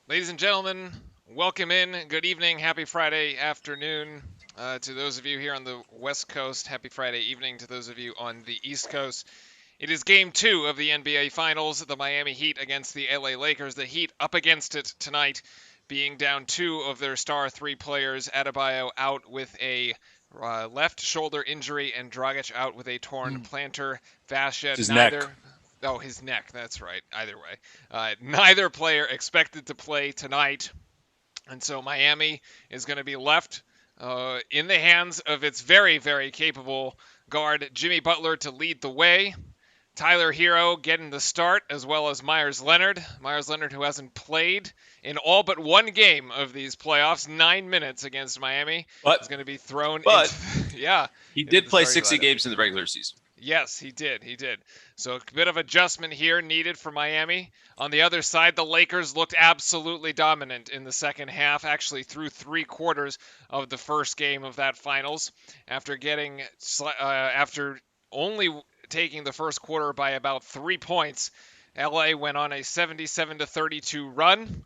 Ladies and gentlemen, welcome in. Good evening. Happy Friday afternoon to those of you here on the West Coast. Happy Friday evening to those of you on the East Coast. It is game two of the NBA Finals, the Miami Heat against the LA Lakers. The Heat up against it tonight, being down two of their star three players. Adebayo out with a left shoulder injury, and Dragic out with a torn plantar fascia. It's his neck. Neither. Oh, his neck. That's right. Either way, neither player expected to play tonight, and so Miami is going to be left in the hands of its very, very capable guard Jimmy Butler to lead the way. Tyler Hero getting the start, as well as Myers Leonard. Myers Leonard, who hasn't played in all but one game of these playoffs, 9 minutes against Miami, But is going to be thrown but into, yeah, he into did the play starting 60 lineup. games in the regular season. Yes, he did. He did. So a bit of adjustment here needed for Miami. On the other side, the Lakers looked absolutely dominant in the second half, actually through three quarters of the first game of that finals. After only taking the first quarter by about 3 points, LA went on a 77 to 32 run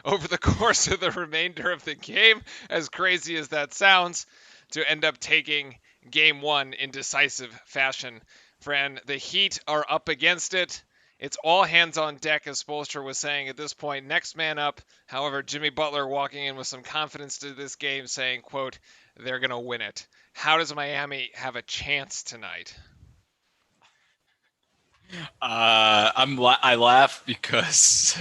over the course of the remainder of the game, as crazy as that sounds, to end up taking game one in decisive fashion. Fran, the Heat are up against it. It's all hands on deck, as Spoelstra was saying at this point. Next man up. However, Jimmy Butler walking in with some confidence to this game, saying, quote, they're going to win it. How does Miami have a chance tonight? I laugh because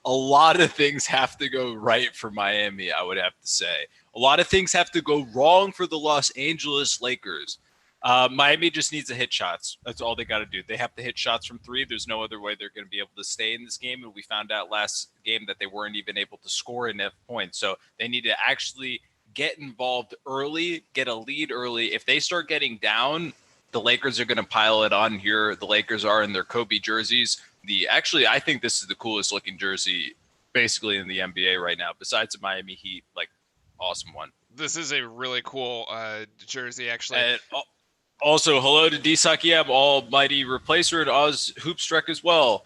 a lot of things have to go right for Miami. I would have to say a lot of things have to go wrong for the Los Angeles Lakers. Miami just needs to hit shots. That's all they got to do. They have to hit shots from three. There's no other way they're going to be able to stay in this game. And we found out last game that they weren't even able to score enough points. So they need to actually get involved early, get a lead early. If they start getting down, the Lakers are going to pile it on here. The Lakers are in their Kobe jerseys. I think this is the coolest looking jersey basically in the NBA right now, besides the Miami Heat, like awesome one. This is a really cool jersey, actually. And also, hello to D Sakiem, almighty replacer, and Oz Hoopstruck as well.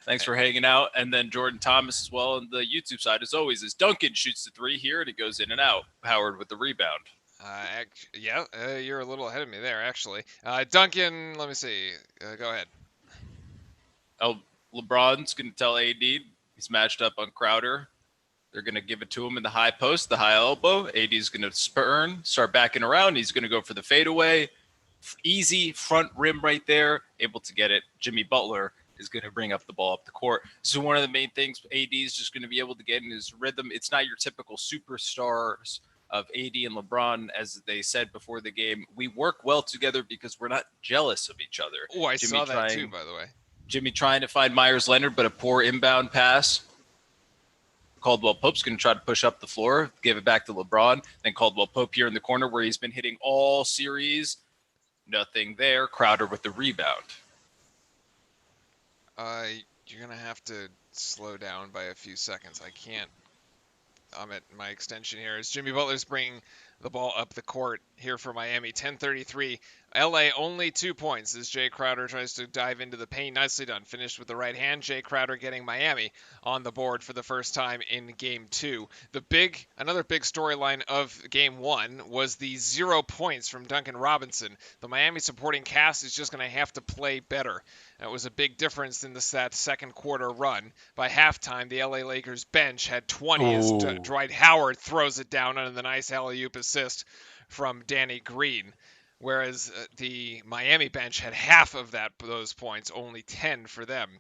Thanks for hanging out. And then Jordan Thomas as well on the YouTube side, as always, as Duncan shoots the three here and it goes in and out. Howard with the rebound. You're a little ahead of me there, actually. Duncan, let me see. Go ahead. Oh, LeBron's going to tell AD he's matched up on Crowder. They're going to give it to him in the high post, the high elbow. AD's going to start backing around. He's going to go for the fadeaway. Easy front rim right there, able to get it. Jimmy Butler is going to bring up the ball up the court. So one of the main things AD is just going to be able to get in his rhythm. It's not your typical superstars of AD and LeBron, as they said before the game. We work well together because we're not jealous of each other. Oh, I saw that too, by the way. Jimmy trying to find Myers Leonard, but a poor inbound pass. Caldwell Pope's going to try to push up the floor, give it back to LeBron. Then Caldwell Pope here in the corner where he's been hitting all series. Nothing there. Crowder with the rebound. You're gonna have to slow down by a few seconds. I can't. I'm at my extension here. As Jimmy Butler's bringing the ball up the court here for Miami. 10:33. LA only 2 points as Jay Crowder tries to dive into the paint. Nicely done. Finished with the right hand. Jay Crowder getting Miami on the board for the first time in game two. Another big storyline of game one was the 0 points from Duncan Robinson. The Miami supporting cast is just going to have to play better. That was a big difference in that second quarter run. By halftime, the LA Lakers bench had 20 as Dwight Howard throws it down on the nice alley-oop assist from Danny Green. Whereas the Miami bench had half of those points, only 10 for them.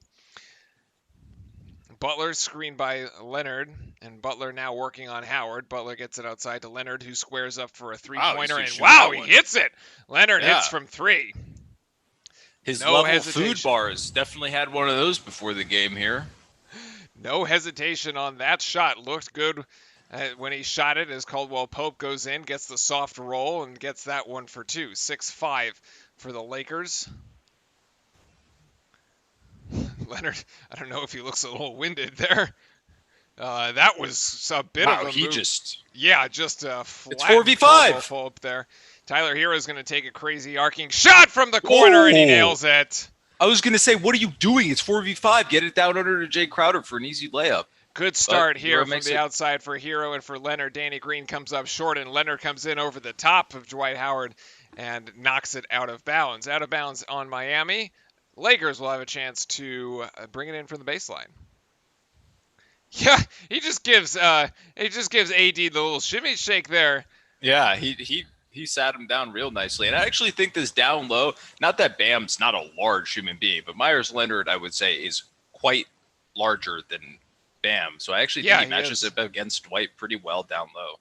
Butler screened by Leonard, and Butler now working on Howard. Butler gets it outside to Leonard, who squares up for a three-pointer, and wow, he hits it! Leonard hits from three. His level food bars definitely had one of those before the game here. No hesitation on that shot. Looked good when he shot it as Caldwell Pope goes in, gets the soft roll, and gets that one for two. 6-5 for the Lakers. Leonard, I don't know if he looks a little winded there. That was a bit of a move. Just a flat it's 4v5 Pope there. Tyler Hero is going to take a crazy arcing shot from the corner, and he nails it. I was going to say, what are you doing? It's 4v5. Get it down under to Jay Crowder for an easy layup. Good But start Hero here from makes the it. outside for Hero and for Leonard. Danny Green comes up short, and Leonard comes in over the top of Dwight Howard and knocks it out of bounds. Out of bounds on Miami. Lakers will have a chance to bring it in from the baseline. Yeah, he just gives AD the little shimmy shake there. Yeah, he sat him down real nicely. And I actually think this down low, not that Bam's not a large human being, but Myers Leonard, I would say, is quite larger than Bam. So I actually think Yeah, he he matches is. up against Dwight pretty well down low.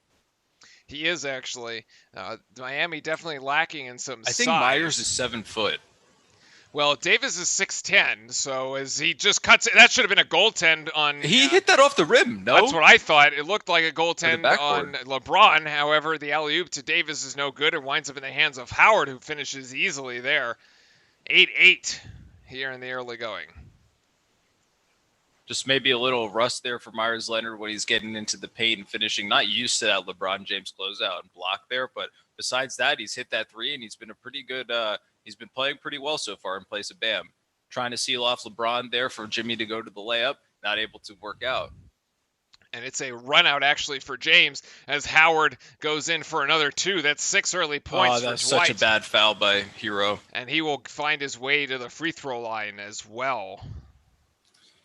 He is actually. Miami definitely lacking in some I think Myers is size. 7 foot. Well, Davis is 6'10", so as he just cuts it, that should have been a goaltend on. He hit that off the rim, That's no? what I thought. It looked like a Or the goaltend on backboard. LeBron. However, the alley-oop to Davis is no good. It winds up in the hands of Howard, who finishes easily there. 8-8 here in the early going. Just maybe a little rust there for Myers Leonard when he's getting into the paint and finishing. Not used to that LeBron James closeout and block there, but besides that, he's hit that three and he's been a pretty good. He's been playing pretty well so far in place of Bam. Trying to seal off LeBron there for Jimmy to go to the layup, not able to work out. And it's a run out actually for James as Howard goes in for another two. That's 6 early points for Dwight. That's such a bad foul by Hero. And he will find his way to the free throw line as well.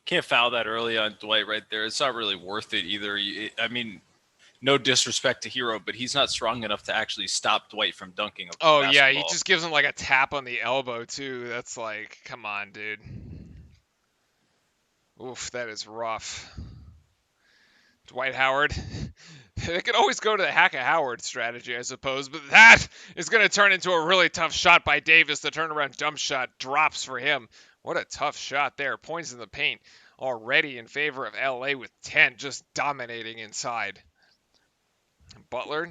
Can't foul that early on Dwight right there. It's not really worth it either. I mean, no disrespect to Hero, but he's not strong enough to actually stop Dwight from dunking. Oh, yeah, he just gives him like a tap on the elbow, too. That's like, come on, dude. Oof, that is rough. Dwight Howard. They could always go to the hack a Howard strategy, I suppose, but that is going to turn into a really tough shot by Davis. The turnaround dump shot drops for him. What a tough shot there. Points in the paint already in favor of LA with 10, just dominating inside. Butler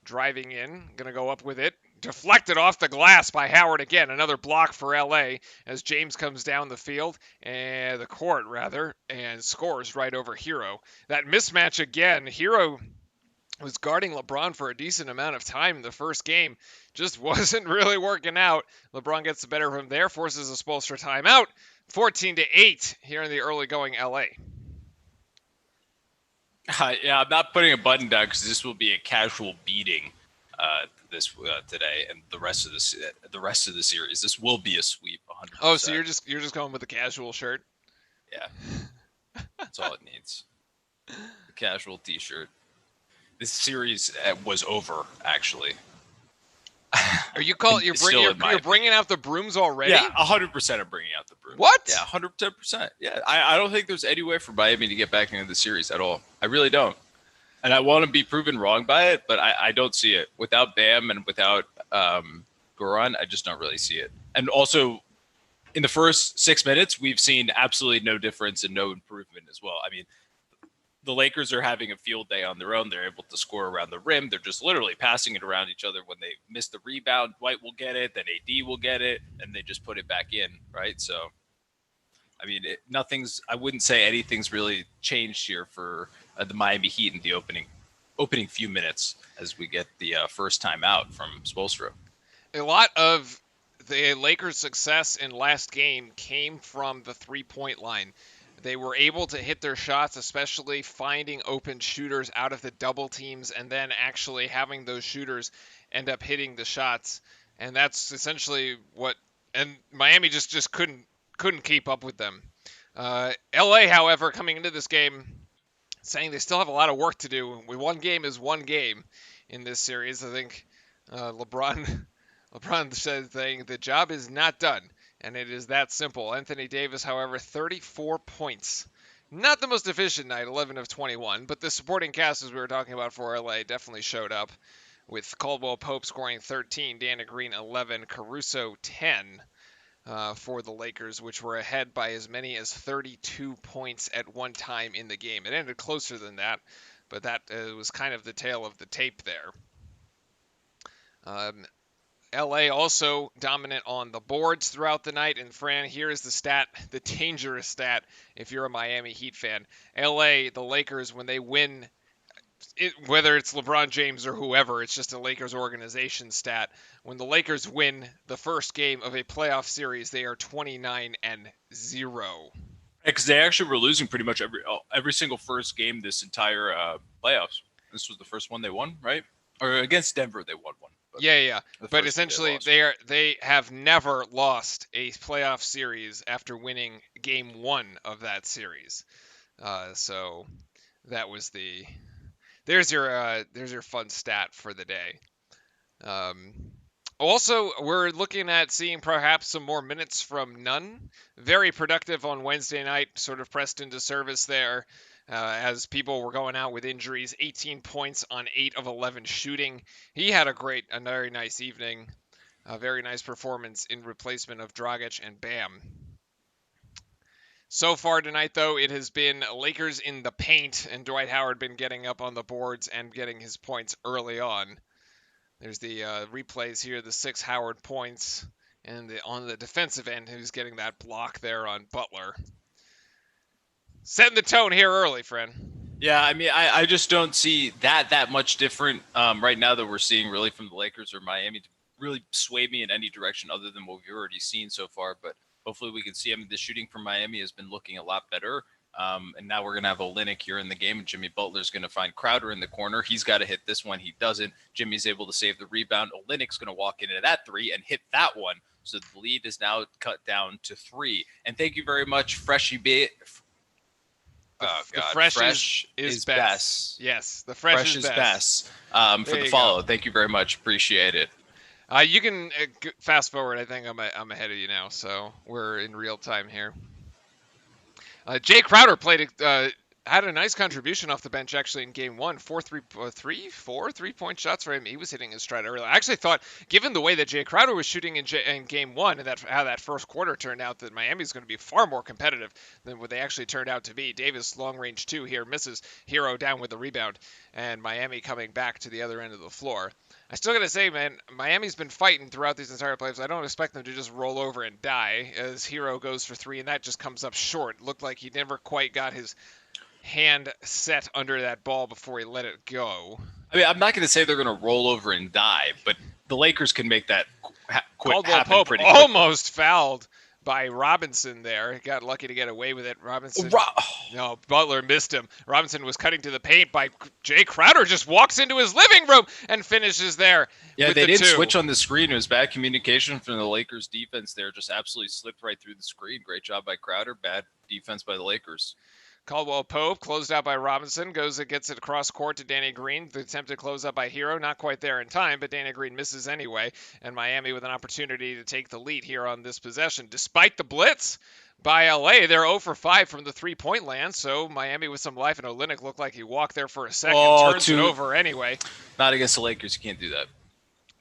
driving in, going to go up with it. Deflected off the glass by Howard again. Another block for LA as James comes down the field, and the court rather, and scores right over Hero. That mismatch again. Hero was guarding LeBron for a decent amount of time in the first game. Just wasn't really working out. LeBron gets the better of him there, forces a Spoelstra timeout. 14-8 here in the early going LA. Yeah, I'm not putting a button down because this will be a casual beating today and the rest of the series. This will be a sweep. 100%. Oh, so you're just going with a casual shirt? Yeah, that's all it needs. A casual T-shirt. This series was over actually. Are you you're bringing out the brooms already? Yeah, 100%. I'm bringing out the brooms. What? Yeah, 110%. Yeah, I don't think there's any way for Miami to get back into the series at all. I really don't. And I want to be proven wrong by it, but I don't see it. Without Bam and without Goran, I just don't really see it. And also, in the first 6 minutes, we've seen absolutely no difference and no improvement as well. I mean, the Lakers are having a field day on their own. They're able to score around the rim. They're just literally passing it around each other. When they miss the rebound, Dwight will get it, then AD will get it, and they just put it back in, right? So, I mean, I wouldn't say anything's really changed here for the Miami Heat in the opening few minutes as we get the first time out from Spoelstra. A lot of the Lakers' success in last game came from the three-point line. They were able to hit their shots, especially finding open shooters out of the double teams and then actually having those shooters end up hitting the shots. And that's essentially and Miami just couldn't keep up with them. LA, however, coming into this game, saying they still have a lot of work to do. One game is one game in this series. I think LeBron said the job is not done, and it is that simple. Anthony Davis, however, 34 points. Not the most efficient night, 11 of 21, but the supporting cast, as we were talking about for LA, definitely showed up, with Caldwell Pope scoring 13, Danny Green 11, Caruso 10. For the Lakers, which were ahead by as many as 32 points at one time in the game. It ended closer than that, but that was kind of the tale of the tape there. LA also dominant on the boards throughout the night, and Fran, here is the stat, the dangerous stat if you're a Miami Heat fan. LA, the Lakers, when they win, whether it's LeBron James or whoever, it's just a Lakers organization stat. When the Lakers win the first game of a playoff series, they are 29-0. Because they actually were losing pretty much every single first game this entire playoffs. This was the first one they won, right? Or against Denver, they won one. But Yeah. the But first two they essentially, lost. they have never lost a playoff series after winning game one of that series. So that was there's your fun stat for the day. Um, Also, we're looking at seeing perhaps some more minutes from Nunn. Very productive on Wednesday night, sort of pressed into service there as people were going out with injuries. 18 points on 8 of 11 shooting. He had a very nice evening. A very nice performance in replacement of Dragic and Bam. So far tonight, though, it has been Lakers in the paint, and Dwight Howard been getting up on the boards and getting his points early on. There's the replays here, the 6 Howard points, and on the defensive end, who's getting that block there on Butler. Setting the tone here early, friend. Yeah, I mean, I just don't see that much different right now that we're seeing really from the Lakers or Miami to really sway me in any direction other than what we've already seen so far. But hopefully we can see. I mean, the shooting from Miami has been looking a lot better. And now we're going to have Olynyk here in the game, and Jimmy Butler's going to find Crowder in the corner. He's got to hit this one. He doesn't. Jimmy's able to save the rebound. Olynyk's going to walk into that three and hit that one. So the lead is now cut down to 3. And thank you very much, Freshie B. The fresh is best. Yes, the fresh is best. For the follow. Go. Thank you very much. Appreciate it. You can fast forward. I think I'm ahead of you now, so we're in real time here. Jay Crowder had a nice contribution off the bench actually in game one. 4 3-point shots for him. He was hitting his stride early. I actually thought, given the way that Jay Crowder was shooting in game one and how that first quarter turned out, that Miami's going to be far more competitive than what they actually turned out to be. Davis long range 2 here misses. Hero down with the rebound, and Miami coming back to the other end of the floor. I still gotta say, man, Miami's been fighting throughout these entire playoffs. I don't expect them to just roll over and die as Hero goes for 3, and that just comes up short. It looked like he never quite got his hand set under that ball before he let it go. I mean, I'm not going to say they're going to roll over and die, but the Lakers can make that happen Pope pretty quickly. Almost fouled by Robinson there. He got lucky to get away with it. Robinson. No, Butler missed him. Robinson was cutting to the paint by Jay Crowder. Just walks into his living room and finishes there. Yeah, they didn't switch on the screen. It was bad communication from the Lakers defense there. Just absolutely slipped right through the screen. Great job by Crowder. Bad defense by the Lakers. Caldwell Pope closed out by Robinson, gets it across court to Danny Green. The attempted close up by Hero, not quite there in time, but Danny Green misses anyway. And Miami with an opportunity to take the lead here on this possession. Despite the blitz by LA, they're 0 for 5 from the 3-point land. So Miami with some life, and Olynyk looked like he walked there for a second, turns it over anyway. Not against the Lakers, you can't do that.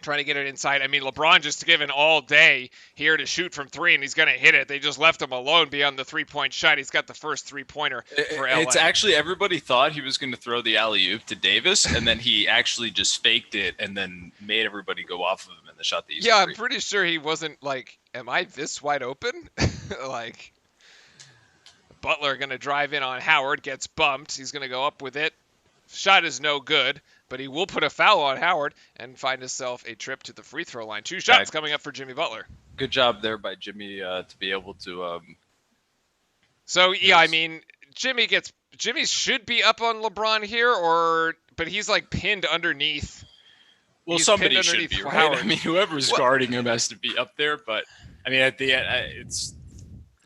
Trying to get it inside. I mean, LeBron just given all day here to shoot from 3, and he's going to hit it. They just left him alone beyond the 3-point shot. He's got the first 3-pointer for LA. It's actually, everybody thought he was going to throw the alley-oop to Davis, and then he actually just faked it and then made everybody go off of him in the shot that Yeah, I'm pretty sure he wasn't like, am I this wide open? Like, Butler going to drive in on Howard, gets bumped. He's going to go up with it. Shot is no good, but he will put a foul on Howard and find himself a trip to the free throw line. 2 shots coming up for Jimmy Butler. Good job there by Jimmy to be able to. So yeah, I mean, Jimmy should be up on LeBron here, but he's like pinned underneath. Well, somebody should be, right? Howard. I mean, whoever's guarding him has to be up there, but I mean, at the end, it's.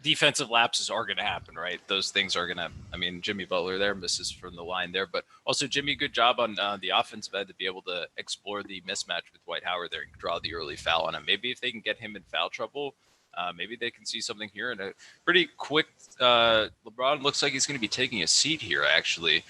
Defensive lapses are going to happen, right? Those things are going to, I mean, Jimmy Butler there misses from the line there, but also Jimmy, good job on the offensive end to be able to explore the mismatch with Dwight Howard there and draw the early foul on him. Maybe if they can get him in foul trouble, maybe they can see something here. And a pretty quick, LeBron looks like he's going to be taking a seat here, actually.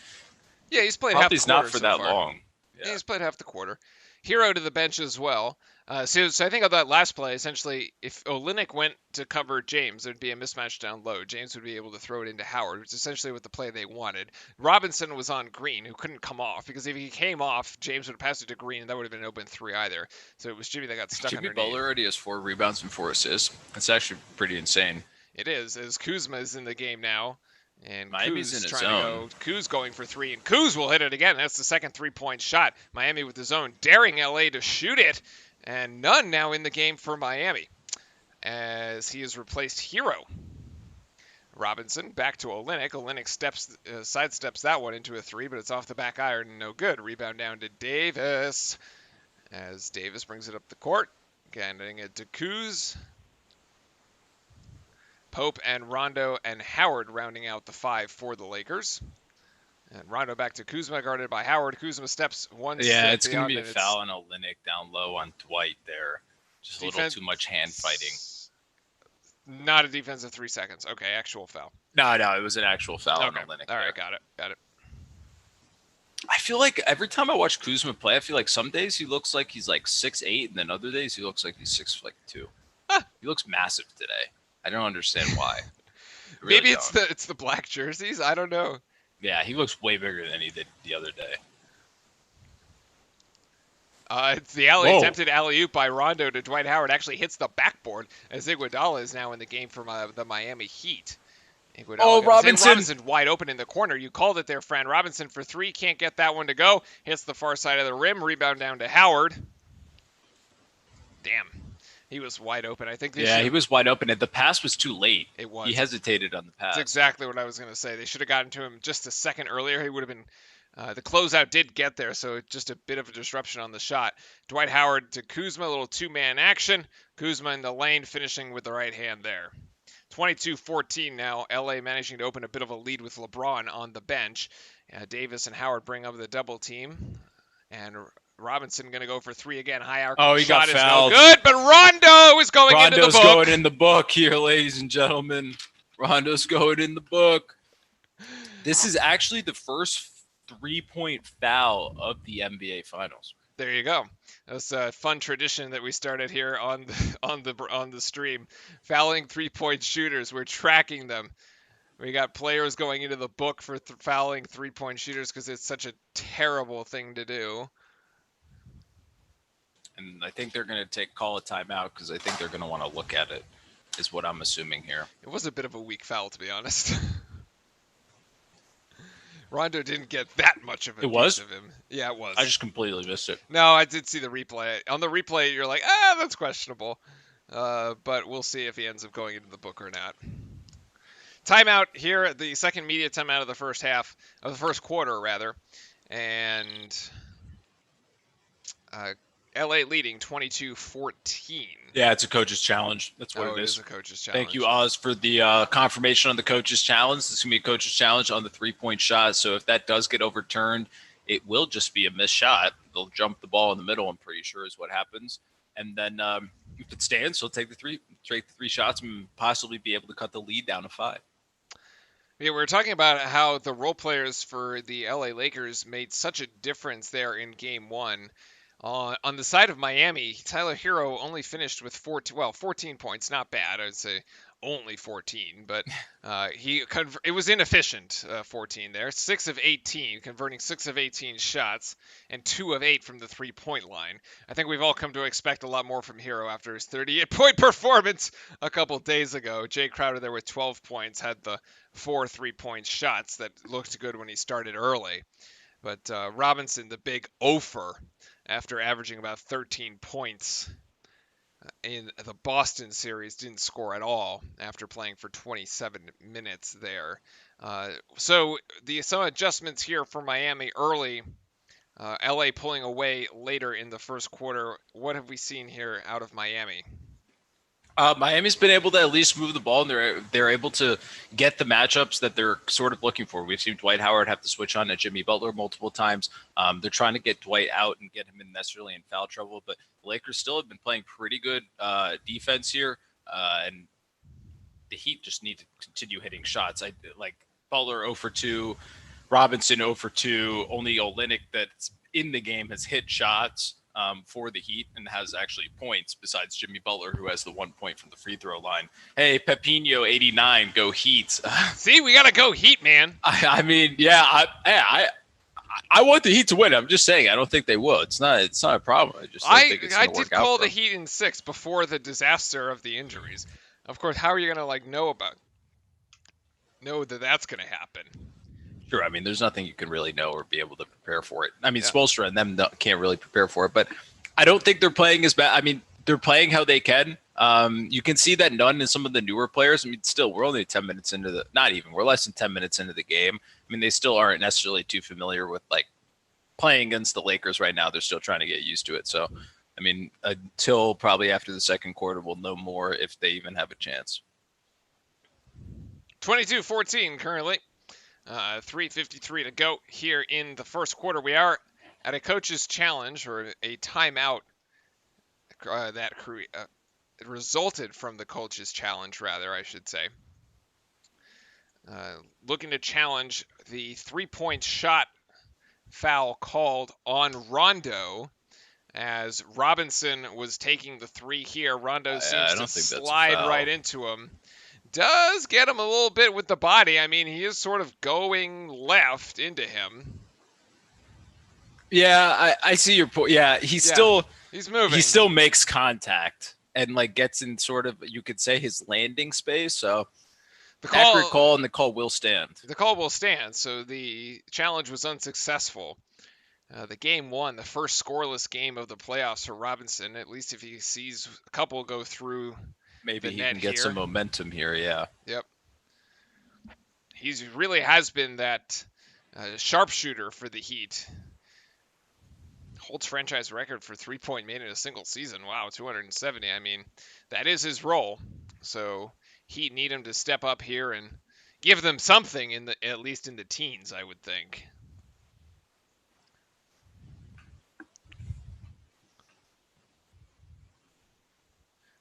Yeah, he's played half the quarter. Not for that long. Yeah, he's played half the quarter. Hero to the bench as well. So I think of that last play, essentially, if Olynyk went to cover James, there'd be a mismatch down low. James would be able to throw it into Howard, which is essentially what the play they wanted. Robinson was on Green, who couldn't come off, because if he came off, James would have passed it to Green, and that would have been an open 3 either. So it was Jimmy that got stuck underneath. Jimmy Butler already has 4 rebounds and 4 assists. That's actually pretty insane. It is, as Kuzma is in the game now. And Miami's in his zone. Kuz going for 3, and Kuz will hit it again. That's the second 3-point shot. Miami with the zone, daring LA to shoot it. And Nunn now in the game for Miami as he has replaced Hero. Robinson back to Olynyk. Olynyk sidesteps that one into a three, but it's off the back iron. No good. Rebound down to Davis as Davis brings it up the court. Getting it to Kuz. Pope and Rondo and Howard rounding out the five for the Lakers. And Rondo back to Kuzma, guarded by Howard. Kuzma steps one step Yeah, it's going beyond to be a and foul on Olynyk down low on Dwight there. Just a little too much hand fighting. Not a defensive 3 seconds. Okay, actual foul. No, it was an actual foul on Okay. Olynyk. All right, got it. I feel like every time I watch Kuzma play, I feel like some days he looks like he's like 6'8", and then other days he looks like he's 6'2". Huh. He looks massive today. I don't understand why. Maybe it's the black jerseys. I don't know. Yeah, he looks way bigger than he did the other day. It's the attempted alley-oop by Rondo to Dwight Howard. Actually hits the backboard as Iguodala is now in the game for the Miami Heat. Robinson wide open in the corner. You called it there, Fran. Robinson for three. Can't get that one to go. Hits the far side of the rim. Rebound down to Howard. Damn. He was wide open. I think he was wide open, and the pass was too late. It was. He hesitated on the pass. That's exactly what I was going to say. They should have gotten to him just a second earlier. He would have been the closeout did get there, so just a bit of a disruption on the shot. Dwight Howard to Kuzma, a little two-man action. Kuzma in the lane, finishing with the right hand there. 22-14 now. LA managing to open a bit of a lead with LeBron on the bench. Davis and Howard bring up the double team. And Robinson going to go for three again. High arc shot is no good, but Rondo is going into the book. Rondo's going in the book here, ladies and gentlemen. Rondo's going in the book. This is actually the first three-point foul of the NBA Finals. There you go. That's a fun tradition that we started here on the stream. Fouling three-point shooters. We're tracking them. We got players going into the book for fouling three-point shooters because it's such a terrible thing to do. And I think they're going to call a timeout because I think they're going to want to look at it, is what I'm assuming here. It was a bit of a weak foul, to be honest. Rondo didn't get that much of a piece of him. Yeah, it was. I just completely missed it. No, I did see the replay. On the replay, you're like, that's questionable. But we'll see if he ends up going into the book or not. Timeout here, the second media timeout of the first quarter, rather. And LA leading 22-14. Yeah, it's a coach's challenge. That's what it is. It is a coach's challenge. Thank you, Oz, for the confirmation on the coach's challenge. This is going to be a coach's challenge on the three-point shot. So if that does get overturned, it will just be a missed shot. They'll jump the ball in the middle, I'm pretty sure is what happens. And then if it stands, he'll take the three shots and possibly be able to cut the lead down to 5. Yeah, we were talking about how the role players for the LA Lakers made such a difference there in Game 1. On the side of Miami, Tyler Hero only finished with 14 points. Not bad. I'd say only 14, but it was inefficient, 14 there. 6 of 18, converting 6 of 18 shots, and 2 of 8 from the three-point line. I think we've all come to expect a lot more from Hero after his 38-point performance a couple days ago. Jay Crowder there with 12 points, had the 4 three-point shots that looked good when he started early. But Robinson, the big ofer, after averaging about 13 points in the Boston series, didn't score at all after playing for 27 minutes there. So some adjustments here for Miami early. LA pulling away later in the first quarter. What have we seen here out of Miami? Miami's been able to at least move the ball, and they're able to get the matchups that they're sort of looking for. We've seen Dwight Howard have to switch on to Jimmy Butler multiple times. They're trying to get Dwight out and get him in necessarily in foul trouble, but the Lakers still have been playing pretty good defense here, and the Heat just need to continue hitting shots. I like Butler 0 for 2, Robinson 0 for 2. Only Olynyk that's in the game has hit shots for the Heat and has actually points besides Jimmy Butler, who has the 1 point from the free throw line. Hey, Pepino 89, go Heat. See, we got to go Heat, man. I mean, yeah, I want the Heat to win. I'm just saying, I don't think they will. It's not a problem. I just think it's going to work out. I did call the Heat in 6 before the disaster of the injuries. Of course, how are you going to know that that's going to happen? Sure. I mean, there's nothing you can really know or be able to prepare for it. I mean, Spoelstra and them can't really prepare for it, but I don't think they're playing as bad. I mean, they're playing how they can. You can see that Nunn and some of the newer players, I mean, still, we're only 10 minutes into the, not even, we're less than 10 minutes into the game. I mean, they still aren't necessarily too familiar with like playing against the Lakers right now. They're still trying to get used to it. So, I mean, until probably after the second quarter, we'll know more if they even have a chance. 22-14 currently. 3:53 to go here in the first quarter. We are at a coach's challenge, or a timeout that resulted from the coach's challenge, rather, I should say. Looking to challenge the three-point shot foul called on Rondo, as Robinson was taking the three here. Rondo seems to slide right into him. Does get him a little bit with the body. I mean, he is sort of going left into him. Yeah, I see your point. Yeah, he's moving. He still makes contact and like gets in sort of, you could say, his landing space. So accurate call, and the call will stand. The call will stand. So the challenge was unsuccessful. The game won, the first scoreless game of the playoffs for Robinson. At least if he sees a couple go through. Maybe he can get some momentum here, yeah. Yep. He really has been that sharpshooter for the Heat. Holds franchise record for three-point made in a single season. Wow, 270. I mean, that is his role. So Heat need him to step up here and give them something, at least in the teens, I would think.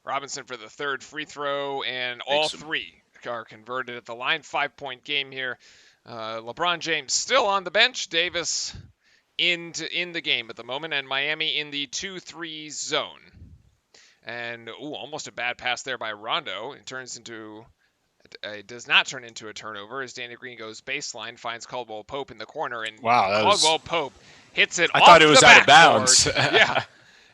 Robinson for the third free throw, and all three are converted at the line. 5-point game here. LeBron James still on the bench. Davis in the game at the moment, and Miami in the 2-3 zone. And almost a bad pass there by Rondo. It does not turn into a turnover as Danny Green goes baseline, finds Caldwell Pope in the corner, and Caldwell Pope hits it. I thought it was out of bounds. Yeah.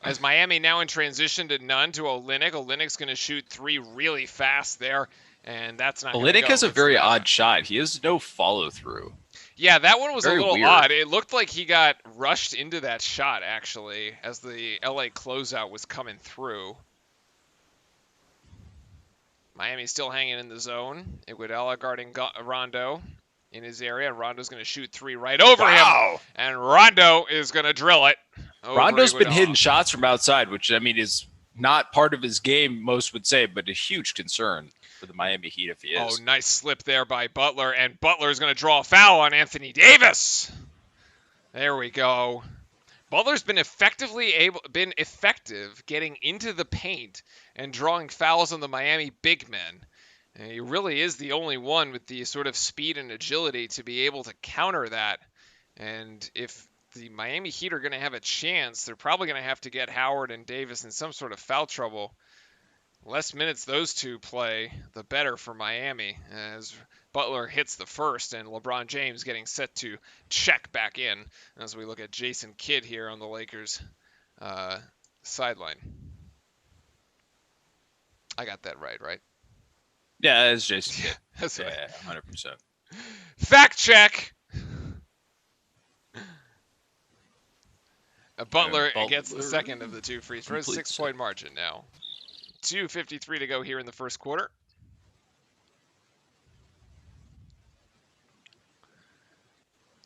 As Miami now in transition to Nunn to Olynyk. Olynyk's going to shoot three really fast there, and that's not. Olynyk has a very odd shot. He has no follow through. Yeah, that one was a little odd. It looked like he got rushed into that shot, actually, as the LA closeout was coming through. Miami's still hanging in the zone. Iguodala guarding Rondo in his area, and Rondo's going to shoot three right over him. And Rondo is going to drill it. Rondo's been hitting shots from outside, which, I mean, is not part of his game, most would say, but a huge concern for the Miami Heat if he is. Oh, nice slip there by Butler, and Butler is going to draw a foul on Anthony Davis. There we go. Butler's been effective getting into the paint and drawing fouls on the Miami big men. And he really is the only one with the sort of speed and agility to be able to counter that. And if the Miami Heat are going to have a chance, they're probably going to have to get Howard and Davis in some sort of foul trouble. Less minutes those two play, the better for Miami, as Butler hits the first, and LeBron James getting set to check back in as we look at Jason Kidd here on the Lakers sideline. I got that right? Yeah, it's Jason Kidd. That's right. Yeah, 100%. Fact check! Butler gets the second of the two free throws. 6-point margin now. 2:53 to go here in the first quarter.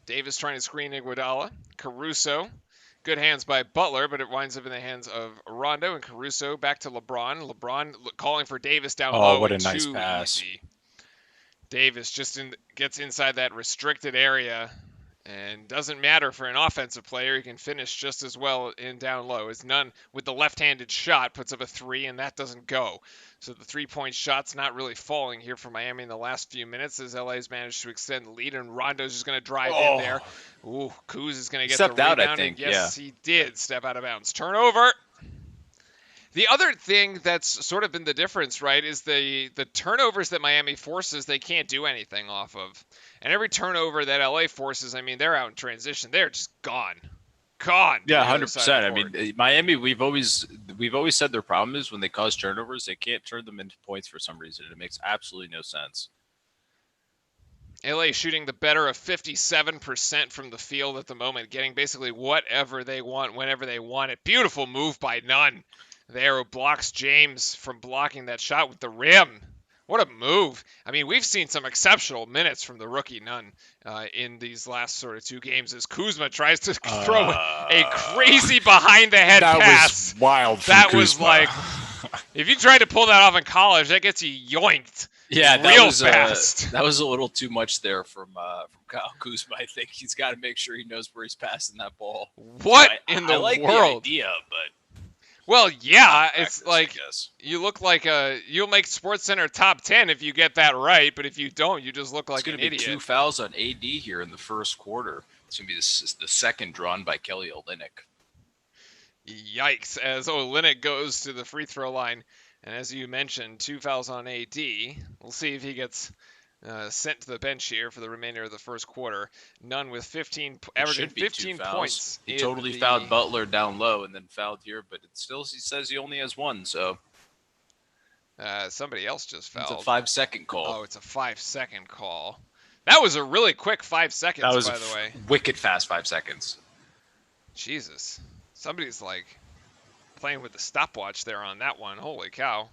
Davis trying to screen Iguodala. Caruso. Good hands by Butler, but it winds up in the hands of Rondo, and Caruso back to LeBron. LeBron calling for Davis down low. Oh, what a nice pass. Easy. Davis just gets inside that restricted area, and doesn't matter for an offensive player. He can finish just as well in down low. As Nunn, with the left-handed shot, puts up a three, and that doesn't go. So the three-point shot's not really falling here for Miami in the last few minutes, as LA's managed to extend the lead, and Rondo's just going to drive in there. Ooh, Kuz is going to get the rebound. I think. Yes, he did step out of bounds. Turnover. The other thing that's sort of been the difference, right, is the turnovers that Miami forces, they can't do anything off of. And every turnover that LA forces, I mean, they're out in transition. They're just gone. Yeah, 100%. I mean, Miami, we've always said their problem is when they cause turnovers, they can't turn them into points for some reason. It makes absolutely no sense. LA shooting the better of 57% from the field at the moment, getting basically whatever they want, whenever they want it. Beautiful move by Nunn. there who blocks James from blocking that shot with the rim. What a move. I mean, we've seen some exceptional minutes from the rookie Nunn in these last sort of 2 games as Kuzma tries to throw a crazy behind-the-head pass. Was wild from that Kuzma. Was like, if you tried to pull that off in college, that gets you yoinked. Yeah, real fast. That was a little too much there from Kyle Kuzma. I think he's got to make sure he knows where he's passing that ball. What in the I like world? The idea, but well, yeah, practice, it's like you look like you'll make SportsCenter top 10 if you get that right, but if you don't, you just look like an idiot. It's going to be 2 fouls on AD here in the first quarter. It's going to be the second drawn by Kelly Olynyk. Yikes! As Olynyk goes to the free throw line, and as you mentioned, 2 fouls on AD. We'll see if he gets sent to the bench here for the remainder of the first quarter. Nunn with averaging 15 points. He totally fouled Butler down low and then fouled here, but it still he says he only has 1. So somebody else just fouled. It's a 5-second call. Oh, it's a 5-second call. That was a really quick 5 seconds. That was by the way. Wicked fast 5 seconds. Jesus, somebody's like playing with the stopwatch there on that one. Holy cow.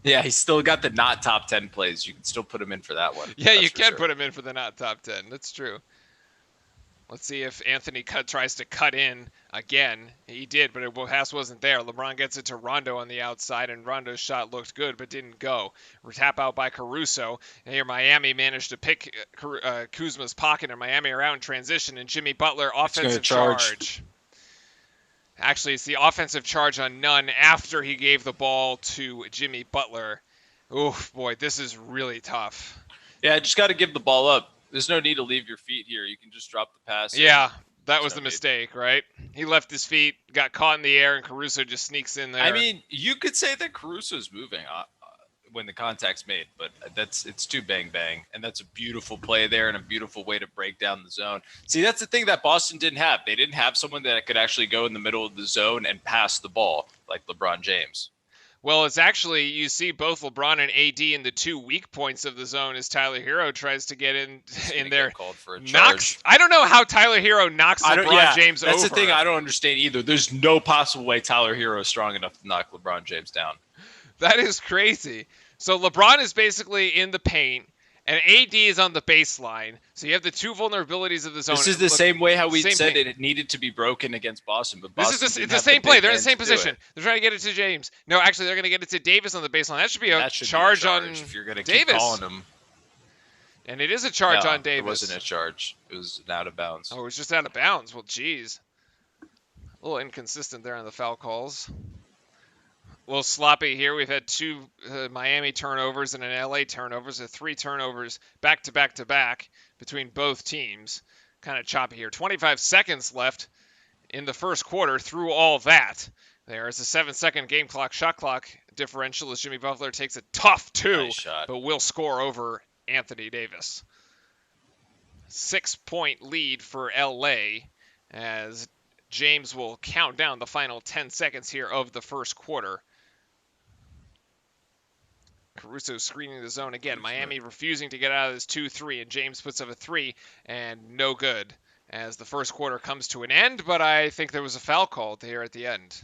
Yeah, he's still got the not top 10 plays. You can still put him in for that one. Yeah, you can put him in for the not top 10. That's true. Let's see if Anthony tries to cut in again. He did, but pass wasn't there. LeBron gets it to Rondo on the outside, and Rondo's shot looked good but didn't go. Tap out by Caruso. And here Miami managed to pick Kuzma's pocket, and Miami are out in transition, and Jimmy Butler offensive charge. Actually, it's the offensive charge on Nunn after he gave the ball to Jimmy Butler. Oof, boy, this is really tough. Yeah, just got to give the ball up. There's no need to leave your feet here. You can just drop the pass. Yeah, that was the mistake, right? He left his feet, got caught in the air, and Caruso just sneaks in there. I mean, you could say that Caruso's moving when the contact's made, but it's too bang, and that's a beautiful play there and a beautiful way to break down the zone. See, that's the thing that Boston didn't have. They didn't have someone that could actually go in the middle of the zone and pass the ball like LeBron James. Well, it's actually, you see both LeBron and AD in the 2 weak points of the zone as Tyler Hero tries to get in there. Called for a charge. I don't know how Tyler Hero knocks LeBron James over. That's the thing I don't understand either. There's no possible way Tyler Hero is strong enough to knock LeBron James down. That is crazy. So LeBron is basically in the paint, and AD is on the baseline. So you have the 2 vulnerabilities of the zone. This is the same way how we said it needed to be broken against Boston. But Boston it's the same play. They're in the same position. They're trying to get it to James. No, actually, they're going to get it to Davis on the baseline. That should be a charge on if you're going to Davis. Keep calling him. And it is a charge on Davis. It wasn't a charge. It was an out of bounds. Oh, it was just out of bounds. Well, geez. A little inconsistent there on the foul calls. A little sloppy here. We've had 2 Miami turnovers and an LA turnover. So 3 turnovers back to back to back between both teams. Kind of choppy here. 25 seconds left in the first quarter through all that. There is a 7-second game clock, shot clock differential as Jimmy Butler takes a tough 2, but will score over Anthony Davis. 6-point lead for LA as James will count down the final 10 seconds here of the first quarter. Caruso screening the zone again. Miami refusing to get out of this 2-3, and James puts up a 3, and no good as the first quarter comes to an end, but I think there was a foul called here at the end.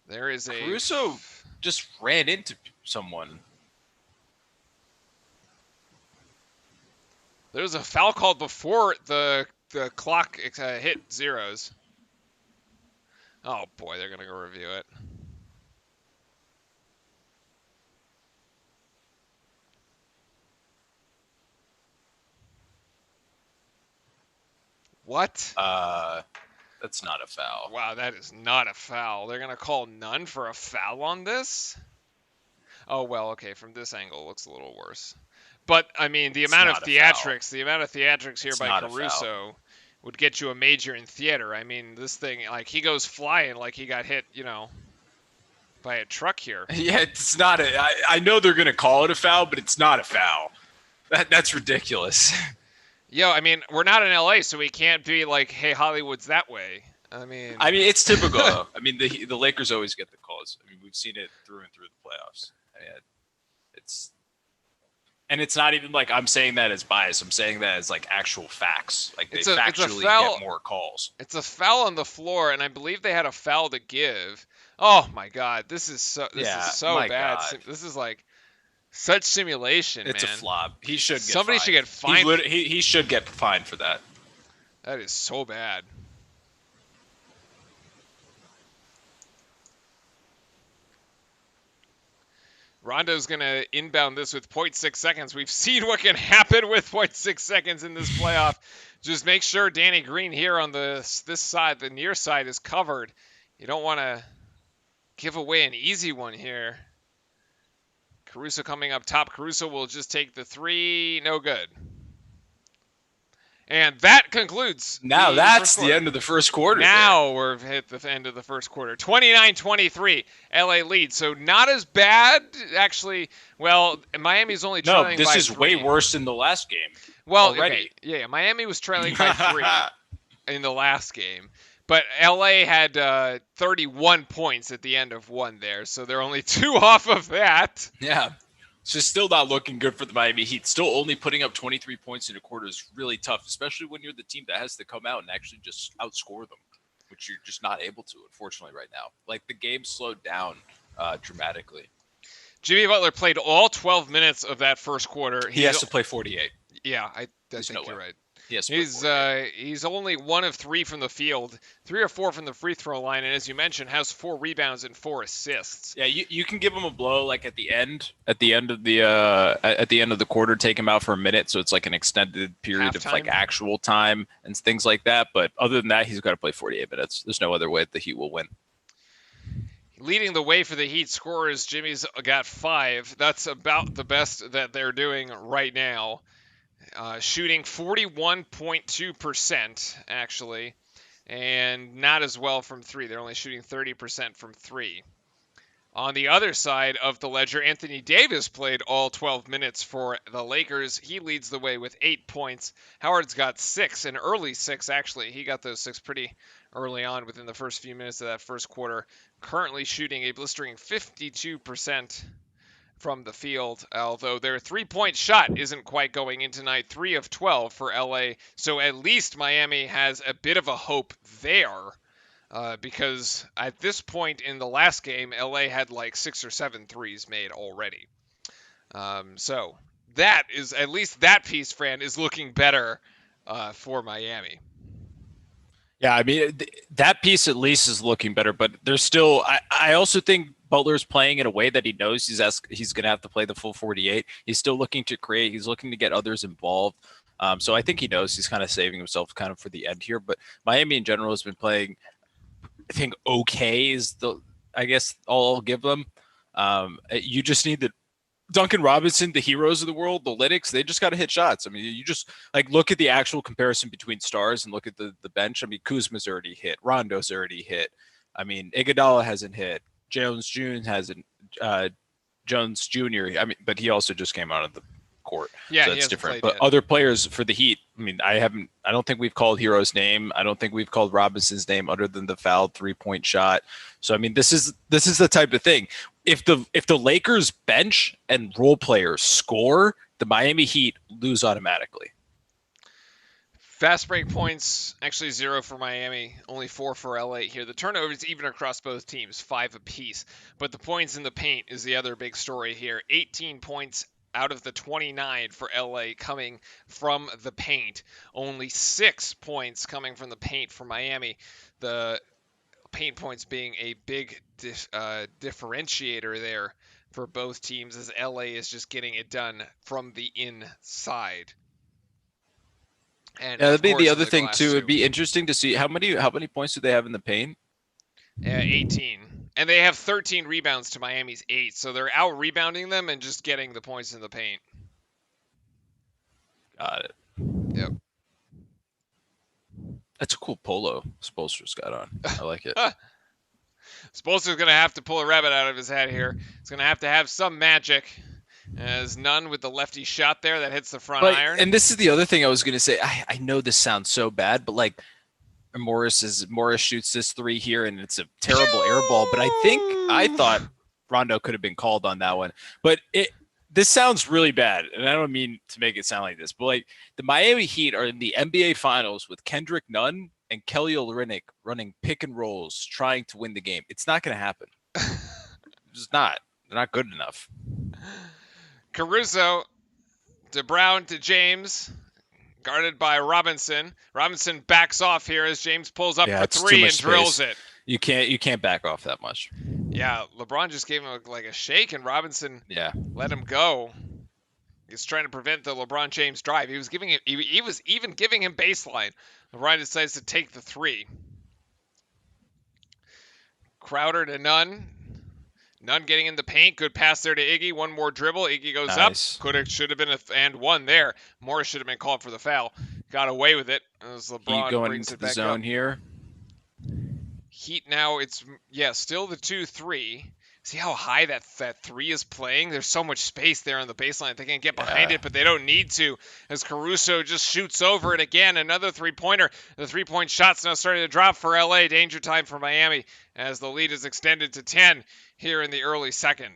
There is a... Caruso just ran into someone. There was a foul called before the clock hit zeros. Oh boy, they're going to go review it. What? That's not a foul. Wow, that is not a foul. They're going to call none for a foul on this? Oh, well, okay, from this angle, it looks a little worse. But, I mean, the amount of theatrics here by Caruso would get you a major in theater. I mean, this thing, like, he goes flying like he got hit, by a truck here. Yeah, it's not I know they're going to call it a foul, but it's not a foul. That's ridiculous. Yo, I mean, we're not in LA, so we can't be like, hey, Hollywood's that way. I mean, it's typical, though. I mean, the Lakers always get the calls. I mean, we've seen it through and through the playoffs. And it's not even like I'm saying that as bias. I'm saying that as like actual facts. Like they It's a factually foul. get more calls. It's a foul on the floor, and I believe they had a foul to give. Oh my God, this is Yeah, so my bad. God. This is like such simulation, It's man. a flop. He should get Somebody fined. should get fined. He should get fined for that. That is so bad. Rondo's going to inbound this with 0.6 seconds. We've seen what can happen with 0.6 seconds in this playoff. Just make sure Danny Green here on this side, the near side, is covered. You don't want to give away an easy one here. Caruso coming up top. Caruso will just take the three. No good. And that concludes. Now that's the end of the first quarter. Now we're hit the end of the first quarter. 29-23, LA lead. So not as bad, actually. Well, Miami's only trailing by 3. No, this is way worse than the last game. Well, already. Okay. Yeah, Miami was trailing by 3 in the last game. But LA had 31 points at the end of one there. So they're only 2 off of that. Yeah. It's just still not looking good for the Miami Heat. Still only putting up 23 points in a quarter is really tough, especially when you're the team that has to come out and actually just outscore them, which you're just not able to, unfortunately, right now. Like, the game slowed down dramatically. Jimmy Butler played all 12 minutes of that first quarter. He has to play 48. Yeah, I think you're right. He's only 1 of 3 from the field, 3 or 4 from the free throw line, and as you mentioned, has 4 rebounds and 4 assists. Yeah, you can give him a blow like at the end of the quarter, take him out for a minute, so it's like an extended period of like actual time and things like that. But other than that, he's got to play 48 minutes. There's no other way the Heat will win. Leading the way for the Heat scorers, Jimmy's got 5. That's about the best that they're doing right now. Shooting 41.2% actually, and not as well from 3. They're only shooting 30% from 3. On the other side of the ledger, Anthony Davis played all 12 minutes for the Lakers. He leads the way with 8 points. Howard's got 6, an early 6 actually. He got those 6 pretty early on within the first few minutes of that first quarter. Currently shooting a blistering 52% from the field, although their 3-point shot isn't quite going in tonight. 3 of 12 for LA, so at least Miami has a bit of a hope there, because at this point in the last game, LA had like 6 or 7 threes made already. So that is, at least that piece, Fran, is looking better for Miami. Yeah, I mean, that piece at least is looking better, but there's still, I also think Butler's playing in a way that he knows he's going to have to play the full 48. He's still looking to create. He's looking to get others involved. So I think he knows he's kind of saving himself kind of for the end here. But Miami in general has been playing, I think, okay is I guess all I'll give them. You just need Duncan Robinson, the heroes of the world, the Lytics, they just got to hit shots. I mean, you just like look at the actual comparison between stars and look at the bench. I mean, Kuzma's already hit. Rondo's already hit. I mean, Iguodala hasn't hit. Jones Jr. hasn't. Jones Jr. I mean, but he also just came out of the court. Yeah, so that's different. But other players for the Heat, I mean, I don't think we've called Hero's name. I don't think we've called Robinson's name other than the fouled 3-point shot. So I mean, this is the type of thing. If the Lakers bench and role players score, the Miami Heat lose automatically. Fast break points, actually 0 for Miami, only 4 for LA here. The turnovers even across both teams, 5 apiece. But the points in the paint is the other big story here. 18 points out of the 29 for LA coming from the paint. Only 6 points coming from the paint for Miami. The paint points being a big differentiator there for both teams, as LA is just getting it done from the inside. And that'd be the other thing too. It'd be interesting to see how many points do they have in the paint? 18, and they have 13 rebounds to Miami's 8, so they're out rebounding them and just getting the points in the paint. Got it. Yep. That's a cool polo Spoelstra's got on. I like it. Spoelstra's gonna have to pull a rabbit out of his hat here. He's gonna have to have some magic. As none with the lefty shot there that hits the front iron. And this is the other thing I was going to say. I know this sounds so bad, but like Morris shoots this 3 here and it's a terrible air ball. But I thought Rondo could have been called on that one. But this sounds really bad, and I don't mean to make it sound like this, but like the Miami Heat are in the NBA Finals with Kendrick Nunn and Kelly Olynyk running pick and rolls, trying to win the game. It's not going to happen. It's just not. They're not good enough. Caruso to Brown to James, guarded by Robinson. Robinson backs off here as James pulls up for three and drills it. You can't back off that much. Yeah, LeBron just gave him like a shake, and Robinson let him go. He's trying to prevent the LeBron James drive. He was giving it. He was even giving him baseline. LeBron decides to take the three. Crowder to Nunn. Nunn getting in the paint. Good pass there to Iggy. One more dribble. Iggy goes up. Should have been and one there. Morris should have been called for the foul. Got away with it as LeBron going brings into it back the zone up. Here. Heat now. It's still the 2-3. See how high that three is playing? There's so much space there on the baseline. They can get behind it, but they don't need to, as Caruso just shoots over it again. Another three-pointer. The three-point shot's now starting to drop for LA. Danger time for Miami as the lead is extended to 10 here in the early second.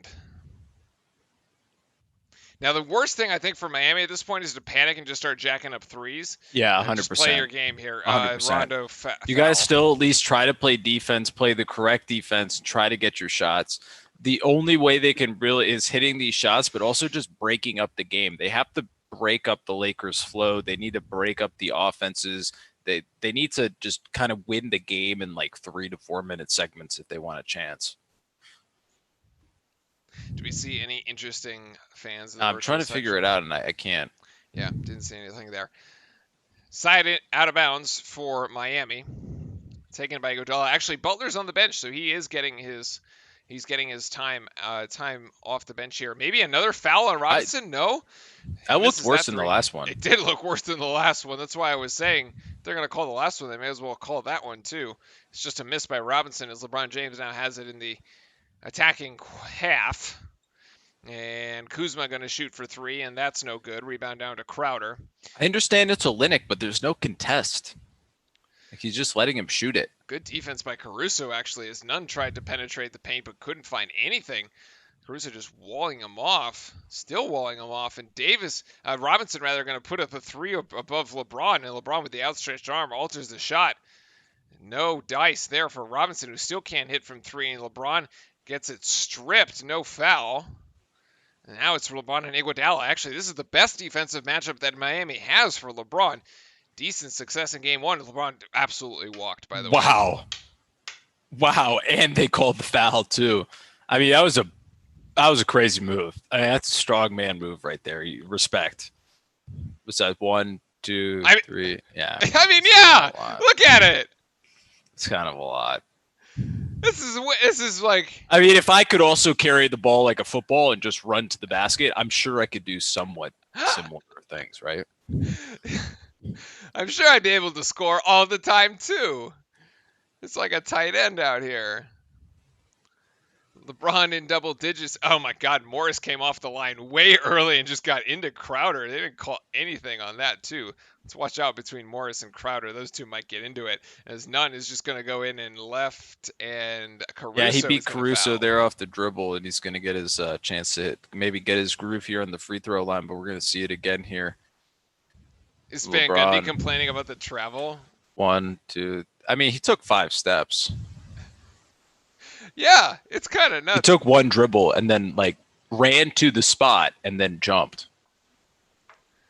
Now, the worst thing I think for Miami at this point is to panic and just start jacking up threes. Yeah, 100%. Just play your game here. 100%. Rondo, you guys still at least try to play defense, play the correct defense, try to get your shots. The only way they can really is hitting these shots, but also just breaking up the game. They have to break up the Lakers' flow. They need to break up the offenses. They need to just kind of win the game in like 3 to 4 minute segments if they want a chance. Do we see any interesting fans? I'm trying to figure it out, and I can't. Yeah, didn't see anything there. Side it out of bounds for Miami. Taken by Iguodala. Actually, Butler's on the bench, so he is getting his time off the bench here. Maybe another foul on Robinson? No? That looked worse than the last one. It did look worse than the last one. That's why I was saying they're going to call the last one. They may as well call that one, too. It's just a miss by Robinson as LeBron James now has it in the attacking half. And Kuzma going to shoot for three, and that's no good. Rebound down to Crowder. I understand it's Olynyk, but there's no contest. Like, he's just letting him shoot it. Good defense by Caruso, actually, as Nunn tried to penetrate the paint but couldn't find anything. Caruso just walling him off, still walling him off. And Robinson going to put up a three above LeBron, and LeBron with the outstretched arm alters the shot. No dice there for Robinson, who still can't hit from three, and LeBron gets it stripped, no foul. And now it's LeBron and Iguodala. Actually, this is the best defensive matchup that Miami has for LeBron. Decent success in game one. LeBron absolutely walked, by the way. Wow. And they called the foul, too. I mean, that was a crazy move. I mean, that's a strong man move right there. Respect. Was that 1, 2, 3? Yeah. I mean, yeah. Look at it. It's kind of a lot. This is like. I mean, if I could also carry the ball like a football and just run to the basket, I'm sure I could do somewhat similar things, right? I'm sure I'd be able to score all the time, too. It's like a tight end out here. LeBron in double digits. Oh, my God. Morris came off the line way early and just got into Crowder. They didn't call anything on that, too. Let's watch out between Morris and Crowder. Those two might get into it, as Nunn is just going to go in and left, and Caruso. Yeah, he beat Caruso there off the dribble, and he's going to get his chance to maybe get his groove here on the free throw line, but we're going to see it again here. Is Van Gundy complaining about the travel? 1, 2. I mean, he took 5 steps. Yeah, it's kind of nuts. He took 1 dribble and then ran to the spot and then jumped.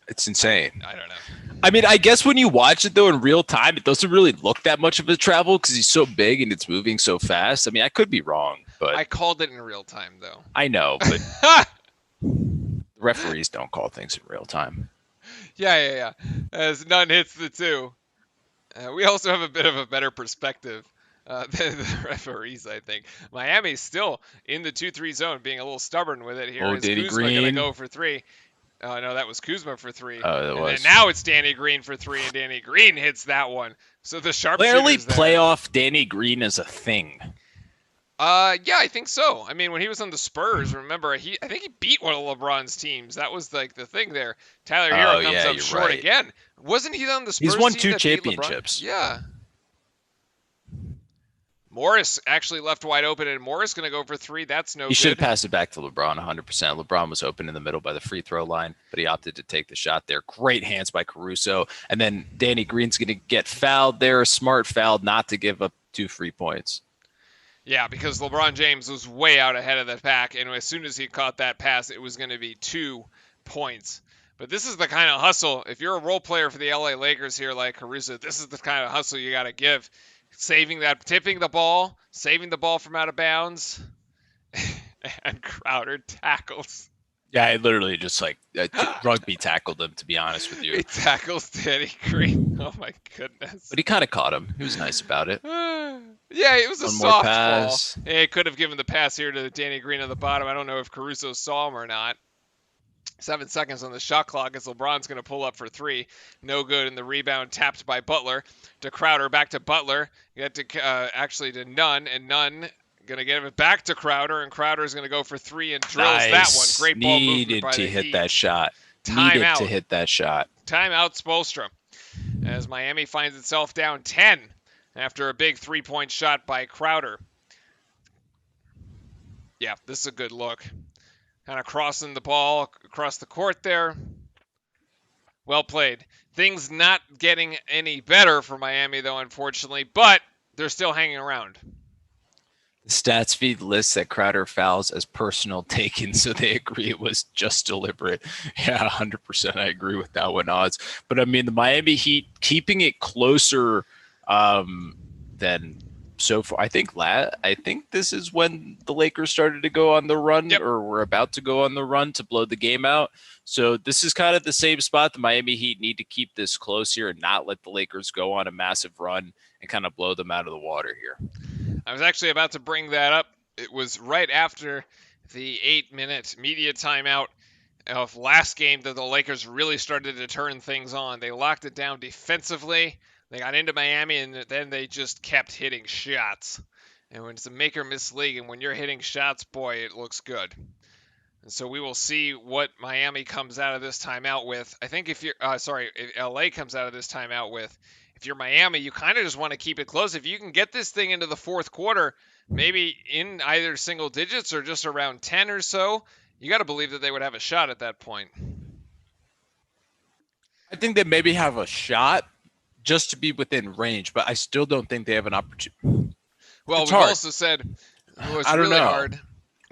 It's insane. I don't know. I mean, I guess when you watch it, though, in real time, it doesn't really look that much of a travel because he's so big and it's moving so fast. I mean, I could be wrong, but I called it in real time, though. I know, but referees don't call things in real time. Yeah. As Nunn hits the 2. We also have a bit of a better perspective than the referees, I think. Miami's still in the 2-3 zone, being a little stubborn with it here. Oh, Is Danny Kuzma Green going to go for 3? No, that was Kuzma for 3. And now it's Danny Green for 3, and Danny Green hits that one. So the sharpshooters Clearly, there. playoff Danny Green is a thing. Yeah, I think so. I mean, when he was on the Spurs, remember, I think he beat one of LeBron's teams. That was like the thing there. Tyler Hero comes up short again. Wasn't he on the Spurs? He's won team 2 that championships. Yeah. Morris actually left wide open, and Morris going to go for three. That's no He should have good. passed it back to LeBron 100%. LeBron was open in the middle by the free throw line, but he opted to take the shot there. Great hands by Caruso. And then Danny Green's going to get fouled there. Smart foul not to give up 2 free points. Yeah, because LeBron James was way out ahead of the pack, and as soon as he caught that pass, it was going to be 2 points. But this is the kind of hustle. If you're a role player for the LA Lakers here like Caruso, this is the kind of hustle you got to give. Tipping the ball, saving the ball from out of bounds, and Crowder tackles. Yeah, I literally just rugby tackled him, to be honest with you. He tackles Danny Green. Oh my goodness. But he kind of caught him. He was nice about it. Yeah, it was a soft ball. Yeah, he could have given the pass here to Danny Green on the bottom. I don't know if Caruso saw him or not. 7 seconds on the shot clock as LeBron's going to pull up for 3. No good, and the rebound tapped by Butler to Crowder. Back to Butler. Get to actually to Nunn, and Nunn going to give it back to Crowder, and Crowder's going to go for 3 and drills that one. Great ball movement by the Heat. Needed to hit that shot. Timeout, Spoelstra. As Miami finds itself down 10 after a big 3-point shot by Crowder. Yeah, this is a good look. Kind of crossing the ball across the court there. Well played. Things not getting any better for Miami, though, unfortunately, but they're still hanging around. The stats feed lists that Crowder fouls as personal taken, so they agree it was just deliberate. Yeah, 100%. I agree with that one, Odds. But, I mean, the Miami Heat keeping it closer than so far. I think this is when the Lakers started to go on the run, or were about to go on the run to blow the game out. So this is kind of the same spot. The Miami Heat need to keep this close here and not let the Lakers go on a massive run and kind of blow them out of the water here. I was actually about to bring that up. It was right after the 8-minute media timeout of last game that the Lakers really started to turn things on. They locked it down defensively. They got into Miami, and then they just kept hitting shots. And when it's a make-or-miss league, and when you're hitting shots, boy, it looks good. And so we will see what Miami comes out of this timeout with. I think if LA comes out of this timeout with, if you're Miami, you kind of just want to keep it close. If you can get this thing into the fourth quarter, maybe in either single digits or just around 10 or so, you got to believe that they would have a shot at that point. I think they maybe have a shot just to be within range, but I still don't think they have an opportunity. Well, we've also said it's really hard.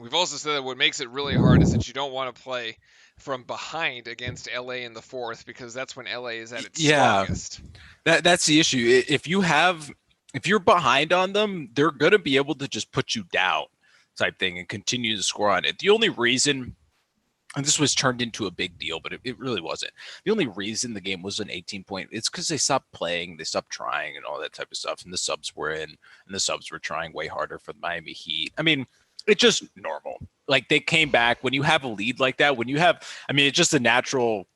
We've also said that what makes it really hard is that you don't want to play from behind against LA in the fourth, because that's when LA is at its strongest. That's the issue. If you're behind on them, they're going to be able to just put you down type thing and continue to score on it. The only reason, and this was turned into a big deal, but it really wasn't. The only reason the game was an 18-point, it's because they stopped playing, they stopped trying and all that type of stuff. And the subs were in, and the subs were trying way harder for the Miami Heat. I mean, it's just normal. Like, they came back when you have a lead like that, it's just the natural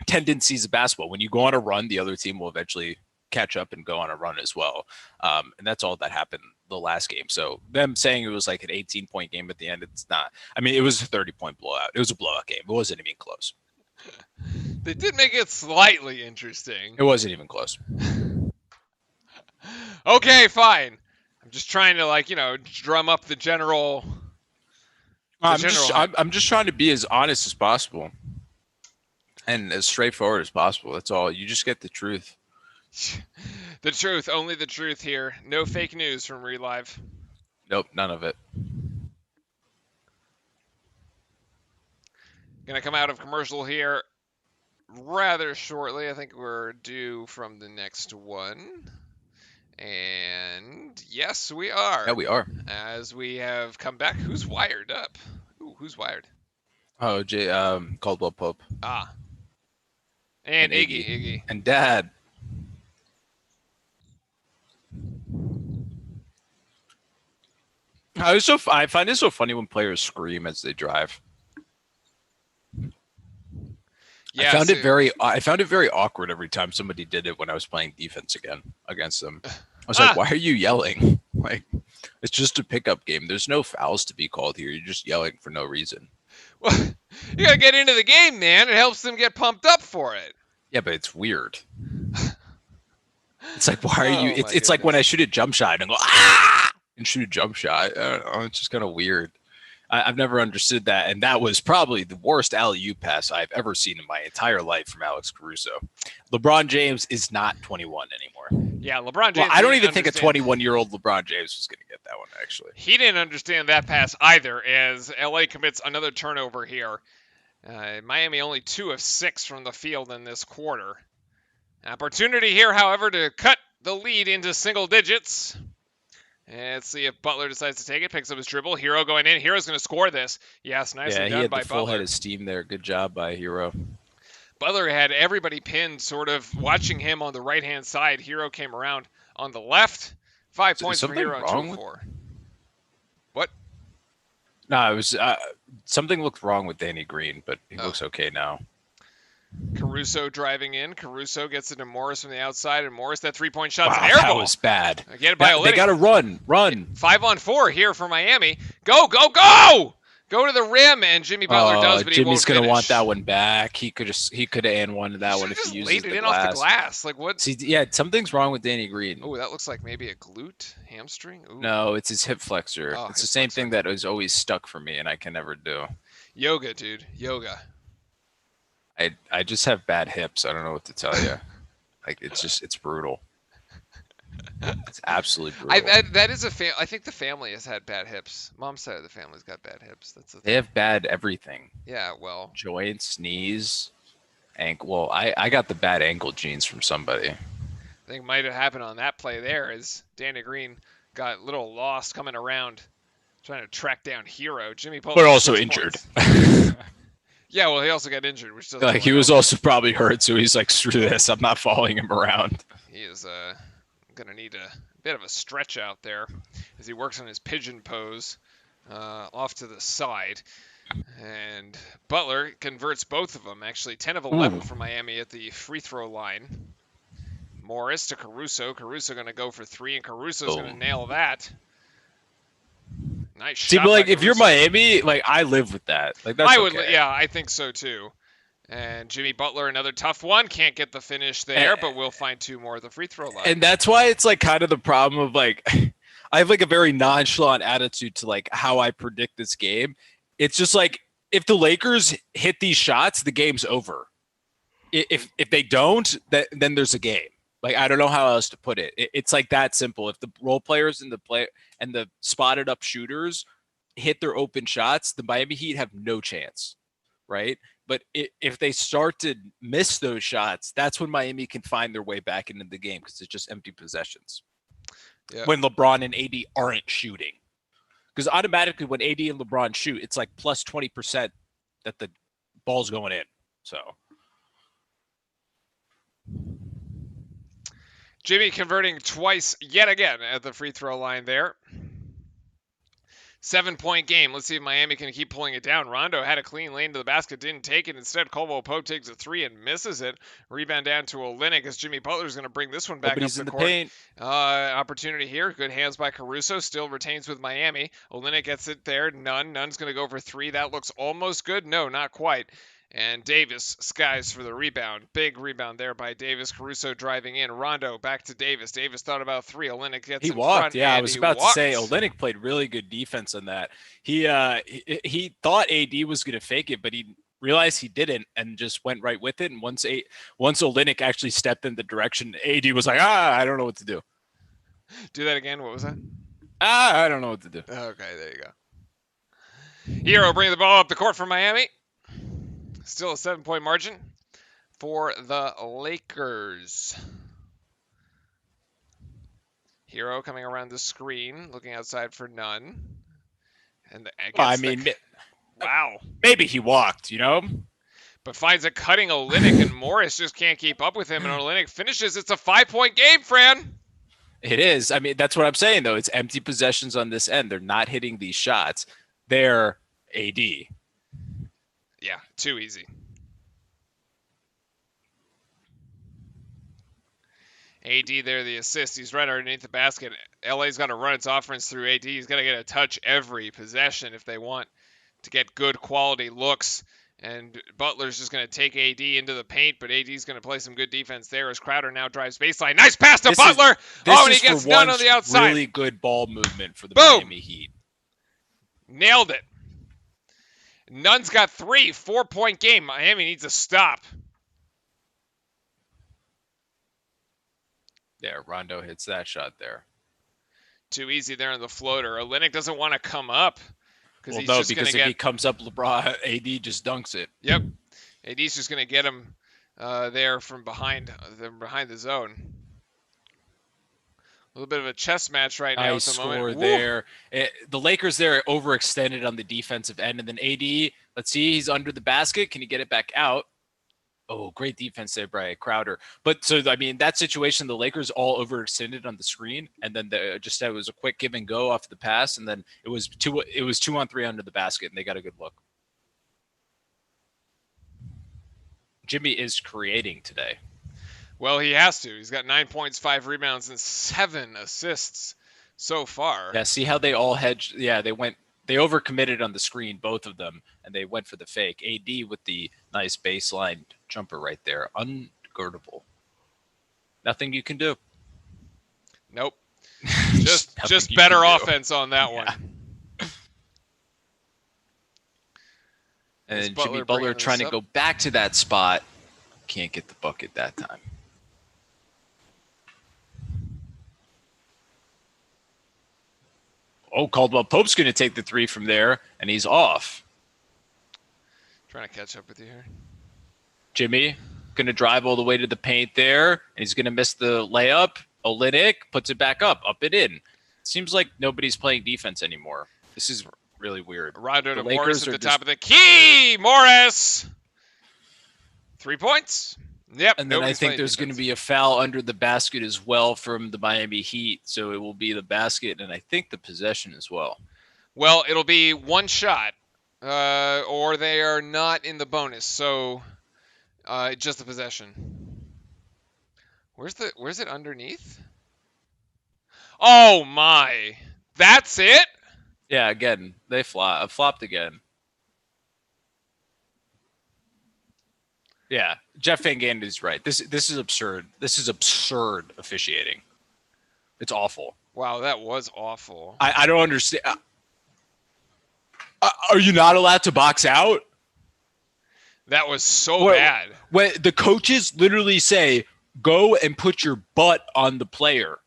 tendencies of basketball. When you go on a run, the other team will eventually catch up and go on a run as well. And that's all that happened the last game. So them saying it was like an 18-point game at the end, it's not. I mean, it was a 30-point blowout. It was a blowout game. It wasn't even close. They did make it slightly interesting. It wasn't even close. Okay, fine. I'm just trying to drum up the general. I'm just trying to be as honest as possible and as straightforward as possible. That's all. You just get the truth. The truth, only the truth here. No fake news from Relive. Nope, none of it. Gonna come out of commercial here rather shortly. I think we're due from the next one. And yes, we are. Yeah, we are. As we have come back. Who's wired up? Ooh, who's wired? Oh, Caldwell Pope. Ah. And Iggy. And Dad. I find it so funny when players scream as they drive. Yeah, I found it very awkward every time somebody did it when I was playing defense against them. I was like, why are you yelling? Like, it's just a pickup game. There's no fouls to be called here. You're just yelling for no reason. Well, you gotta get into the game, man. It helps them get pumped up for it. Yeah, but it's weird. It's like, why are you? Oh my It's like when I goodness. shoot a jump shot and go ah and shoot a jump shot. I don't know, it's just kind of weird. I've never understood that, and that was probably the worst alley-oop pass I've ever seen in my entire life from Alex Caruso. LeBron James is not 21 anymore. Yeah, LeBron Well, James I don't didn't even think a understand. 21-year-old LeBron James was going to get that one, actually. He didn't understand that pass either, as LA commits another turnover here. Miami only 2 of 6 from the field in this quarter. Opportunity here, however, to cut the lead into single digits. And let's see if Butler decides to take it. Picks up his dribble. Hero going in. Hero's going to score this. Yes, nicely Yeah, he done had by the full Butler. head of steam there. Good job by Hero. Butler had everybody pinned, sort of watching him on the right-hand side. Hero came around on the left. 5 points for Hero on 2 of 4. What? No, it was something looked wrong with Danny Green, but he looks okay now. Caruso driving in. Caruso gets it to Morris from the outside, and Morris, that three-point shot's an Wow, air that ball. was bad. Get it by Olynyk. They got to run. 5 on 4 here for Miami. Go, go, go! Go to the rim, and Jimmy Butler does, but he Jimmy's won't gonna finish. want that one back. He could have and one that one if just he uses laid it the in glass. off the glass. Like what? See, yeah, something's wrong with Danny Green. Oh, that looks like maybe a glute, hamstring. Ooh. No, it's his hip flexor. Oh, it's hip the same flexor. thing that is always stuck for me, and I can never do. Yoga, dude. Yoga. I just have bad hips. I don't know what to tell you. Like it's brutal. It's absolutely brutal. That is I think the family has had bad hips. Mom's side of the family's got bad hips. That's the They thing. have bad everything. Yeah, well. Joints, knees, ankle. Well, I got the bad ankle genes from somebody. I think might have happened on that play there as Danny Green got a little lost coming around, trying to track down Hero. Jimmy Butler. But also 6 injured. points. Yeah, well, he also got injured, which doesn't. Like he was also probably hurt, so he's like, screw this. I'm not following him around. He is gonna need a bit of a stretch out there as he works on his pigeon pose off to the side. And Butler converts both of them. Actually, 10 of 11 for Miami at the free throw line. Morris to Caruso. Caruso going to go for 3, and Caruso's going to nail that. Nice shot. See, but like by if you're Caruso. Miami, like I live with that. Like that's I would, okay. yeah, I think so too. And Jimmy Butler, another tough one. Can't get the finish there, but we'll find 2 more at the free throw line. And that's why it's like kind of the problem of like I have like a very nonchalant attitude to like how I predict this game. It's just like if the Lakers hit these shots, the game's over. If they don't, then there's a game. Like I don't know how else to put it. It's like that simple. If the role players and the spotted up shooters hit their open shots, the Miami Heat have no chance, right? But if they start to miss those shots, that's when Miami can find their way back into the game because it's just empty possessions. Yeah. When LeBron and AD aren't shooting. Because automatically when AD and LeBron shoot, it's like plus 20% that the ball's going in. So Jimmy converting twice yet again at the free throw line there. 7-point game. Let's see if Miami can keep pulling it down. Rondo had a clean lane to the basket, didn't take it. Instead, Caldwell Pope takes a 3 and misses it. Rebound down to Olynyk as Jimmy Butler's going to bring this one back up the court. Paint. Opportunity here. Good hands by Caruso. Still retains with Miami. Olynyk gets it there. Nunn's going to go for 3. That looks almost good. No, not quite. And Davis skies for the rebound. Big rebound there by Davis. Caruso driving in. Rondo back to Davis. Davis thought about 3. Olynyk gets He in walked. front. Yeah, I was about walked. to say Olynyk played really good defense on that. He thought AD was going to fake it, but he realized he didn't and just went right with it. And once Olynyk actually stepped in the direction, AD was like, I don't know what to do. Do that again. What was that? I don't know what to do. Okay, there you go. Hero bringing the ball up the court for Miami. Still a 7-point margin for the Lakers. Hero coming around the screen, looking outside for Nunn. And wow. Maybe he walked, But finds a cutting Olynyk, and Morris just can't keep up with him. And Olynyk finishes. It's a 5-point game, Fran. It is. I mean, that's what I'm saying, though. It's empty possessions on this end. They're not hitting these shots. They're AD. Yeah, too easy. AD there, the assist. He's right underneath the basket. LA's got to run its offense through AD. He's got to get a touch every possession if they want to get good quality looks. And Butler's just going to take AD into the paint, but AD's going to play some good defense there as Crowder now drives baseline. Nice pass to Butler. And he gets none on the outside. Really good ball movement for the Boom. Miami Heat. Nailed it. Nunn's got 3, 4-point game. Miami needs a stop. Yeah, Rondo hits that shot there. Too easy there on the floater. Olynyk doesn't want to come up. Well, no, because if he comes up, LeBron, AD just dunks it. Yep. AD's just going to get him there from behind the zone. A little bit of a chess match right now at the moment. Nice score there. The Lakers there overextended on the defensive end. And then AD, let's see, he's under the basket. Can he get it back out? Oh, great defense there by Crowder. But so, I mean, that situation, the Lakers all overextended on the screen. And then it was a quick give and go off the pass. And then it was 2-on-3 under the basket, and they got a good look. Jimmy is creating today. Well, he has to. He's got 9 points, 5 rebounds, and 7 assists so far. Yeah, see how they all hedged? Yeah, they overcommitted on the screen, both of them, and they went for the fake. AD with the nice baseline jumper right there. Unguardable. Nothing you can do. Nope. just better offense on that one. And Jimmy Butler trying to go back to that spot. Can't get the bucket that time. Oh, Caldwell Pope's going to take the 3 from there, and he's off. Trying to catch up with you here. Jimmy going to drive all the way to the paint there, and he's going to miss the layup. Olynyk puts it back up and in. Seems like nobody's playing defense anymore. This is really weird. Rondo to Morris at the top of the key. Morris! 3 points. Yep. And then I think there's going to be a foul under the basket as well from the Miami Heat. So it will be the basket and I think the possession as well. Well, it'll be one shot or they are not in the bonus. So just the possession. Where's it underneath? Oh my. That's it? Yeah, again, they flopped again. Yeah, Jeff Van Gundy's right. This is absurd. This is absurd officiating. It's awful. Wow, that was awful. I don't understand. Are you not allowed to box out? That was so bad. When the coaches literally say, go and put your butt on the player.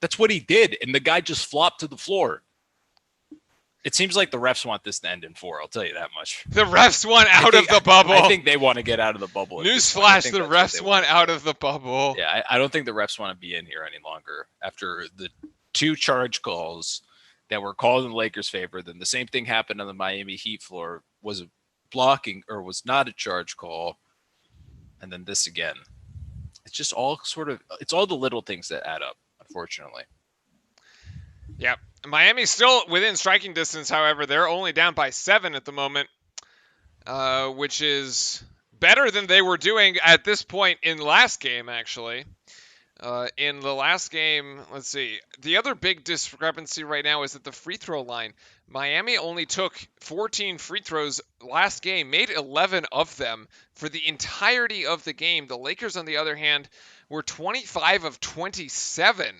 That's what he did, and the guy just flopped to the floor. It seems like the refs want this to end in 4. I'll tell you that much. The refs want out of the bubble. I think they want to get out of the bubble. Newsflash, the refs want out of the bubble. Yeah, I don't think the refs want to be in here any longer after the 2 charge calls that were called in the Lakers' favor. Then the same thing happened on the Miami Heat floor. Was a blocking or was not a charge call. And then this again. It's just all it's all the little things that add up, unfortunately. Yep. Miami's still within striking distance, however. They're only down by 7 at the moment, which is better than they were doing at this point in last game, actually. In the last game, let's see. The other big discrepancy right now is at the free throw line. Miami only took 14 free throws last game, made 11 of them for the entirety of the game. The Lakers, on the other hand, were 25 of 27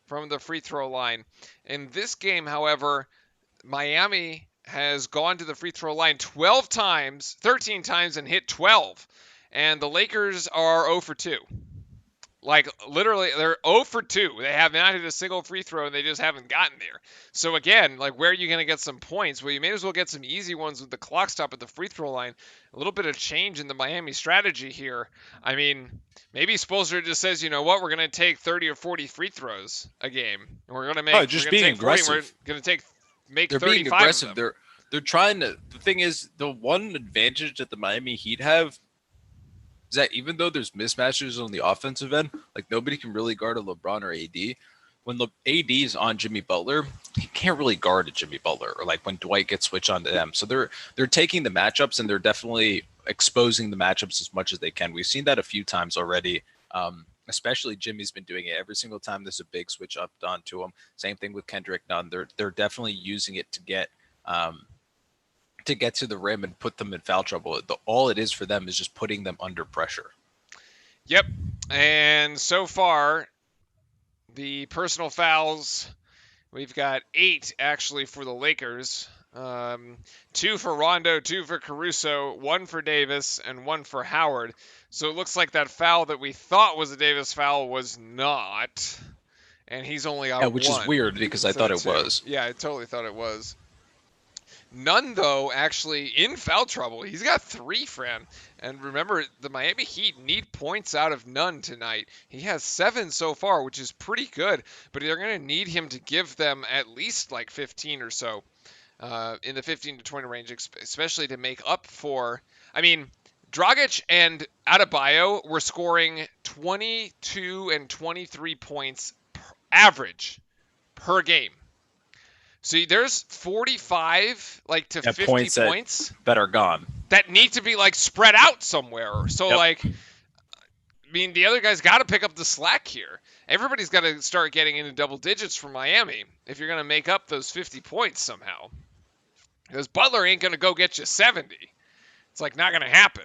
from the free throw line. In this game, however, Miami has gone to the free throw line 13 times and hit 12. And the Lakers are 0 for 2. Like, literally, they're 0 for 2. They have not hit a single free throw, and they just haven't gotten there. So, again, like, where are you going to get some points? Well, you may as well get some easy ones with the clock stop at the free throw line. A little bit of change in the Miami strategy here. I mean, maybe Spoelstra just says, you know what, we're going to take 30 or 40 free throws a game. And we're going to make just being aggressive. We're going to make they're 35 being aggressive. of them. They're trying to. The thing is, the one advantage that the Miami Heat have is that even though there's mismatches on the offensive end, like nobody can really guard a LeBron or AD. When AD is on Jimmy Butler, he can't really guard a Jimmy Butler, or like when Dwight gets switched onto them. So they're taking the matchups and they're definitely exposing the matchups as much as they can. We've seen that a few times already. Especially Jimmy's been doing it every single time there's a big switch up onto him. Same thing with Kendrick Nunn. They're definitely using it to to get to the rim and put them in foul trouble. All it is for them is just putting them under pressure. Yep. And so far, the personal fouls, we've got 8 actually for the Lakers. 2 for Rondo, 2 for Caruso, 1 for Davis, and 1 for Howard. So it looks like that foul that we thought was a Davis foul was not. And he's only got which one is weird because I thought it was. Yeah, I totally thought it was. Nunn, though, actually in foul trouble. He's got 3, Fran. And remember, the Miami Heat need points out of Nunn tonight. He has 7 so far, which is pretty good. But they're going to need him to give them at least like 15 or so. In the 15 to 20 range, especially to make up for... I mean, Dragic and Adebayo were scoring 22 and 23 points average per game. So there's 45 to 50 points that are gone that need to be like spread out somewhere. So like, I mean, the other guys got to pick up the slack here. Everybody's got to start getting into double digits for Miami if you're going to make up those 50 points somehow. Because Butler ain't going to go get you 70. It's like not going to happen.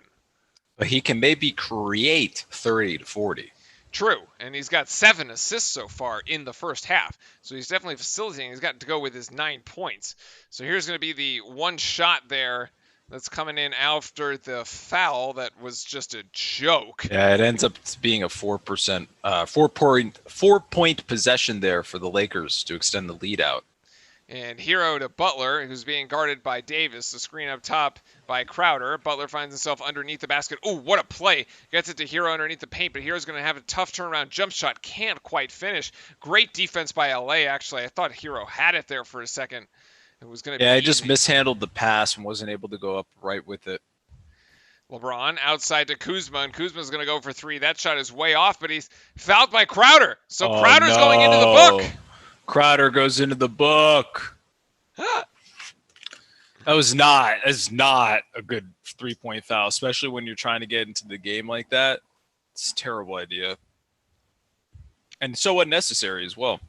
But he can maybe create 30 to 40. True, and he's got 7 assists so far in the first half. So he's definitely facilitating. He's got to go with his 9 points. So here's going to be the one shot there that's coming in after the foul that was just a joke. Yeah, it ends up being a 4%, 4-point possession there for the Lakers to extend the lead out. And Hero to Butler, who's being guarded by Davis. The screen up top by Crowder. Butler finds himself underneath the basket. Oh, what a play. Gets it to Hero underneath the paint, but Hero's going to have a tough turnaround jump shot. Can't quite finish. Great defense by LA, actually. I thought Hero had it there for a second. It was going to be I just mishandled the pass and wasn't able to go up right with it. LeBron outside to Kuzma, and Kuzma's going to go for 3. That shot is way off, but he's fouled by Crowder. So Crowder's going into the book. Crowder goes into the book. That's not a good 3-point foul, especially when you're trying to get into the game like that. It's a terrible idea. And so unnecessary as well,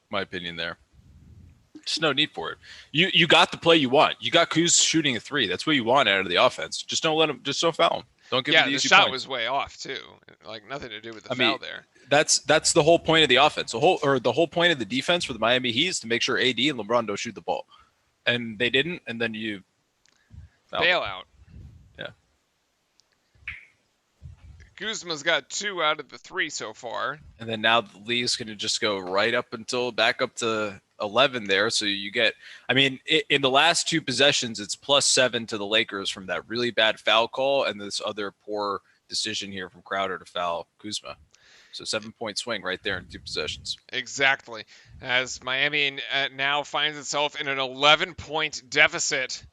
my opinion there. Just no need for it. You got the play you want. You got Kuz shooting a 3. That's what you want out of the offense. Just don't foul him. Don't give him the easy shot point. Was way off too. Like nothing to do with the foul there. That's the whole point of the offense. The whole point of the defense for the Miami Heat is to make sure AD and LeBron don't shoot the ball. And they didn't, and then you bail out. Yeah. Kuzma's got 2 out of the 3 so far. And then now the league's going to just go right up until back up to 11 there. So you get, I mean, in the last 2 possessions, it's +7 to the Lakers from that really bad foul call and this other poor decision here from Crowder to foul Kuzma. So 7-point swing right there in 2 possessions. Exactly. As Miami now finds itself in an 11-point deficit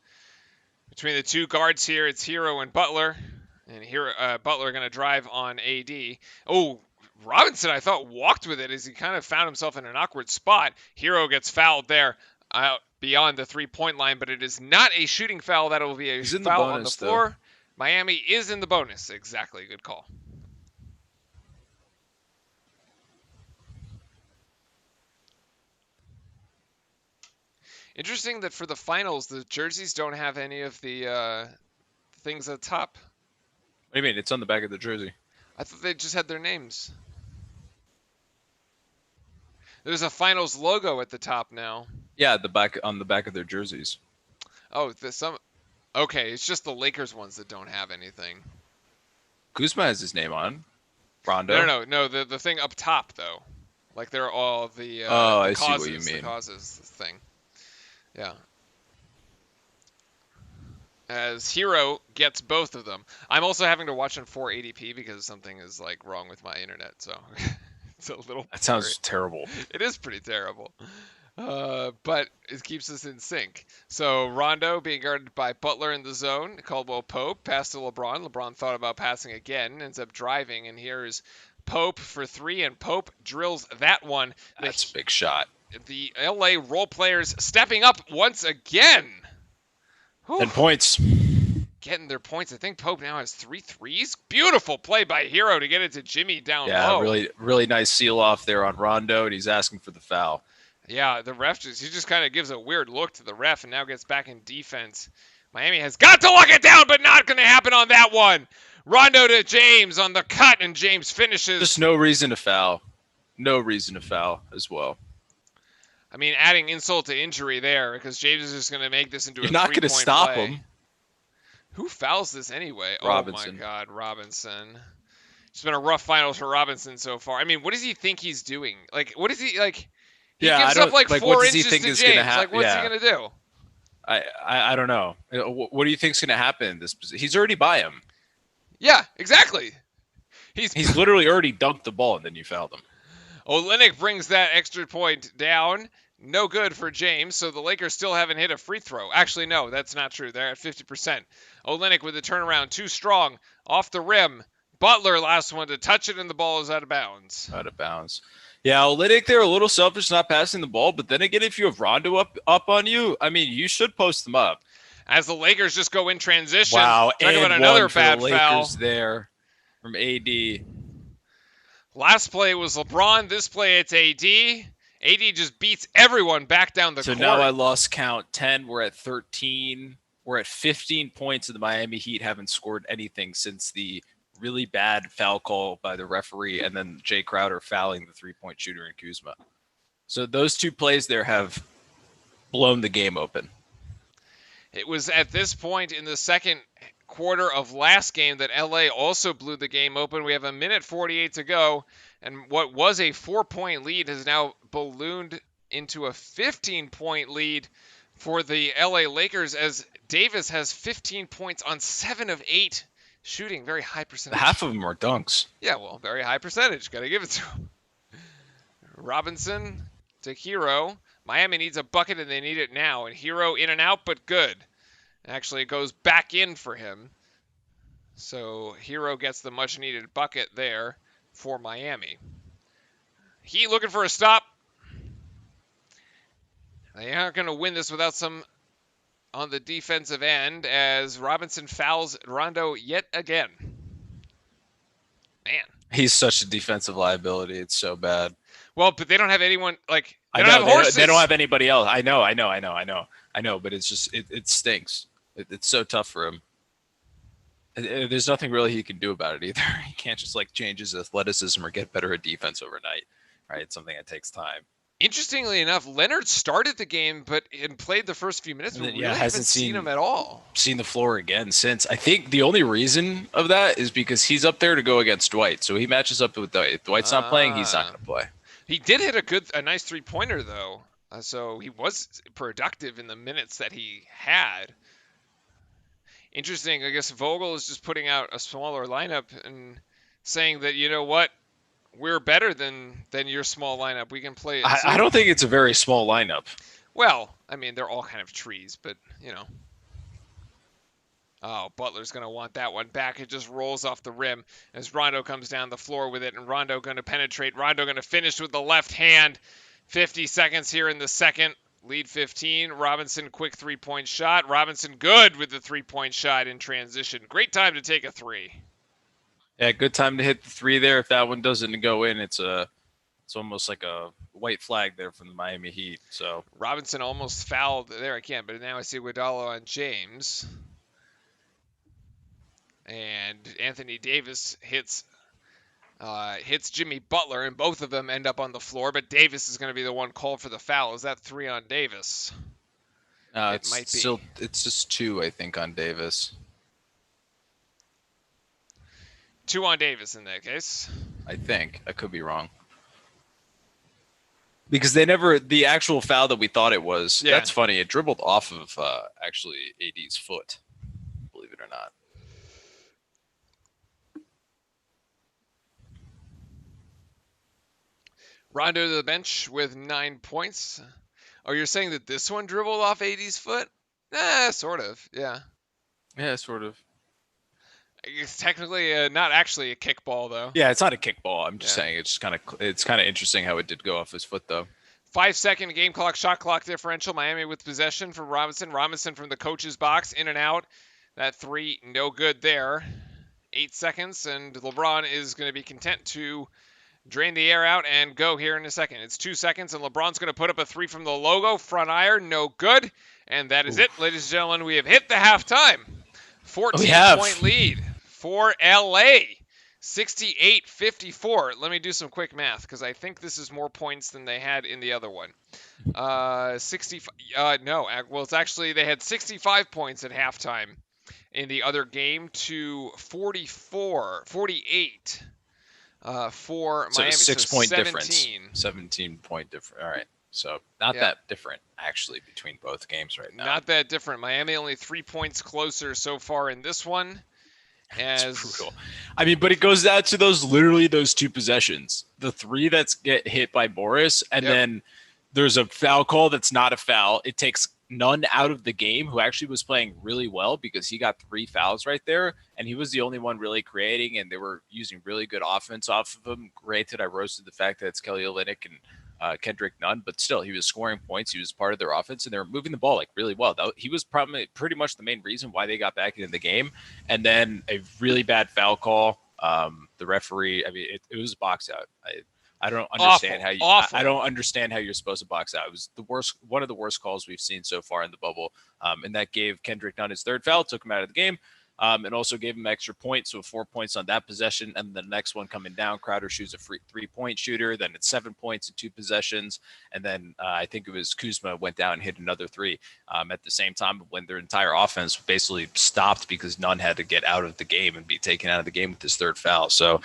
between the 2 guards here. It's Hero and Butler. And here, Butler going to drive on AD. Oh, Robinson, I thought, walked with it as he kind of found himself in an awkward spot. Hero gets fouled there beyond the 3-point line, but it is not a shooting foul. That will be a foul on the floor. Though. Miami is in the bonus. Exactly. Good call. Interesting that for the finals, the jerseys don't have any of the things at the top. What do you mean? It's on the back of the jersey. I thought they just had their names. There's a finals logo at the top now. Yeah, on the back of their jerseys. Oh, okay, it's just the Lakers ones that don't have anything. Kuzma has his name on. Rondo. No. The thing up top though, like they're all the I causes, see what you mean. The causes thing. Yeah. As Hero gets both of them. I'm also having to watch on 480p because something is like wrong with my internet, so it's a little. That sounds terrible. It is pretty terrible. But it keeps us in sync. So Rondo being guarded by Butler in the zone. Caldwell Pope pass to LeBron. LeBron thought about passing again, ends up driving, and here's Pope for 3, and Pope drills that one. That's a big shot. The LA role players stepping up once again. 10 points. Getting their points. I think Pope now has 3 threes. Beautiful play by Hero to get it to Jimmy down low. Yeah, really nice seal off there on Rondo, and he's asking for the foul. Yeah, the ref just kind of gives a weird look to the ref and now gets back in defense Miami has got to lock it down, but not going to happen on that one. Rondo to James on the cut, and James finishes. Just no reason to foul. No reason to foul as well. I mean, adding insult to injury there, because James is just going to make this into You're a not going to three-point stop play. him. Who fouls this anyway? Robinson. Oh my God, Robinson. It's been a rough finals for Robinson so far. I mean, what does he think he's doing? Like, what is he like? He Yeah, gives I don't up like like. 4 What does he inches think to is going to James. happen? Like, what's he gonna do? I don't know. What do you think's going to happen in this position? He's already by him. Yeah, exactly. He's literally already dunked the ball, and then you fouled him. Olynyk brings that extra point down. No good for James, so the Lakers still haven't hit a free throw. Actually, no, that's not true. They're at 50%. Olynyk with the turnaround, too strong, off the rim. Butler, last one to touch it, and the ball is out of bounds. Out of bounds. Yeah, Olynyk, they're a little selfish not passing the ball, but then again, if you have Rondo up on you, I mean, you should post them up. As the Lakers just go in transition. Wow, Talk and about another one for bad the Lakers foul. there from AD. Last play was LeBron. This play, it's AD. AD just beats everyone back down the court. So now I lost count. 10. We're at 13. We're at 15 points, and the Miami Heat haven't scored anything since the really bad foul call by the referee, and then Jay Crowder fouling the three-point shooter in Kuzma. So those two plays there have blown the game open. It was at this point in the second quarter of last game that LA also blew the game open. We have a minute 48 to go, and what was a 4-point lead has now ballooned into a 15-point lead for the LA Lakers, as Davis has 15 points on 7 of 8 shooting. Very high percentage. Half of them are dunks. Yeah, well, very high percentage. Got to give it to him. Robinson to Hero. Miami needs a bucket, and they need it now. And Hero in and out, but good. Actually, it goes back in for him. So Hero gets the much-needed bucket there for Miami. Heat looking for a stop. They aren't going to win this without some on the defensive end, as Robinson fouls Rondo yet again. Man. He's such a defensive liability. It's so bad. Well, but they don't have anyone, like, they don't have horses. They don't have anybody else. I know, but it's just, it stinks. It's so tough for him. There's nothing really he can do about it either. He can't just like change his athleticism or get better at defense overnight, right? It's something that takes time. Interestingly enough, Leonard started the game, but played the first few minutes. But we really haven't seen him at all. Seen the floor again since. I think the only reason of that is because he's up there to go against Dwight. So he matches up with Dwight. If Dwight's not playing, he's not going to play. He did hit a nice three-pointer though, so he was productive in the minutes that he had. Interesting. I guess Vogel is just putting out a smaller lineup and saying that, you know what, we're better than your small lineup. We can play it. I don't think it's a very small lineup. Well, I mean, they're all kind of trees, but, you know. Oh, Butler's going to want that one back. It just rolls off the rim as Rondo comes down the floor with it, and Rondo going to penetrate. Rondo going to finish with the left hand. 50 seconds here in the second. Lead 15. Robinson, quick three-point shot. Robinson good with the three-point shot in transition. Great time to take a three. Yeah, good time to hit the three there. If that one doesn't go in, it's almost like a white flag there from the Miami Heat. So Robinson almost fouled there again, but now I see Iguodala on James. And Anthony Davis hits Jimmy Butler, and both of them end up on the floor, but Davis is going to be the one called for the foul. Is that 3 on Davis? It might be. It's just 2, I think, on Davis. 2 on Davis in that case. I think. I could be wrong. Because the actual foul that we thought it was, that's funny. It dribbled off of actually AD's foot, believe it or not. Rondo to the bench with 9 points. Oh, you're saying that this one dribbled off AD's foot? Sort of, yeah. Yeah, sort of. It's technically not actually a kickball, though. Yeah, it's not a kickball. I'm just saying it's kind of interesting how it did go off his foot, though. 5-second game clock, shot clock differential. Miami with possession from Robinson. Robinson from the coach's box, in and out. That 3, no good there. 8 seconds, and LeBron is going to be content to drain the air out and go here in a second. It's 2 seconds, and LeBron's going to put up a 3 from the logo. Front iron, no good. And that is Ooh. it, ladies and gentlemen. We have hit the halftime. We have. 14-point lead for LA. 68-54. Let me do some quick math because I think this is more points than they had in the other one. 65. No, well, it's actually they had 65 points at halftime in the other game to 48 for So Miami. 6 point 17. difference. 17-point difference. All right. So not that different actually between both games right now. Not that different. Miami only 3 points closer so far in this one. It's brutal. I mean, but it goes down to those 2 possessions. The 3 that's get hit by Morris, and then there's a foul call that's not a foul. It takes Nunn out of the game, who actually was playing really well because he got 3 fouls right there, and he was the only one really creating, and they were using really good offense off of him. Granted, I roasted the fact that it's Kelly Olynyk and Kendrick Nunn, but still, he was scoring points. He was part of their offense, and they were moving the ball like really well. He was probably pretty much the main reason why they got back into the game. And then a really bad foul call. The referee, I mean, it was a box out. I don't understand I don't understand how you're supposed to box out. It was one of the worst calls we've seen so far in the bubble, and that gave Kendrick Nunn his 3rd foul, took him out of the game. And also gave him extra points, so 4 points on that possession. And the next one coming down, Crowder shoots a free 3-point shooter. Then it's 7 points in 2 possessions. And then I think it was Kuzma went down and hit another 3 at the same time when their entire offense basically stopped because Nunn had to get out of the game and be taken out of the game with his 3rd foul. So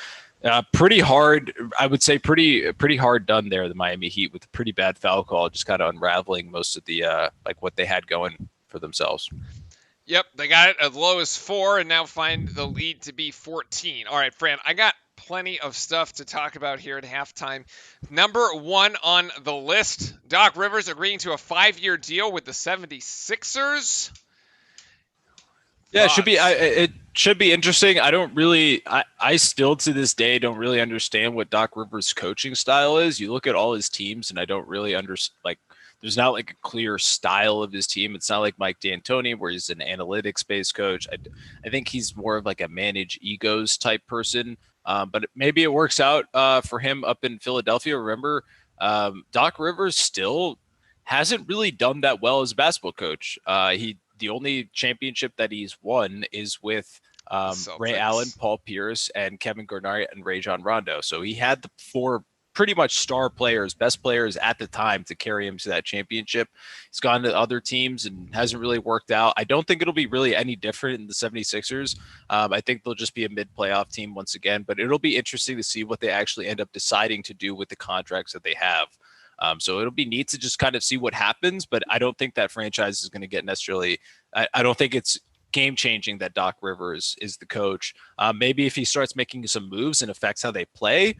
pretty hard, I would say pretty hard done there, the Miami Heat, with a pretty bad foul call, just kind of unraveling most of the like what they had going for themselves. Yep, they got it as low as 4 and now find the lead to be 14. All right, Fran, I got plenty of stuff to talk about here at halftime. Number 1 on the list, Doc Rivers agreeing to a 5-year deal with the 76ers. Yeah, it should be interesting. I still to this day don't really understand what Doc Rivers' coaching style is. You look at all his teams, and I don't really understand, like, there's not like a clear style of his team. It's not like Mike D'Antoni, where he's an analytics-based coach. I think he's more of like a manage egos type person. But maybe it works out for him up in Philadelphia. Remember, Doc Rivers still hasn't really done that well as a basketball coach. The only championship that he's won is with Ray Allen, Paul Pierce, and Kevin Garnett and Rajon Rondo. So he had the 4 pretty much star players, best players at the time to carry him to that championship. He's gone to other teams and hasn't really worked out. I don't think it'll be really any different in the 76ers. I think they'll just be a mid-playoff team once again, but it'll be interesting to see what they actually end up deciding to do with the contracts that they have. So it'll be neat to just kind of see what happens, but I don't think that franchise is going to get necessarily, I don't think it's game-changing that Doc Rivers is the coach. Maybe if he starts making some moves and affects how they play,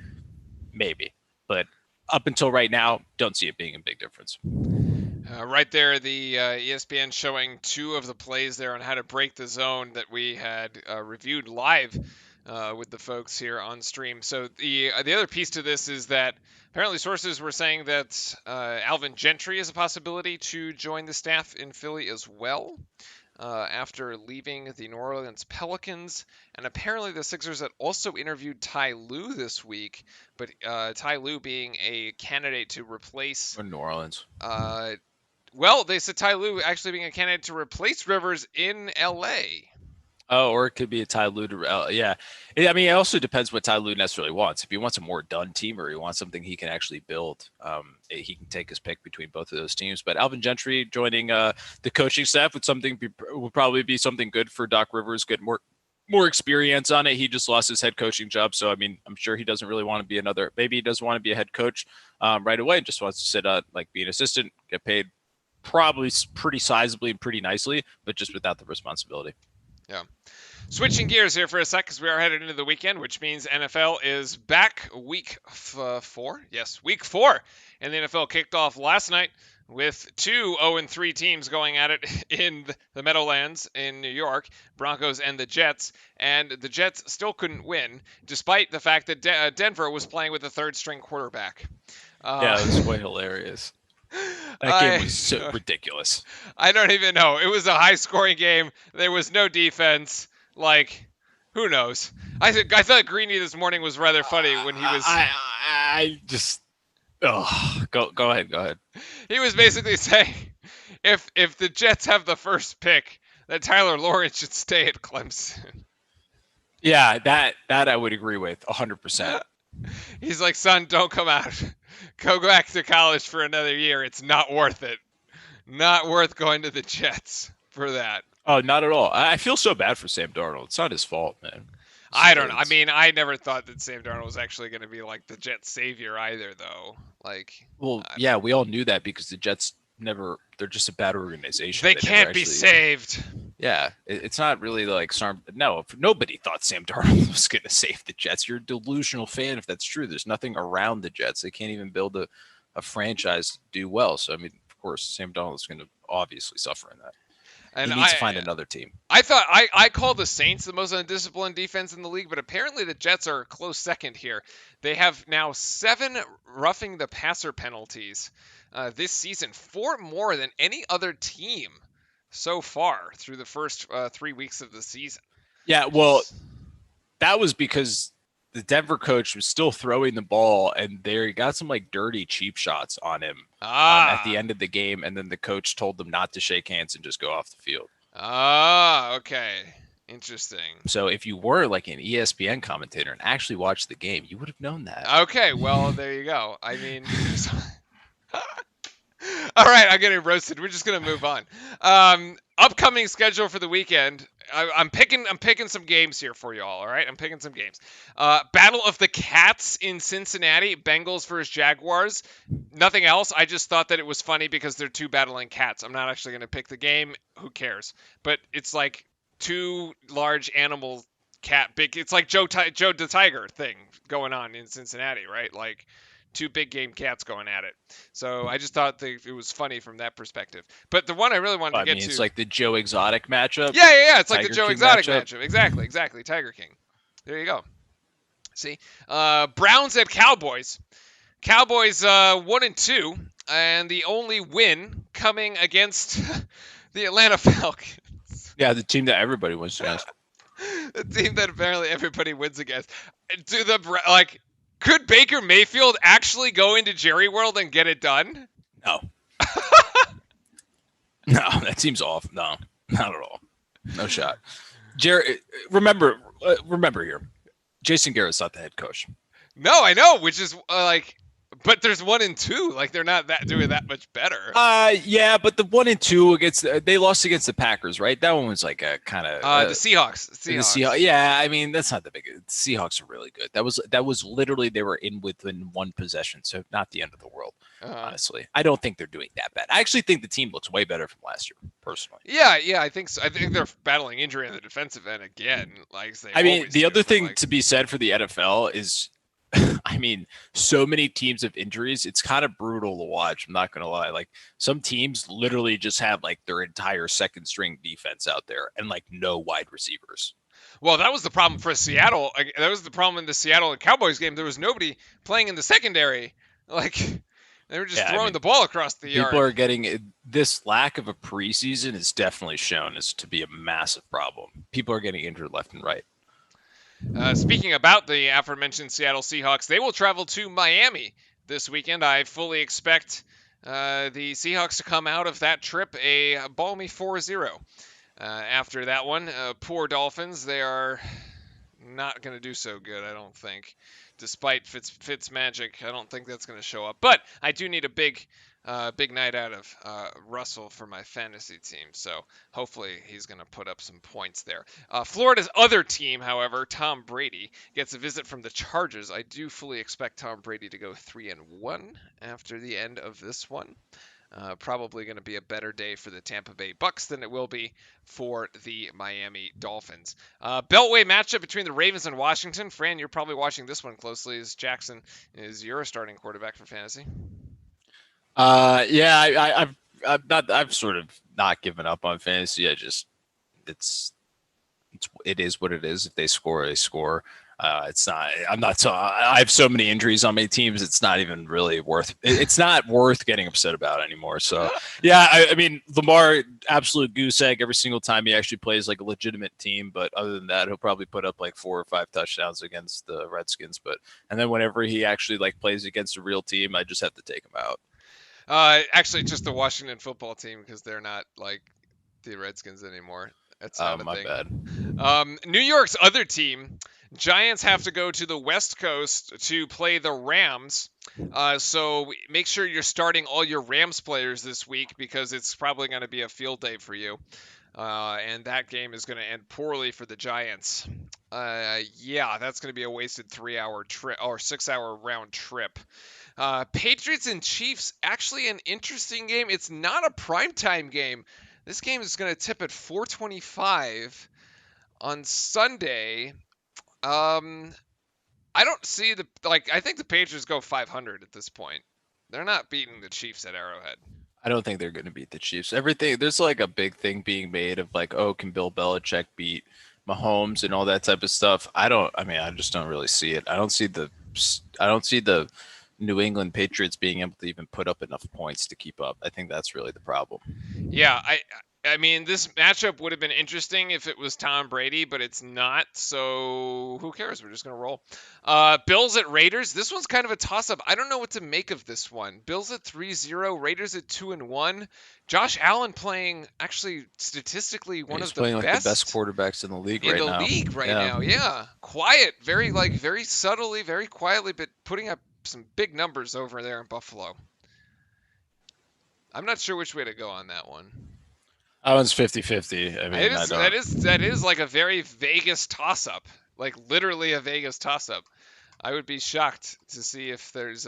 maybe. But up until right now, don't see it being a big difference. Right there, the ESPN showing 2 of the plays there on how to break the zone that we had reviewed live with the folks here on stream. So the other piece to this is that apparently sources were saying that Alvin Gentry is a possibility to join the staff in Philly as well. After leaving the New Orleans Pelicans. And apparently the Sixers had also interviewed Ty Lue this week, but Ty Lue being a candidate to replace... New Orleans. Well, they said Ty Lue actually being a candidate to replace Rivers in L.A. Oh, or it could be a Ty Lue. Yeah. I mean, it also depends what Ty Lue necessarily wants. If he wants a more done team or he wants something he can actually build, he can take his pick between both of those teams. But Alvin Gentry joining the coaching staff would probably be something good for Doc Rivers, get more experience on it. He just lost his head coaching job. So, I mean, I'm sure he doesn't really want to be maybe he doesn't want to be a head coach right away and just wants to sit like be an assistant, get paid probably pretty sizably and pretty nicely, but just without the responsibility. Yeah. Switching gears here for a sec because we are headed into the weekend, which means NFL is back week 4. Yes, week 4. And the NFL kicked off last night with 2 0-3 teams going at it in the Meadowlands in New York, Broncos and the Jets. And the Jets still couldn't win, despite the fact that Denver was playing with a third-string quarterback. Yeah, it was quite hilarious. That game was so ridiculous. I don't even know. It was a high-scoring game. There was no defense. Like, who knows? I thought Greeny this morning was rather funny when he was. I just. Oh, go ahead. He was basically saying if the Jets have the first pick, that Tyler Lawrence should stay at Clemson. Yeah, that I would agree with 100%. He's like, son, don't come out. Go back to college for another year. It's not worth it. Not worth going to the Jets for that. Oh, not at all. I feel so bad for Sam Darnold. It's not his fault, man. I don't know. I mean, I never thought that Sam Darnold was actually going to be like the Jets' savior either, though. Like, well, yeah, we all knew that because the Jets they're just a bad organization. They can't be saved. Yeah, it's not really like nobody thought Sam Darnold was going to save the Jets. You're a delusional fan if that's true. There's nothing around the Jets. They can't even build a franchise to do well. So, I mean, of course, Sam Darnold is going to obviously suffer in that. And he needs to find another team. I thought I call the Saints the most undisciplined defense in the league, but apparently the Jets are a close second here. They have now 7 roughing the passer penalties this season, 4 more than any other team so far through the first 3 weeks of the season. Yeah, well, that was because the Denver coach was still throwing the ball, and they got some like dirty cheap shots on him at the end of the game, and then the coach told them not to shake hands and just go off the field. Okay. Interesting. So if you were like an ESPN commentator and actually watched the game, you would have known that. Okay, well, there you go. I mean, all right, I'm getting roasted. We're just gonna move on. Upcoming schedule for the weekend. I'm picking some games here for you all right? I'm picking some games. Battle of the Cats in Cincinnati, Bengals versus Jaguars. Nothing else. I just thought that it was funny because they're 2 battling cats. I'm not actually going to pick the game. Who cares? But it's like 2 large animal it's like Joe the Tiger thing going on in Cincinnati, right? Like 2 big game cats going at it. So I just thought it was funny from that perspective. But the one I really wanted to get to... It's like the Joe Exotic matchup. Yeah. It's like the Joe Exotic matchup. Exactly. Tiger King. There you go. See? Browns at Cowboys. Cowboys 1-2, and the only win coming against the Atlanta Falcons. Yeah, the team that everybody wins against. The team that apparently everybody wins against. Could Baker Mayfield actually go into Jerry World and get it done? No. No, that seems off. No, not at all. No shot. Jerry, remember here, Jason Garrett's not the head coach. No, I know, which is but there's 1-2. Like, they're not doing that much better. Yeah, but the 1-2 they lost against the Packers, right? That one was like a kind of the Seahawks. The Seahawks. Yeah, I mean that's not the big. The Seahawks are really good. That was literally they were within 1 possession, so not the end of the world. Honestly, I don't think they're doing that bad. I actually think the team looks way better from last year, personally. Yeah, I think so. I think they're battling injury on the defensive end again. The other thing to be said for the NFL is, I mean, so many teams have injuries. It's kind of brutal to watch. I'm not going to lie. Like, some teams literally just have like their entire second string defense out there and like no wide receivers. Well, that was the problem for Seattle. That was the problem in the Seattle Cowboys game. There was nobody playing in the secondary. Like, they were just throwing the ball across the yard. People are getting this lack of a preseason is definitely shown as to be a massive problem. People are getting injured left and right. Speaking about the aforementioned Seattle Seahawks, they will travel to Miami this weekend. I fully expect the Seahawks to come out of that trip a balmy 4-0. After that one, poor Dolphins, they are not going to do so good, I don't think. Despite Fitz magic, I don't think that's going to show up. But I do need a big night out of Russell for my fantasy team, so hopefully he's going to put up some points there. Florida's other team, however, Tom Brady, gets a visit from the Chargers. I do fully expect Tom Brady to go 3-1 after the end of this one. Probably going to be a better day for the Tampa Bay Bucks than it will be for the Miami Dolphins. Beltway matchup between the Ravens and Washington. Fran, you're probably watching this one closely, as Jackson is your starting quarterback for fantasy. Yeah, I've sort of not given up on fantasy. It is what it is. If they score, they score. It's not. I have so many injuries on my teams. It's not even really worth. It's not worth getting upset about anymore. So yeah, I mean, Lamar, absolute goose egg every single time he actually plays like a legitimate team. But other than that, he'll probably put up like 4 or 5 touchdowns against the Redskins. And then whenever he actually like plays against a real team, I just have to take him out. Actually, just the Washington football team because they're not like the Redskins anymore. That's Oh, not a my thing. bad. New York's other team, Giants, have to go to the West Coast to play the Rams. So make sure you're starting all your Rams players this week because it's probably going to be a field day for you. And that game is going to end poorly for the Giants. Yeah, that's going to be a wasted 3-hour trip or 6-hour round trip. Patriots and Chiefs, actually an interesting game. It's not a primetime game. This game is going to tip at 4:25 on Sunday. Um, I don't see the like. I think the Patriots go 500 at this point. They're not beating the Chiefs at Arrowhead. I don't think they're going to beat the Chiefs. Everything there's like a big thing being made of like, oh, can Bill Belichick beat Mahomes and all that type of stuff. I don't. I mean, I just don't really see it. I don't see the. I don't see the New England Patriots being able to even put up enough points to keep up. I think that's really the problem. Yeah, I mean, this matchup would have been interesting if it was Tom Brady, but it's not. So who cares? We're just gonna roll. Bills at Raiders. This one's kind of a toss-up. I don't know what to make of this one. Bills at 3-0, Raiders at 2-1. Josh Allen playing actually statistically one He's of the playing like the best best quarterbacks in the league in right the now. league right Yeah. now. Yeah, quiet, very subtly, very quietly, but putting up some big numbers over there in Buffalo. I'm not sure which way to go on that one. That one's 50-50. I It mean, I is don't. that is like a very Vegas toss-up, like literally a Vegas toss-up. I would be shocked to see if there's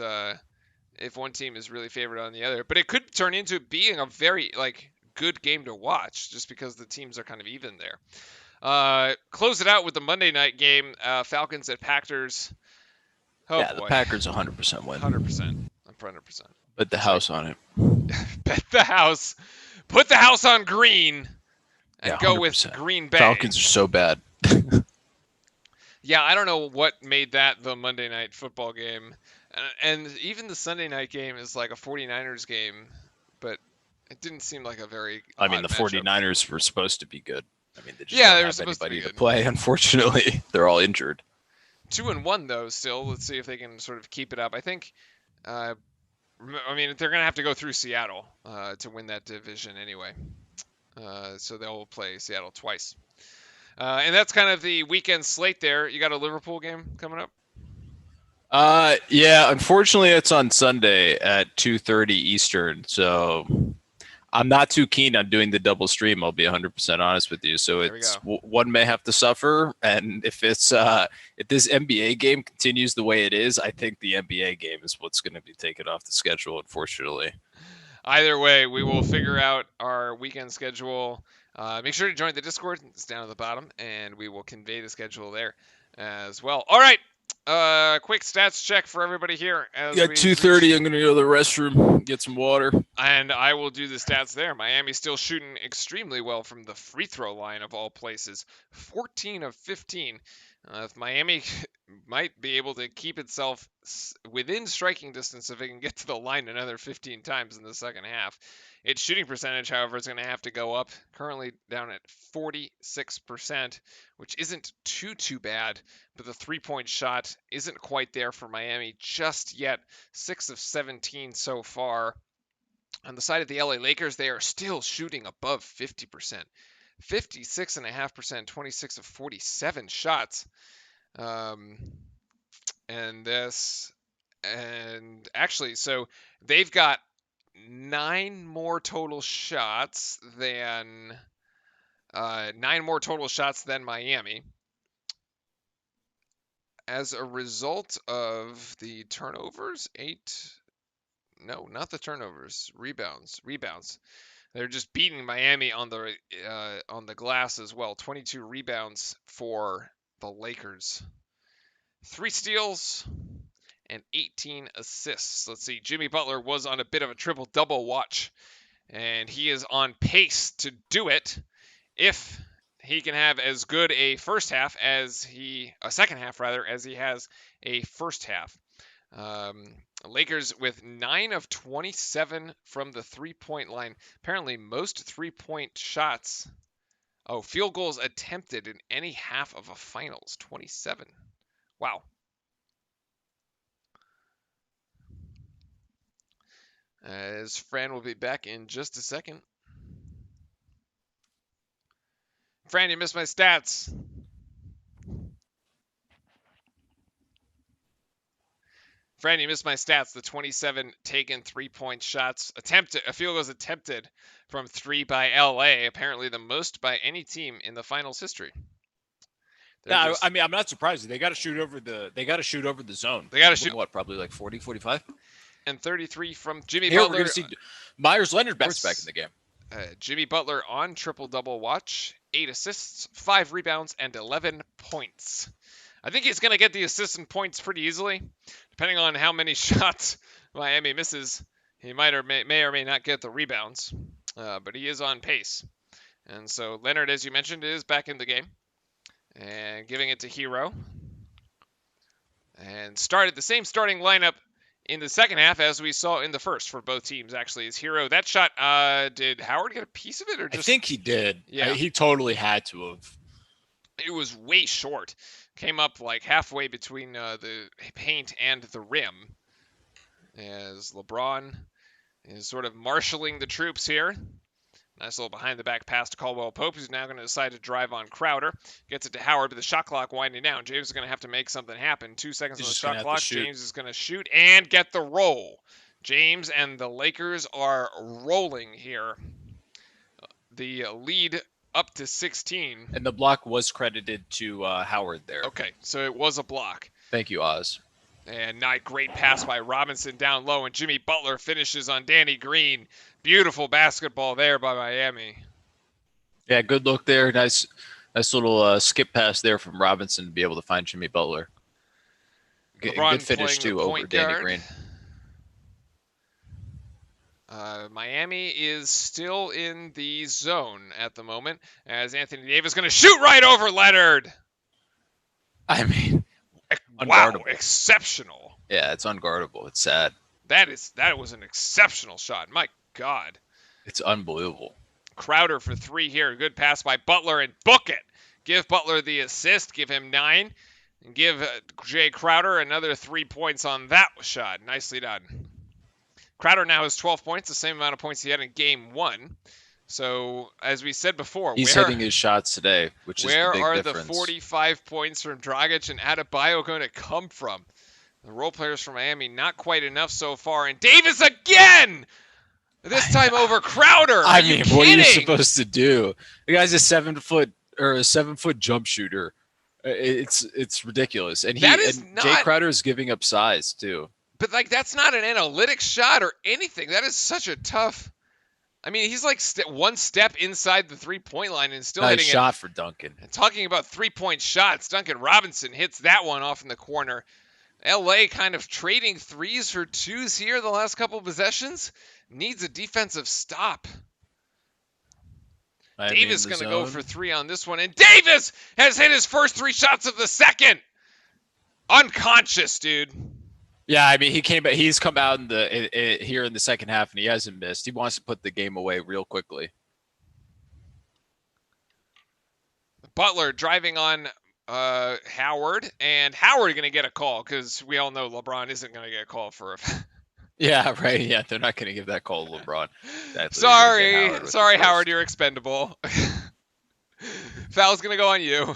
if one team is really favored on the other, but it could turn into being a very like good game to watch just because the teams are kind of even there. Close it out with the Monday night game, Falcons at Packers. Oh Yeah, the boy, Packers 100% win. 100%. I'm 100%. Put the It's like house on it. bet the house, put the house on green, Yeah, and go with 100%. Green Bay. Falcons are so bad. Yeah, I don't know what made that the Monday night football game. And even the Sunday night game is like a 49ers game, but it didn't seem like a very I mean, hot the matchup. 49ers were supposed to be good. I mean, they just Yeah, don't they were have supposed to be anybody to good. play, unfortunately. They're all injured. 2-1 though still. Let's see if they can sort of keep it up. I think I mean they're going to have to go through Seattle to win that division anyway. So they'll play Seattle twice. And that's kind of the weekend slate there. You got a Liverpool game coming up? Yeah, unfortunately it's on Sunday at 2:30 Eastern. So I'm not too keen on doing the double stream. I'll be 100% honest with you. So There we it's go. one may have to suffer, and if this NBA game continues the way it is, I think the NBA game is what's going to be taken off the schedule. Unfortunately. Either way, we will figure out our weekend schedule. Make sure to join the Discord. It's down at the bottom, and we will convey the schedule there as well. All right. Quick stats check for everybody here as Yeah, we 2:30. I'm going to go to the restroom, get some water. and I will do the stats there. Miami's still shooting extremely well from the free throw line of all places, 14 of 15. If Miami might be able to keep itself within striking distance if it can get to the line another 15 times in the second half. Its shooting percentage, however, is going to have to go up, currently down at 46%, which isn't too bad, but the three-point shot isn't quite there for Miami just yet. 6 of 17 so far. On the side of the LA Lakers, they are still shooting above 50%. 56.5%, 26 of 47 shots. Um, and actually, so they've got 9 more total shots than Miami. As a result of the turnovers, no, not the turnovers, rebounds. They're just beating Miami on the glass as well. 22 rebounds for the Lakers. 3 steals and 18 assists. Let's see. Jimmy Butler was on a bit of a triple-double watch, and he is on pace to do it if he can have as good a second half rather, as he has a first half. Lakers with 9 of 27 from the three-point line. Apparently, most three-point shots. Oh, field goals attempted in any half of a finals. 27. Wow. As Fran will be back in just a second. Fran, you missed my stats. Fran, you missed my stats. The 27 taken 3-point shots attempted, a field goals attempted from 3 by LA. Apparently the most by any team in the finals history. Yeah, I mean, I'm not surprised. They got to shoot over the. They got to shoot over the zone. They got to shoot what? Probably like 40, 45. And 33 from Jimmy Here Butler. We're going to see Myers Leonard bounce back in the game. Jimmy Butler on triple-double watch, 8 assists, 5 rebounds, and 11 points. I think he's going to get the assists and points pretty easily. Depending on how many shots Miami misses, he may or may not get the rebounds. But he is on pace. And so Leonard, as you mentioned, is back in the game. And giving it to Hero. And started the same starting lineup in the second half as we saw in the first for both teams, actually, is Hero. That shot, did Howard get a piece of it? Or just... I think he did. Yeah. He totally had to have. It was way short. Came up like halfway between the paint and the rim. As LeBron is sort of marshaling the troops here. Nice little behind-the-back pass to Caldwell Pope, who's now going to decide to drive on Crowder. Gets it to Howard, but the shot clock winding down. James is going to have to make something happen. 2 seconds on the shot clock. James is going to shoot and get the roll. James and the Lakers are rolling here. The lead up to 16. And the block was credited to Howard there. Okay, so it was a block. Thank you, Oz. And not great pass by Robinson down low, and Jimmy Butler finishes on Danny Green. Beautiful basketball there by Miami. Yeah, good look there. Nice little skip pass there from Robinson to be able to find Jimmy Butler. Good finish too over Danny Green. Miami is still in the zone at the moment, as Anthony Davis is going to shoot right over Leonard. I mean, wow, exceptional. Yeah, it's unguardable. It's sad. That was an exceptional shot. My God. It's unbelievable. Crowder for 3 here. Good pass by Butler, and book it. Give Butler the assist. Give him 9. And give Jay Crowder another 3 points on that shot. Nicely done. Crowder now has 12 points, the same amount of points he had in game 1. So, as we said before, he's hitting his shots today, which is the big difference. Where are the 45 points from Dragic and Adebayo going to come from? The role players from Miami, not quite enough so far. And Davis again! This time over Crowder. I mean, what are you supposed to do? The guy's a 7 foot jump shooter. It's ridiculous. And Jay Crowder is giving up size too. But like, that's not an analytics shot or anything. That is such a tough. I mean, he's like one step inside the 3-point line and still hitting it. Nice shot for Duncan. And talking about 3-point shots, Duncan Robinson hits that one off in the corner. LA kind of trading 3s for 2s here the last couple of possessions. Needs a defensive stop. Davis going to go for 3 on this one. And Davis has hit his first 3 shots of the second. Unconscious, dude. Yeah, I mean, he's come out here in the second half, and he hasn't missed. He wants to put the game away real quickly. Butler driving on Howard, and Howard going to get a call because we all know LeBron isn't going to get a call for a. Yeah, right. Yeah, they're not going to give that call to LeBron. Sorry, Howard, you're expendable. Foul's going to go on you.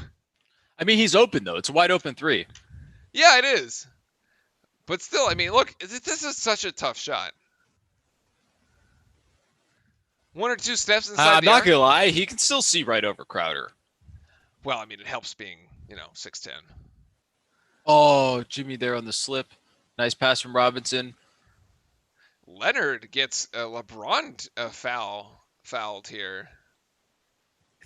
I mean, he's open though. It's a wide open 3. Yeah, it is. But still, I mean, look, this is such a tough shot. 1 or 2 steps inside I'm not going to lie. He can still see right over Crowder. Well, I mean, it helps being, 6'10". Oh, Jimmy there on the slip. Nice pass from Robinson. Leonard gets LeBron fouled here.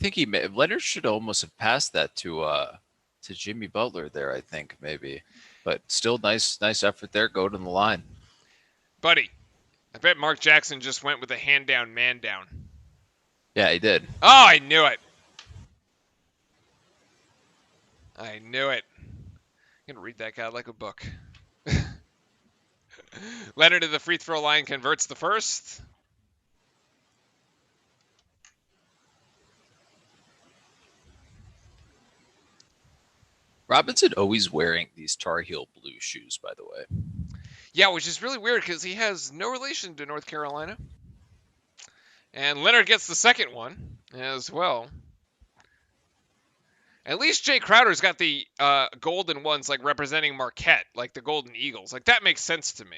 I think Leonard should almost have passed that to Jimmy Butler there, I think, maybe. But still nice effort there. Go to the line. Buddy, I bet Mark Jackson just went with a hand down, man down. Yeah, he did. Oh, I knew it. I'm going to read that guy like a book. Leonard to the free throw line converts the first. Robinson always wearing these Tar Heel blue shoes, by the way. Yeah, which is really weird because he has no relation to North Carolina. And Leonard gets the second one as well. At least Jay Crowder's got the golden ones, like representing Marquette, like the Golden Eagles. Like that makes sense to me.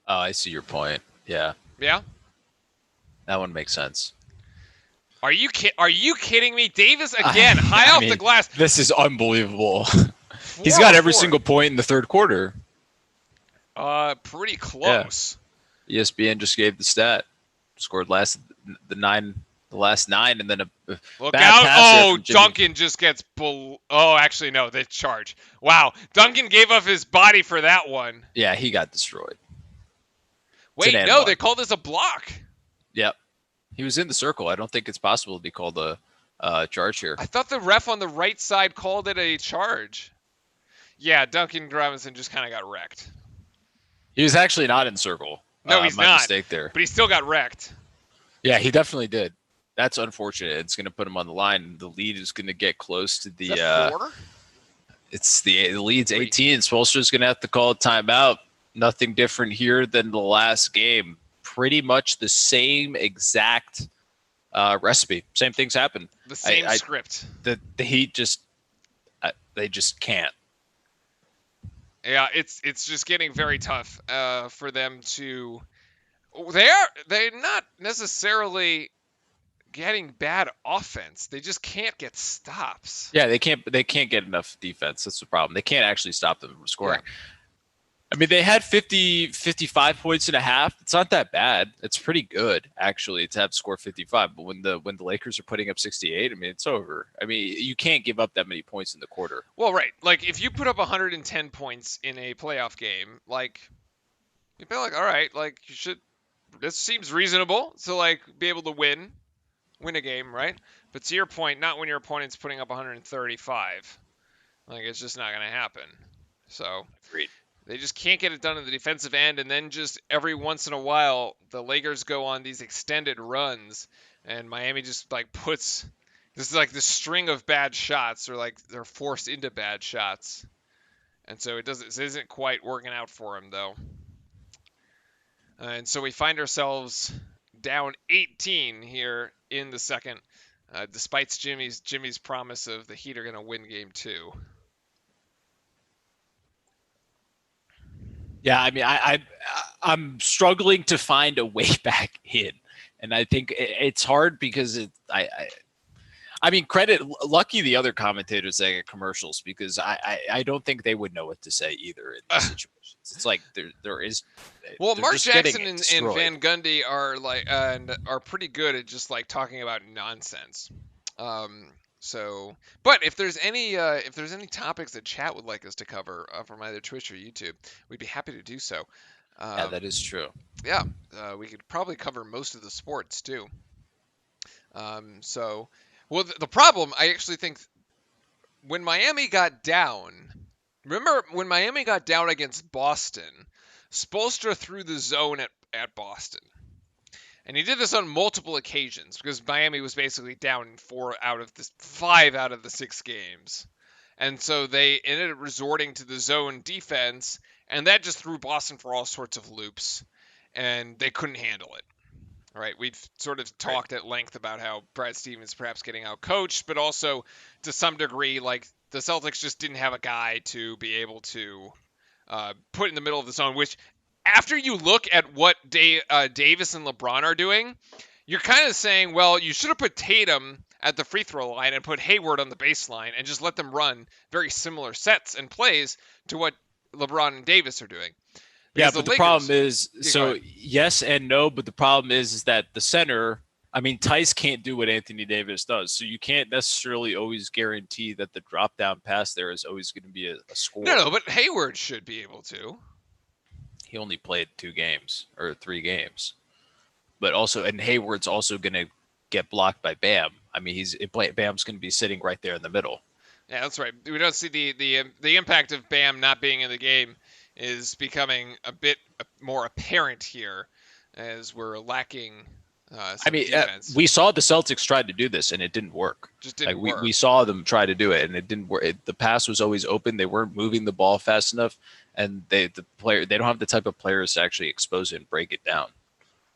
Oh, I see your point. Yeah, Yeah. that one makes sense. Are you kidding me? Davis again, high off the glass. This is unbelievable. He's got every single point in the third quarter. Pretty close. Yeah. ESPN just gave the stat. Scored the last nine, and then a Look bad out! pass Oh, Duncan just gets Oh, actually no, they charge. Wow, Duncan gave up his body for that one. Yeah, he got destroyed. Wait, no, they called this a block. Yep, he was in the circle. I don't think it's possible to be called a charge here. I thought the ref on the right side called it a charge. Yeah, Duncan Robinson just kind of got wrecked. He was actually not in circle. No, he's my not. Mistake there. But he still got wrecked. Yeah, he definitely did. That's unfortunate. It's going to put him on the line. The lead is going to get close to the. Is that 4? It's the lead's 18. Spoelstra's going to have to call a timeout. Nothing different here than the last game. Pretty much the same exact recipe. Same things happen. The same script. The Heat they just can't. Yeah, it's just getting very tough for them to. They're not necessarily getting bad offense. They just can't get stops. Yeah, they can't get enough defense. That's the problem. They can't actually stop them from scoring. Yeah. I mean, they had 55 points and a half. It's not that bad. It's pretty good actually to have to score 55. But when the Lakers are putting up 68, I mean, it's over. I mean, you can't give up that many points in the quarter. Well, right. Like if you put up 110 points in a playoff game, like you'd be like, all right, like you should. This seems reasonable to like be able to win a game, right? But to your point, not when your opponent's putting up 135. Like it's just not going to happen. So agreed. They just can't get it done in the defensive end, and then just every once in a while, the Lakers go on these extended runs, and Miami just like puts this is like the string of bad shots, or like they're forced into bad shots, and so it isn't quite working out for them though. And so we find ourselves down 18 here in the second, despite Jimmy's promise of the Heat are going to win game 2. Yeah, I mean, I'm struggling to find a way back in, and I think it's hard because I mean, lucky the other commentators that get commercials because I don't think they would know what to say either in these situations. It's like there is. Well, Mark Jackson and Van Gundy are like are pretty good at just like talking about nonsense. So, but if there's any topics that chat would like us to cover from either Twitch or YouTube, we'd be happy to do so. Yeah, that is true. Yeah, we could probably cover most of the sports too. So, well, the problem I actually think when Miami got down, remember when Miami got down against Boston, Spoelstra threw the zone at Boston. And he did this on multiple occasions because Miami was basically down 5 out of the 6 games. And so they ended up resorting to the zone defense, and that just threw Boston for all sorts of loops, and they couldn't handle it. All right, we've sort of talked at length about how Brad Stevens perhaps getting out coached, but also to some degree, like the Celtics just didn't have a guy to be able to put in the middle of the zone, which after you look at what Davis and LeBron are doing, you're kind of saying, well, you should have put Tatum at the free throw line and put Hayward on the baseline and just let them run very similar sets and plays to what LeBron and Davis are doing. Yeah, but the problem is, so yes and no, but the problem is that the center, I mean, Tice can't do what Anthony Davis does, so you can't necessarily always guarantee that the drop-down pass there is always going to be a score. No, but Hayward should be able to. He only played 2 games or 3 games, but also, and Hayward's also going to get blocked by Bam. I mean, Bam's going to be sitting right there in the middle. Yeah, that's right. We don't see the impact of Bam not being in the game is becoming a bit more apparent here, as we're lacking I some mean, defense. we saw the Celtics tried to do this and it didn't work. Just Like didn't we work. saw them try to do it and it didn't work. The pass was always open. They weren't moving the ball fast enough, and they don't have the type of players to actually expose it and break it down.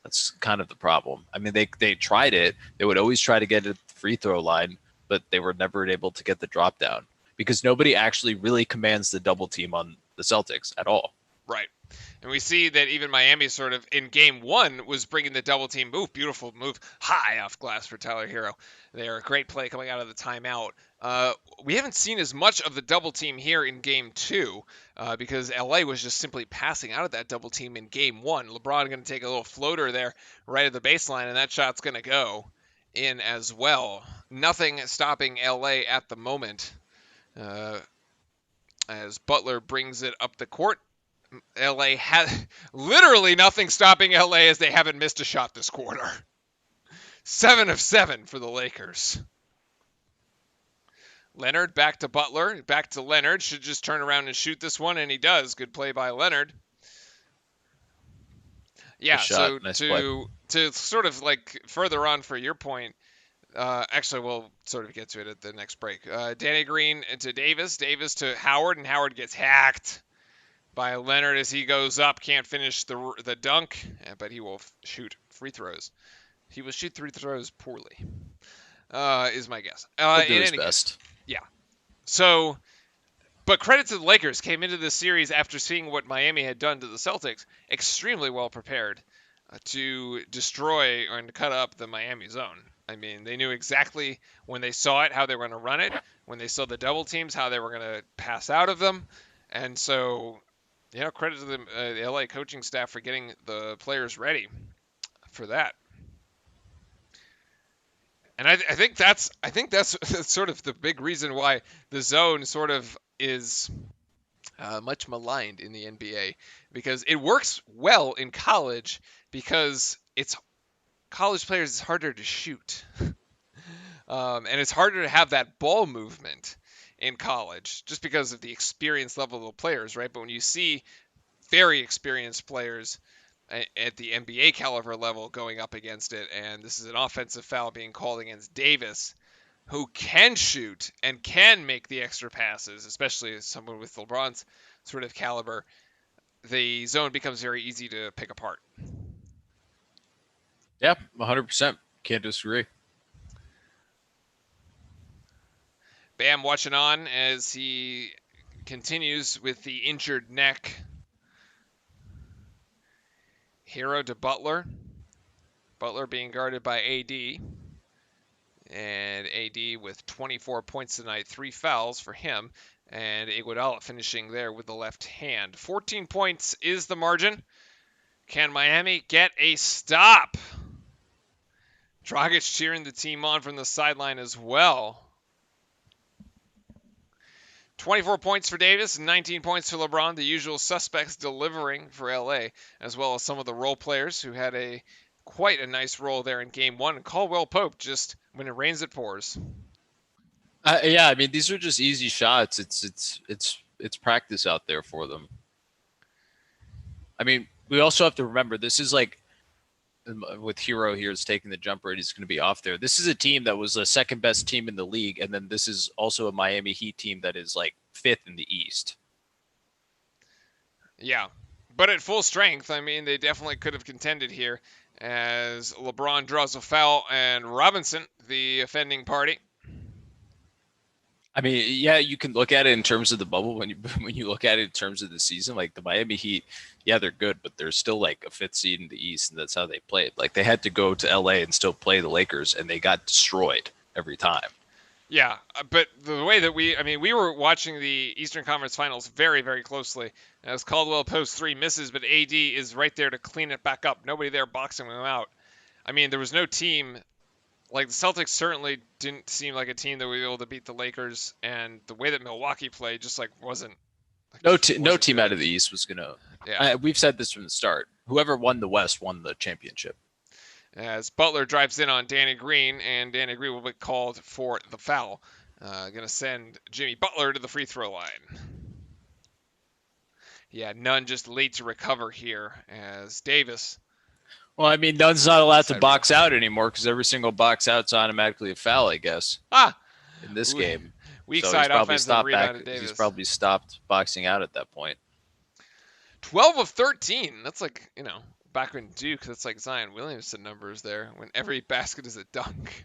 That's kind of the problem. I mean, they tried it. They would always try to get it at the free throw line, but they were never able to get the drop down because nobody actually really commands the double team on the Celtics at all. Right. And we see that even Miami sort of in game one was bringing the double team move. Beautiful move high off glass for Tyler Hero. They are a great play coming out of the timeout. We haven't seen as much of the double team here in game two because LA was just simply passing out of that double team in game one. LeBron going to take a little floater there right at the baseline, and that shot's going to go in as well. Nothing stopping LA at the moment as Butler brings it up the court. LA had literally nothing stopping LA as they haven't missed a shot this quarter. 7 of 7 for the Lakers. Leonard back to Butler, back to Leonard. Should just turn around and shoot this one, and he does. Good play by Leonard. Yeah, so nice to sort of like further on for your point, actually, we'll sort of get to it at the next break. Danny Green to Davis, Davis to Howard, and Howard gets hacked by Leonard as he goes up. Can't finish the dunk, but he will shoot free throws. He will shoot free throws poorly, is my guess. He'll do his best. Yeah. So, but credit to the Lakers, came into this series after seeing what Miami had done to the Celtics, extremely well prepared to destroy and to cut up the Miami zone. I mean, they knew exactly when they saw it how they were going to run it, when they saw the double teams how they were going to pass out of them, and so credit to the LA coaching staff for getting the players ready for that. And I think that's sort of the big reason why the zone sort of is much maligned in the NBA, because it works well in college because it's college players it's harder to shoot, and it's harder to have that ball movement in college just because of the experience level of the players, right? But when you see very experienced players at the NBA caliber level going up against it, and this is an offensive foul being called against Davis, who can shoot and can make the extra passes, especially as someone with LeBron's sort of caliber, the zone becomes very easy to pick apart. Yeah, 100%. Can't disagree. Bam watching on as he continues with the injured neck. Hero to Butler. Butler being guarded by AD. And AD with 24 points tonight, 3 fouls for him. And Iguodala finishing there with the left hand. 14 points is the margin. Can Miami get a stop? Dragic cheering the team on from the sideline as well. 24 points for Davis, 19 points for LeBron, the usual suspects delivering for LA, as well as some of the role players who had quite a nice role there in game one. And Caldwell Pope, just when it rains, it pours. Yeah, I mean, these are just easy shots. It's practice out there for them. I mean, we also have to remember this is like with Hero here is taking the jumper and he's going to be off there. This is a team that was the second best team in the league, and then this is also a Miami Heat team that is like 5th in the East. Yeah, but at full strength, I mean, they definitely could have contended here as LeBron draws a foul and Robinson, the offending party. I mean, yeah, you can look at it in terms of the bubble when you look at it in terms of the season. Like the Miami Heat, yeah, they're good, but they're still like a 5th seed in the East, and that's how they played. Like they had to go to LA and still play the Lakers, and they got destroyed every time. Yeah, but the way that we were watching the Eastern Conference Finals very, very closely as Caldwell Pope's 3 misses, but AD is right there to clean it back up. Nobody there boxing them out. I mean, there was no team. Like the Celtics certainly didn't seem like a team that would be able to beat the Lakers, and the way that Milwaukee played just like wasn't. No team good out of the East was gonna. Yeah. We've said this from the start. Whoever won the West won the championship. As Butler drives in on Danny Green, and Danny Green will be called for the foul. Gonna send Jimmy Butler to the free throw line. Yeah, Nunn just late to recover here as Davis. Well, I mean, Nunn's not allowed to Side box out anymore because every single box out's automatically a foul, I guess, Ah, in this game. weak So he's side probably offensive stopped rebound back. to He's Davis. probably stopped boxing out at that point. 12 of 13. That's like, back when Duke, that's like Zion Williamson numbers there, when every basket is a dunk.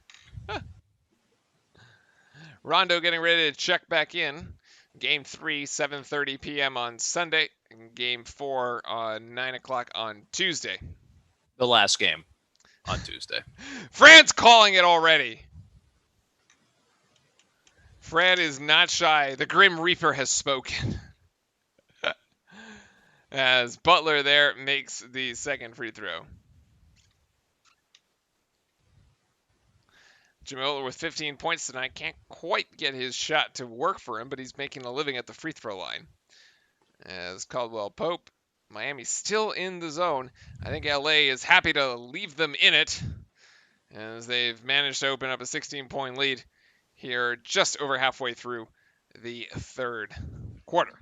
Rondo getting ready to check back in. Game 3, 7:30 p.m. on Sunday. And Game 4 on 9 o'clock on Tuesday. The last game on Tuesday. Fran's calling it already. Fran is not shy. The Grim Reaper has spoken. As Butler there makes the second free throw. Jimmy Butler with 15 points tonight. Can't quite get his shot to work for him, but he's making a living at the free throw line. As Caldwell Pope, Miami's still in the zone. I think LA is happy to leave them in it, as they've managed to open up a 16-point lead here just over halfway through the third quarter.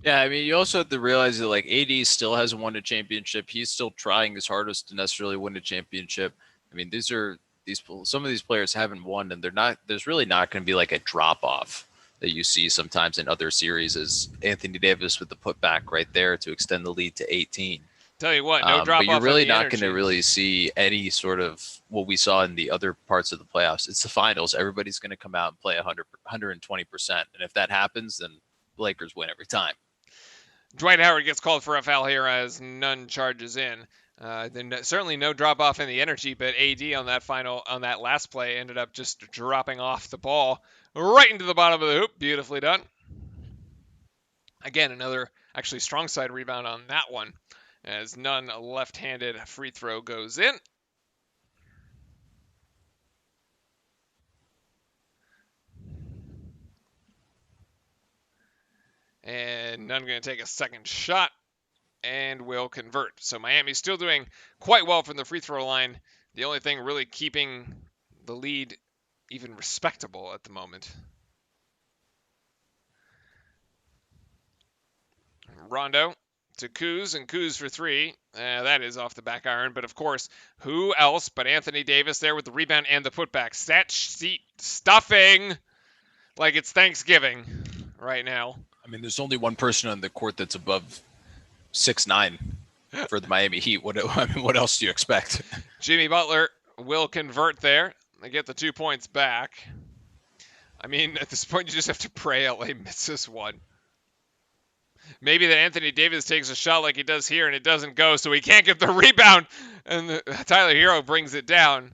Yeah, I mean, you also have to realize that like AD still hasn't won a championship. He's still trying his hardest to necessarily win a championship. I mean, some of these players haven't won, and they're not. There's really not going to be like a drop off that you see sometimes in other series. As Anthony Davis with the putback right there to extend the lead to 18. Tell you what, no drop But you're off really in the not going to energy. really see any sort of what we saw in the other parts of the playoffs. It's the finals. Everybody's going to come out and play 100, 120%. And if that happens, then the Lakers win every time. Dwight Howard gets called for a foul here as Nunn charges in. Then certainly no drop off in the energy, but AD on that last play ended up just dropping off the ball right into the bottom of the hoop. Beautifully done. Again, another actually strong side rebound on that one, as Nunn left-handed free throw goes in. And Nunn going to take a second shot and will convert. So Miami's still doing quite well from the free throw line. The only thing really keeping the lead even respectable at the moment. Rondo to Kuz, and Kuz for three. That is off the back iron. But of course, who else but Anthony Davis there with the rebound and the putback. Stat sheet stuffing like it's Thanksgiving right now. I mean, there's only one person on the court that's above 6'9" for the Miami Heat. What else do you expect? Jimmy Butler will convert there. They get the 2 points back. I mean, at this point, you just have to pray LA misses one. Maybe that Anthony Davis takes a shot like he does here and it doesn't go, so he can't get the rebound. And Tyler Hero brings it down.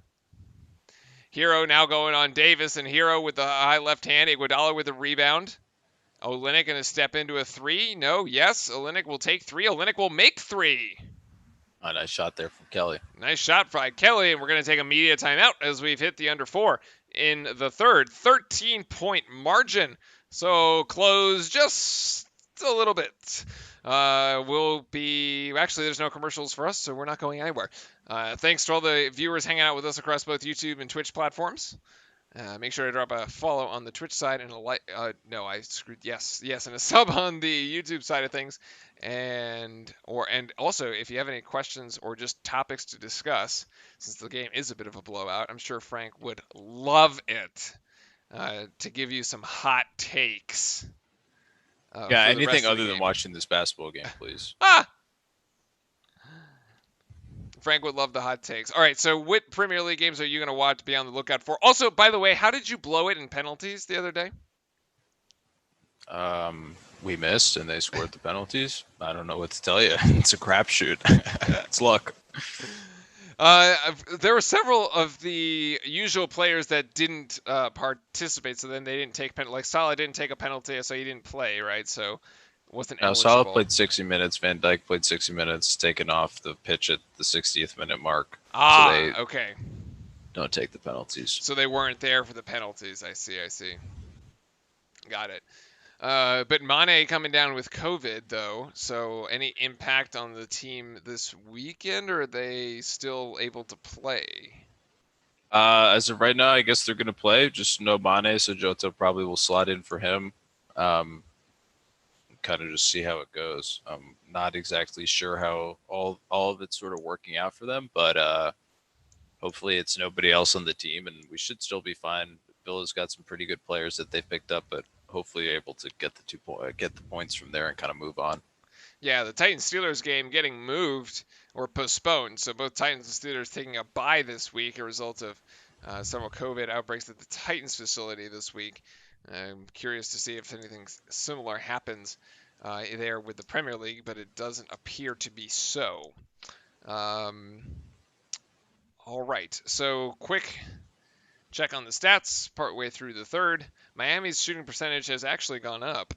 Hero now going on Davis, and Hero with the high left hand. Iguodala with the rebound. Olynyk going to step into a three. No, yes. Olynyk will take three. Olynyk will make three. A nice shot there from Kelly. Nice shot by Kelly, and we're going to take a media timeout as we've hit the under 4 in the third. 13-point margin. So close just a little bit. Actually, there's no commercials for us, so we're not going anywhere. Thanks to all the viewers hanging out with us across both YouTube and Twitch platforms. Make sure to drop a follow on the Twitch side and a like. No, I screwed. Yes, and a sub on the YouTube side of things. And also, if you have any questions or just topics to discuss, since the game is a bit of a blowout, I'm sure Frank would love it to give you some hot takes. Yeah, anything other than watching this basketball game, please. Frank would love the hot takes. All right, so what Premier League games are you going to watch, be on the lookout for? Also, by the way, how did you blow it in penalties the other day? We missed, and they scored the penalties. I don't know what to tell you. It's a crapshoot. It's luck. There were several of the usual players that didn't participate, so then they didn't take penalty. Like Salah didn't take a penalty, so he didn't play, right? So wasn't eligible. Salah played 60 minutes. Van Dijk played 60 minutes, taken off the pitch at the 60th minute mark. Okay. Don't take the penalties. So they weren't there for the penalties. I see. Got it. But Mane coming down with COVID, though. So any impact on the team this weekend, or are they still able to play? As of right now, I guess they're going to play. Just no Mane, so Jota probably will slot in for him. kind of just see how it goes. I'm not exactly sure how all of it's sort of working out for them, but hopefully it's nobody else on the team, and we should still be fine. Bill has got some pretty good players that they've picked up, but hopefully able to get get the points from there and kind of move on. Yeah, the Titans-Steelers game getting moved or postponed. So both Titans and Steelers taking a bye this week, a result of several COVID outbreaks at the Titans facility this week. I'm curious to see if anything similar happens there with the Premier League, but it doesn't appear to be so. All right, so quick check on the stats partway through the third. Miami's shooting percentage has actually gone up.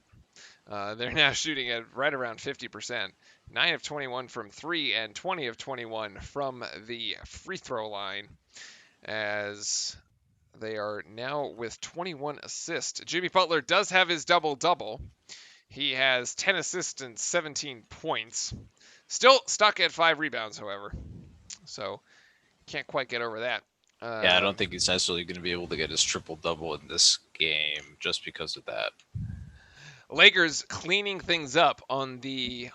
They're now shooting at right around 50%. 9 of 21 from 3 and 20 of 21 from the free throw line, as they are now with 21 assists. Jimmy Butler does have his double-double. He has 10 assists and 17 points. Still stuck at 5 rebounds, however. So can't quite get over that. Yeah, I don't think he's necessarily going to be able to get his triple-double in this game just because of that. Lakers cleaning things up on the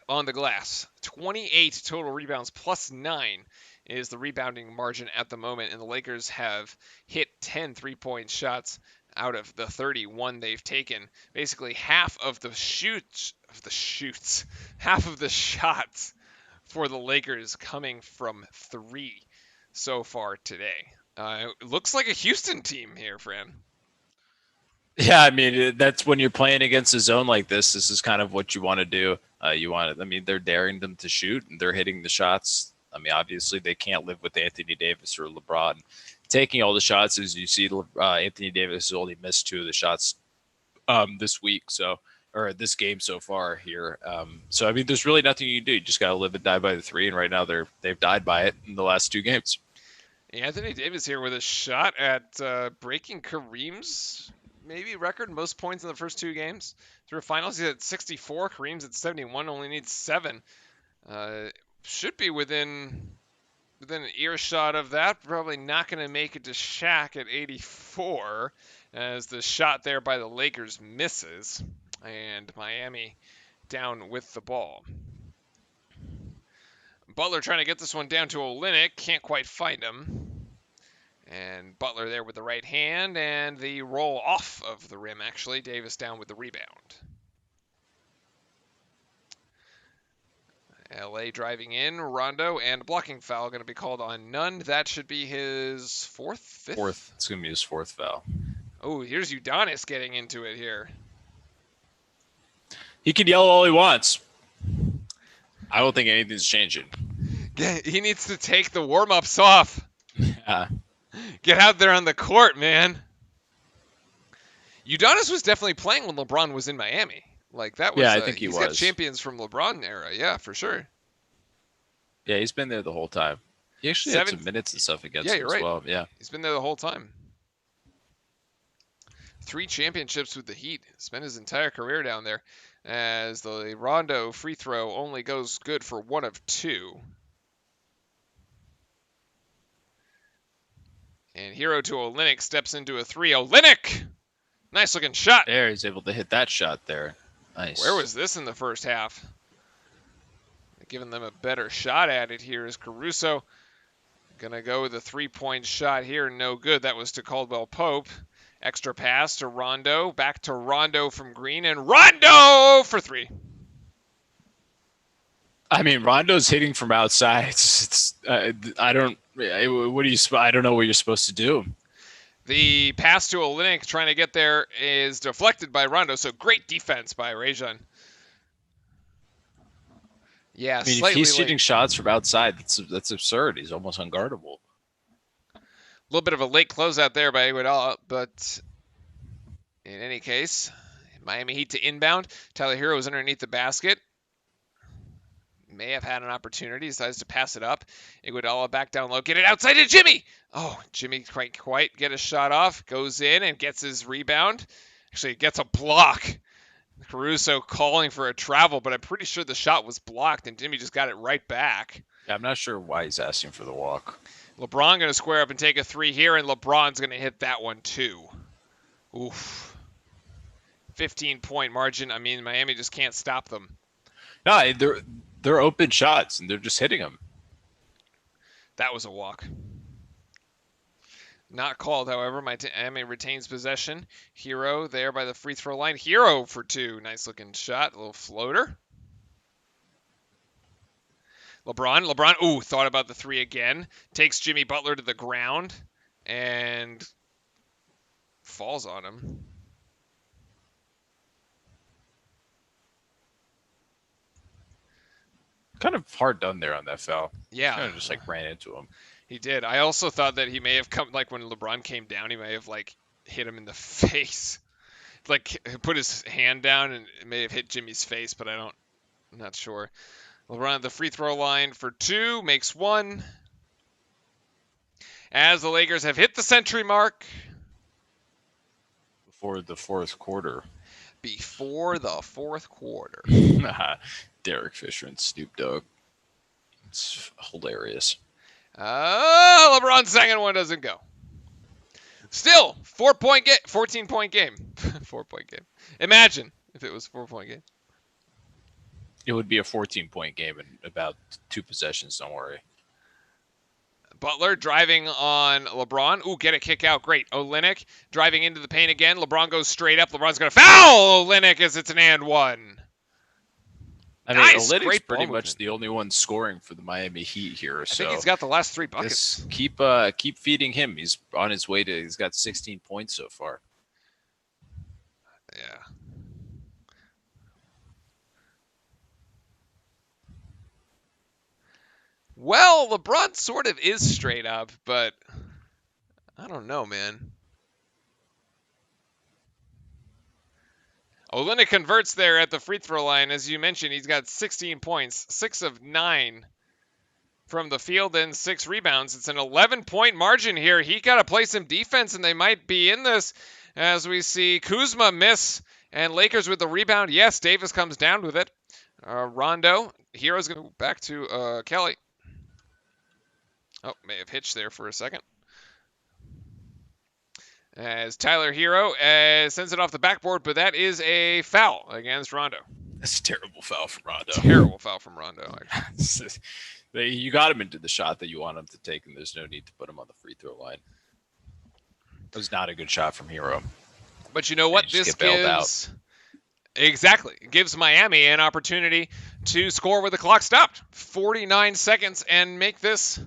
glass. 28 total rebounds plus 9 is the rebounding margin at the moment, and the Lakers have hit 10 3-point shots out of the 31 they've taken. Basically half of the half of the shots for the Lakers coming from 3 so far today. It looks like a Houston team here, Fran. Yeah, I mean, that's when you're playing against a zone like this. This is kind of what you want to do. You want to, I mean, they're daring them to shoot and they're hitting the shots. I mean, obviously they can't live with Anthony Davis or LeBron taking all the shots. As you see, Anthony Davis has only missed 2 of the shots this week, or this game so far here. So I mean, there's really nothing you can do. You just got to live and die by the 3, and right now they've died by it in the last 2 games. Anthony Davis here with a shot at breaking Kareem's maybe record, most points in the first 2 games through finals. He's at 64. Kareem's at 71. Only needs 7. Should be within an earshot of that. Probably not going to make it to Shaq at 84, as the shot there by the Lakers misses, and Miami down with the ball. Butler trying to get this one down to Olynyk. Can't quite find him. And Butler there with the right hand, and the roll off of the rim, actually. Davis down with the rebound. LA driving in, Rondo, and a blocking foul going to be called on Nunn. That should be his 4th, 5th? 4th. It's going to be his 4th foul. Oh, here's Udonis getting into it here. He can yell all he wants. I don't think anything's changing. He needs to take the warm-ups off. Yeah. Get out there on the court, man. Udonis was definitely playing when LeBron was in Miami. Like that was. Yeah, I think he was. He's got champions from LeBron era. Yeah, for sure. Yeah, he's been there the whole time. He actually had some minutes and stuff against him as well. Yeah, he's been there the whole time. 3 championships with the Heat. Spent his entire career down there. As the Rondo free throw only goes good for 1 of 2. And Hero to Olynyk steps into a 3. Olynyk! Nice looking shot. There, he's able to hit that shot there. Nice. Where was this in the first half? Giving them a better shot at it here is Caruso. Gonna go with a 3-point shot here. No good. That was to Caldwell Pope. Extra pass to Rondo. Back to Rondo from Green. And Rondo for 3. I mean, Rondo's hitting from outside. I don't know what you're supposed to do. The pass to Olynyk trying to get there is deflected by Rondo. So great defense by Rajon. Yeah, I mean, if he's shooting shots from outside, that's absurd. He's almost unguardable. A little bit of a late closeout there by Iguodala, but in any case, Miami Heat to inbound. Tyler Hero is underneath the basket. May have had an opportunity. Decides to pass it up. Iguodala back down low. Get it outside to Jimmy. Oh, Jimmy can't quite get a shot off. Goes in and gets his rebound. Actually, gets a block. Caruso calling for a travel, but I'm pretty sure the shot was blocked, and Jimmy just got it right back. Yeah, I'm not sure why he's asking for the walk. LeBron going to square up and take a 3 here, and LeBron's going to hit that one too. Oof. 15-point margin. I mean, Miami just can't stop them. No, they're open shots and they're just hitting them. That was a walk. Not called, however. Miami retains possession. Hero there by the free throw line. Hero for 2. Nice looking shot. A little floater. LeBron, ooh, thought about the 3 again. Takes Jimmy Butler to the ground and falls on him. Kind of hard done there on that foul. Yeah. Kind of just like ran into him. He did. I also thought that he may have come, like when LeBron came down, he may have like hit him in the face. Like put his hand down and it may have hit Jimmy's face, but I'm not sure. LeBron at the free throw line for 2, makes 1. As the Lakers have hit the century mark. Before the fourth quarter. Derek Fisher and Snoop Dogg. It's hilarious. LeBron's second one doesn't go. Still, 14-point game. 4-point game. Imagine if it was 4-point game. It would be a 14-point game in about 2 possessions, don't worry. Butler driving on LeBron. Ooh, get a kick out. Great. Olynyk driving into the paint again. LeBron goes straight up. LeBron's going to foul Olynyk as it's an and 1. I mean, nice. Olynyk's pretty much the only one scoring for the Miami Heat here. I think he's got the last 3 buckets. Keep feeding him. He's on his way to. He's got 16 points so far. Yeah. Well, LeBron sort of is straight up, but I don't know, man. Olynyk converts there at the free throw line. As you mentioned, he's got 16 points, 6 of 9 from the field and 6 rebounds. It's an 11-point margin here. He got to play some defense, and they might be in this as we see Kuzma miss and Lakers with the rebound. Yes, Davis comes down with it. Rondo. Hero's going to go back to Kelly. Oh, may have hitched there for a second. As Tyler Hero sends it off the backboard, but that is a foul against Rondo. That's a terrible foul from Rondo. Terrible foul from Rondo. You got him into the shot that you want him to take, and there's no need to put him on the free throw line. It was not a good shot from Hero. But you know what? This gives... Exactly. It gives Miami an opportunity to score with the clock stopped. 49 seconds and make this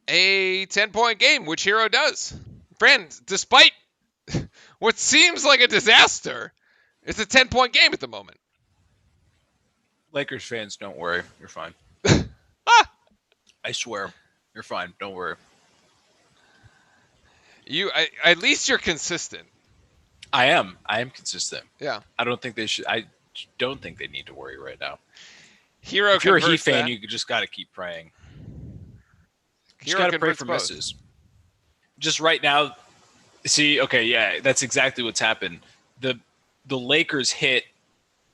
a 10-point game, which Hero does. Friends, despite what seems like a disaster, it's a 10-point game at the moment. Lakers fans, don't worry. You're fine. I swear. You're fine. Don't worry. At least you're consistent. I am consistent. Yeah. I don't think they should. I don't think they need to worry right now. Hero, if you're a Heat fan, you just got to keep praying. You just got to pray for misses. Just right now, see, okay, yeah, that's exactly what's happened. The Lakers hit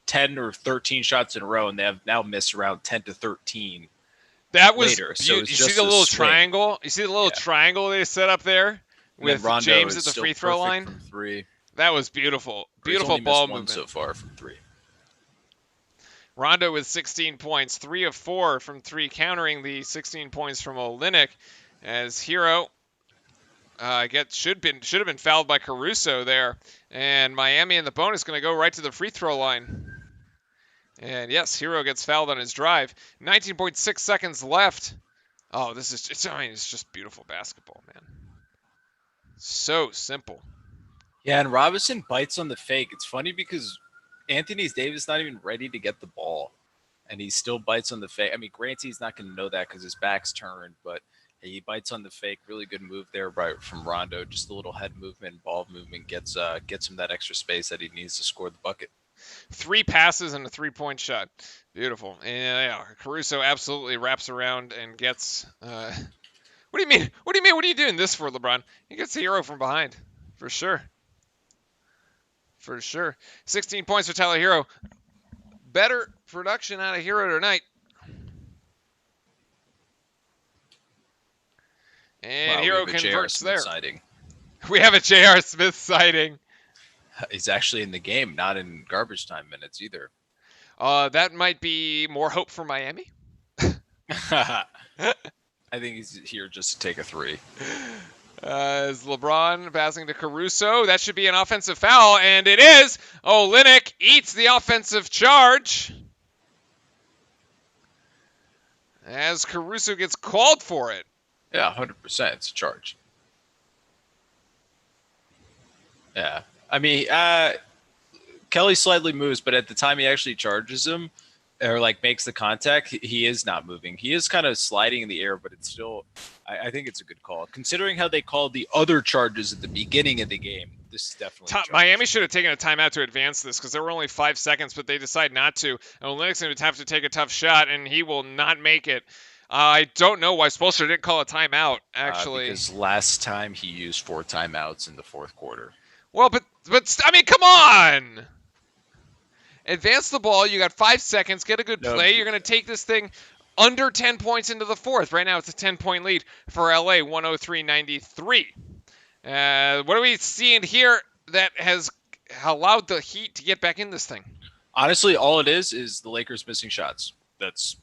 10 or 13 shots in a row, and they have now missed around 10 to 13. That was later. So you see the little triangle? You see the little triangle they set up there with James at the free throw line? From 3. That was beautiful. Beautiful ball movement. So far from 3. Rondo with 16 points, 3 of 4 from 3, countering the 16 points from Olynyk. As Hero should have been fouled by Caruso there, and Miami in the bonus going to go right to the free throw line. And yes, Hero gets fouled on his drive. 19.6 seconds left. Oh, it's just beautiful basketball, man. So simple. Yeah, and Robinson bites on the fake. It's funny because Anthony Davis not even ready to get the ball, and he still bites on the fake. I mean, granted, he's not going to know that because his back's turned, but he bites on the fake. Really good move there from Rondo. Just a little head movement, ball movement gets him that extra space that he needs to score the bucket. 3 passes and a 3-point shot. Beautiful. And yeah, Caruso absolutely wraps around and gets. What do you mean? What do you mean? What are you doing this for, LeBron? He gets the Hero from behind, for sure. For sure. 16 points for Tyler Hero. Better production out of Hero tonight. And Hero converts there. Sighting. We have a J.R. Smith sighting. He's actually in the game, not in garbage time minutes either. That might be more hope for Miami. I think he's here just to take a three. As LeBron passing to Caruso, that should be an offensive foul, and it is. Olynyk eats the offensive charge as Caruso gets called for it. Yeah, 100%. It's a charge. Yeah. I mean, Kelly slightly moves, but at the time he actually charges him or like makes the contact, he is not moving. He is kind of sliding in the air, but it's still, I think it's a good call. Considering how they called the other charges at the beginning of the game, this is definitely Miami should have taken a timeout to advance this because there were only 5 seconds, but they decide not to. And Olynyk's going to have to take a tough shot, and he will not make it. I don't know why Spoelstra didn't call a timeout, actually. Because last time he used 4 timeouts in the fourth quarter. Well, but I mean, come on! Advance the ball. You got 5 seconds. Get a good play. You're going to take this thing under 10 points into the fourth. Right now, it's a 10-point lead for LA, 103-93. What are we seeing here that has allowed the Heat to get back in this thing? Honestly, all it is the Lakers missing shots. That's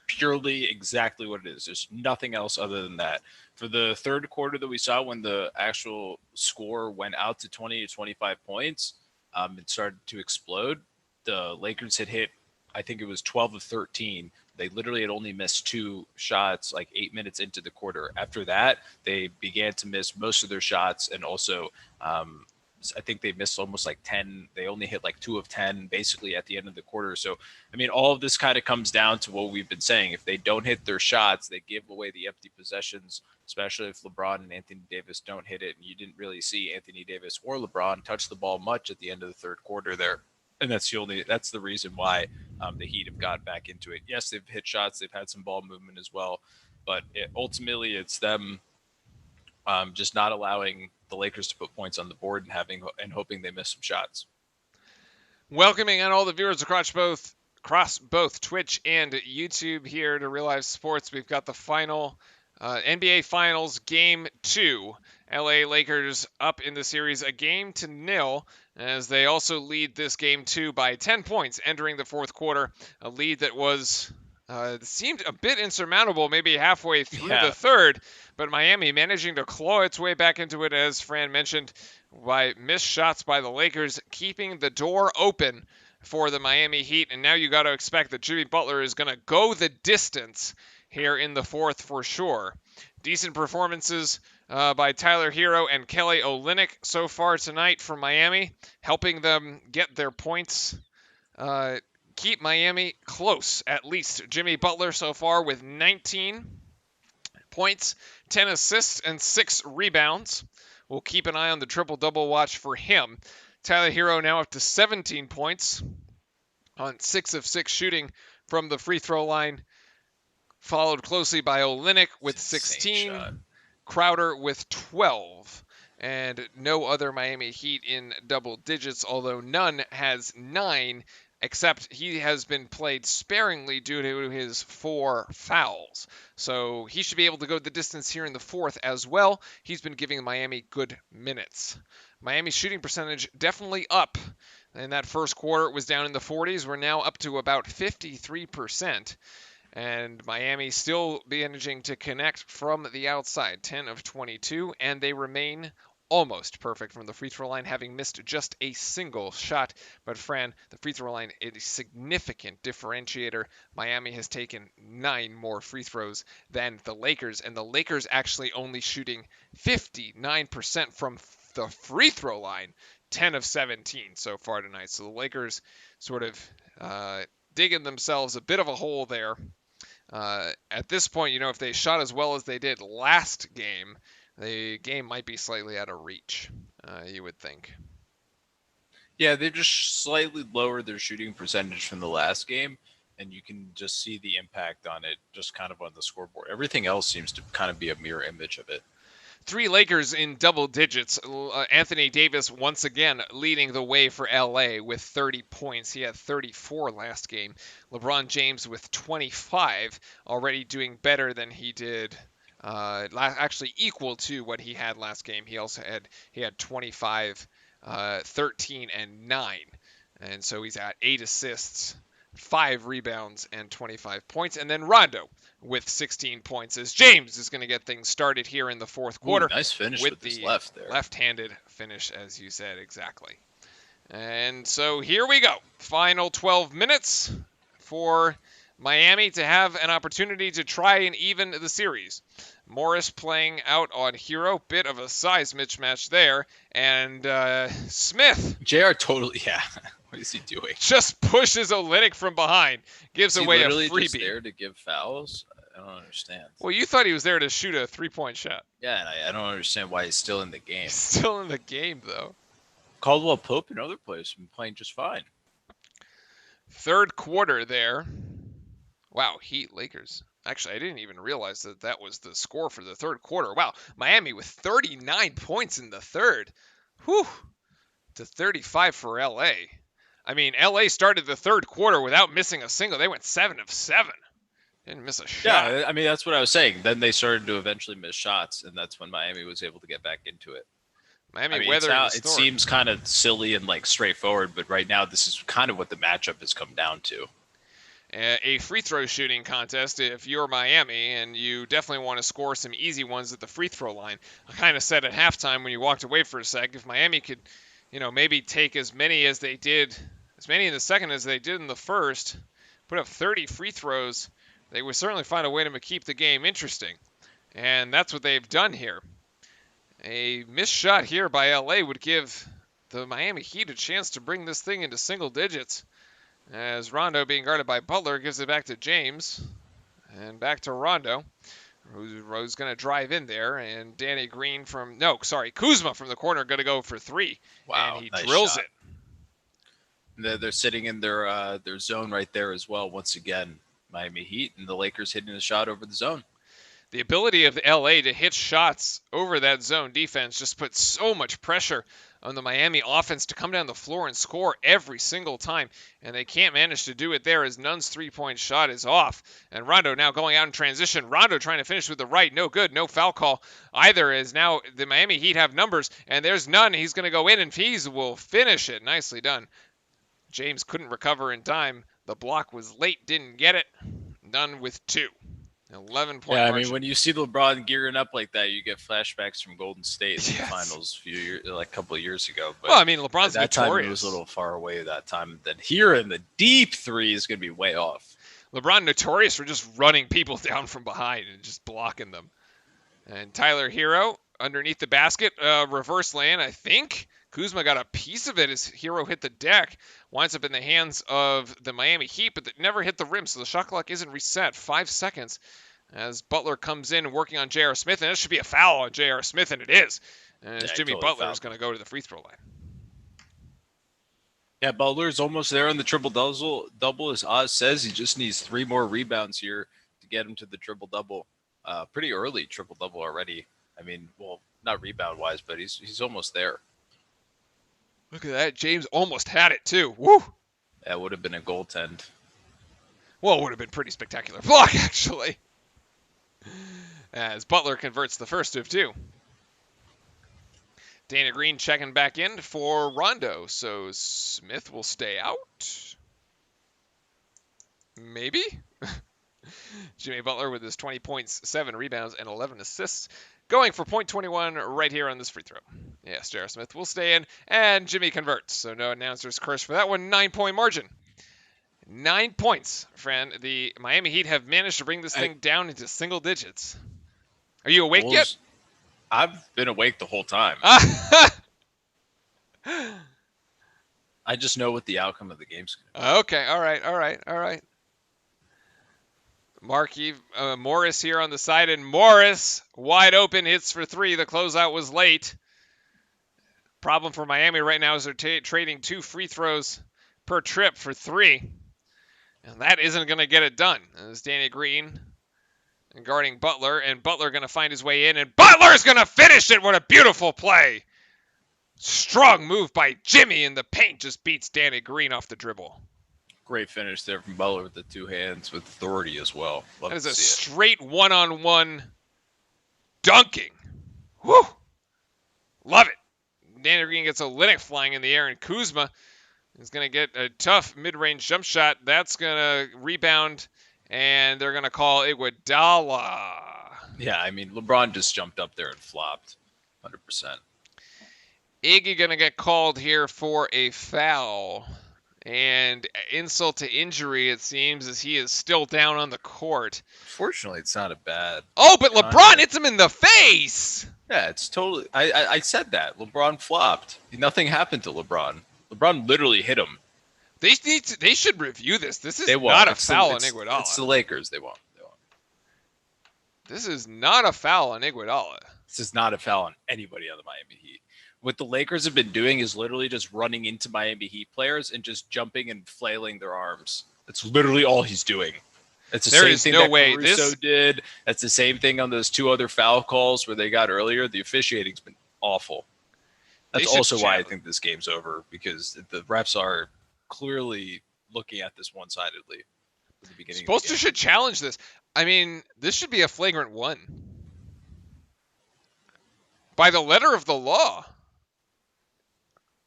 purely exactly what it is. There's nothing else other than that. For the third quarter that we saw when the actual score went out to 20 to 25 points, it started to explode. The Lakers had hit, I think it was 12 of 13. They literally had only missed 2 shots like 8 minutes into the quarter. After that, they began to miss most of their shots. And also, I think they missed almost like 10. They only hit like 2 of 10 basically at the end of the quarter. So, I mean, all of this kind of comes down to what we've been saying. If they don't hit their shots, they give away the empty possessions, especially if LeBron and Anthony Davis don't hit it. And you didn't really see Anthony Davis or LeBron touch the ball much at the end of the third quarter there. And that's the reason why the Heat have got back into it. Yes, they've hit shots. They've had some ball movement as well. But ultimately, it's them just not allowing the Lakers to put points on the board and hoping they miss some shots. Welcoming on all the viewers across both Twitch and YouTube here to Real Life Sports. We've got the final NBA Finals Game 2. LA Lakers up in the series 1-0 as they also lead this Game 2 by 10 points entering the fourth quarter, a lead that was seemed a bit insurmountable maybe halfway through the third, but Miami managing to claw its way back into it, as Fran mentioned, by missed shots by the Lakers, keeping the door open for the Miami Heat. And now you got to expect that Jimmy Butler is going to go the distance here in the fourth for sure. Decent performances by Tyler Hero and Kelly Olynyk so far tonight for Miami, helping them get their points, keep Miami close at least. Jimmy Butler so far with 19 points, 10 assists, and 6 rebounds. We'll keep an eye on the triple-double watch for him. Tyler Hero now up to 17 points on 6 of 6 shooting from the free throw line, followed closely by Olynyk with 16, Crowder with 12, and no other Miami Heat in double digits, although Nunn has 9, except he has been played sparingly due to his 4 fouls. So he should be able to go the distance here in the fourth as well. He's been giving Miami good minutes. Miami's shooting percentage definitely up. In that first quarter, it was down in the 40s. We're now up to about 53%. And Miami still managing to connect from the outside, 10 of 22, and they remain almost perfect from the free throw line, having missed just a single shot. But Fran, the free throw line is a significant differentiator. Miami has taken 9 more free throws than the Lakers, and the Lakers actually only shooting 59% from the free throw line, 10 of 17 so far tonight. So the Lakers sort of digging themselves a bit of a hole there. At this point, if they shot as well as they did last game, the game might be slightly out of reach, you would think. Yeah, they've just slightly lowered their shooting percentage from the last game, and you can just see the impact on it just kind of on the scoreboard. Everything else seems to kind of be a mirror image of it. 3 Lakers in double digits. Anthony Davis once again leading the way for LA with 30 points. He had 34 last game. LeBron James with 25, already doing better than he did. Actually equal to what he had last game. He had 25 13 and 9. And so he's at 8 assists, 5 rebounds, and 25 points. And then Rondo with 16 points as James is going to get things started here in the fourth quarter. Ooh, nice finish with his left there. Left-handed finish, as you said, exactly. And so here we go. Final 12 minutes for Miami to have an opportunity to try and even the series. Morris playing out on Hero, bit of a size mismatch there, and Smith. JR totally, yeah. What is he doing? Just pushes Olynyk from behind, gives away a freebie. Just there to give fouls? I don't understand. Well, you thought he was there to shoot a three-point shot. Yeah, and I don't understand why he's still in the game. He's still in the game, though. Caldwell Pope and other players have been playing just fine. Third quarter there. Wow, Heat, Lakers. Actually, I didn't even realize that that was the score for the third quarter. Wow, Miami with 39 points in the third. Whew. To 35 for LA. I mean, LA started the third quarter without missing a single. They went 7 of 7. Didn't miss a shot. Yeah, I mean, that's what I was saying. Then they started to eventually miss shots, and that's when Miami was able to get back into it. Miami it seems kind of silly and like straightforward, but right now this is kind of what the matchup has come down to. A free throw shooting contest if you're Miami, and you definitely want to score some easy ones at the free throw line. I kind of said at halftime when you walked away for a sec, if Miami could, maybe take as many in the second as they did in the first, put up 30 free throws, they would certainly find a way to keep the game interesting. And that's what they've done here. A missed shot here by LA would give the Miami Heat a chance to bring this thing into single digits. As Rondo, being guarded by Butler, gives it back to James. And back to Rondo, who's going to drive in there. And Kuzma from the corner going to go for 3. Wow, and he nice drills shot. They're sitting in their zone right there as well. Once again, Miami Heat and the Lakers hitting a shot over the zone. The ability of LA to hit shots over that zone defense just puts so much pressure on the Miami offense to come down the floor and score every single time. And they can't manage to do it there as Nunn's three-point shot is off. And Rondo now going out in transition. Rondo trying to finish with the right. No good. No foul call either, as now the Miami Heat have numbers. And there's Nunn. He's going to go in and Pease will finish it. Nicely done. James couldn't recover in time. The block was late. Didn't get it. Nunn with 2. 11-point Yeah, I margin. mean, when you see LeBron gearing up like that, you get flashbacks from Golden State in the finals a couple of years ago. But well, I mean, LeBron's that notorious. time he was a little far away that time. Then here in the deep 3 is going to be way off. LeBron notorious for just running people down from behind and just blocking them. And Tyler Hero underneath the basket, reverse lane, I think. Kuzma got a piece of it as Hero hit the deck. Winds up in the hands of the Miami Heat, but it never hit the rim, so the shot clock isn't reset. 5 seconds as Butler comes in working on J.R. Smith, and it should be a foul on J.R. Smith, and it is. And Jimmy totally Butler is going to go to the free throw line. Yeah, Butler's almost there on the triple-double. As Oz says, he just needs 3 more rebounds here to get him to the triple-double. Pretty early triple-double already. I mean, well, not rebound-wise, but he's almost there. Look at that. James almost had it, too. Woo! That would have been a goaltend. Well, it would have been pretty spectacular block, actually. As Butler converts the first of 2. Dana Green checking back in for Rondo. So Smith will stay out. Maybe? Jimmy Butler with his 20 points, 7 rebounds, and 11 assists. Going for point 21 right here on this free throw. Yes, J.R. Smith will stay in, and Jimmy converts. So no announcer's curse for that one. 9-point margin. 9 points, friend. The Miami Heat have managed to bring this thing down into single digits. Are you awake yet? I've been awake the whole time. I just know what the outcome of the game's going to be. Okay, all right. Markieff Morris here on the side, and Morris wide open, hits for 3. The closeout was late. Problem for Miami right now is they're trading 2 free throws per trip for 3. And that isn't going to get it done. As Danny Green guarding Butler, and Butler going to find his way in, and Butler's going to finish it. What a beautiful play. Strong move by Jimmy in the paint, just beats Danny Green off the dribble. Great finish there from Butler with the 2 hands with authority as well. Love that is to a see straight one-on-one dunking. Whew. Love it. Danny Green gets Olynyk flying in the air, and Kuzma is going to get a tough mid-range jump shot. That's going to rebound, and they're going to call Iguodala. Yeah, I mean, LeBron just jumped up there and flopped 100%. Iggy going to get called here for a foul. And insult to injury, it seems, as he is still down on the court. Fortunately, it's not a bad. Oh, but LeBron hits him in the face. Yeah, it's totally. I said that. LeBron flopped. Nothing happened to LeBron. LeBron literally hit him. They should review this. This is not a foul on Iguodala. It's the Lakers. They won't. This is not a foul on Iguodala. This is not a foul on anybody on the Miami Heat. What the Lakers have been doing is literally just running into Miami Heat players and just jumping and flailing their arms. That's literally all he's doing. It's the same thing that Caruso did. That's the same thing on those 2 other foul calls where they got earlier. The officiating's been awful. That's also why I think this game's over, because the refs are clearly looking at this one-sidedly at the beginning. Spoelstra should challenge this. I mean, this should be a flagrant 1. By the letter of the law.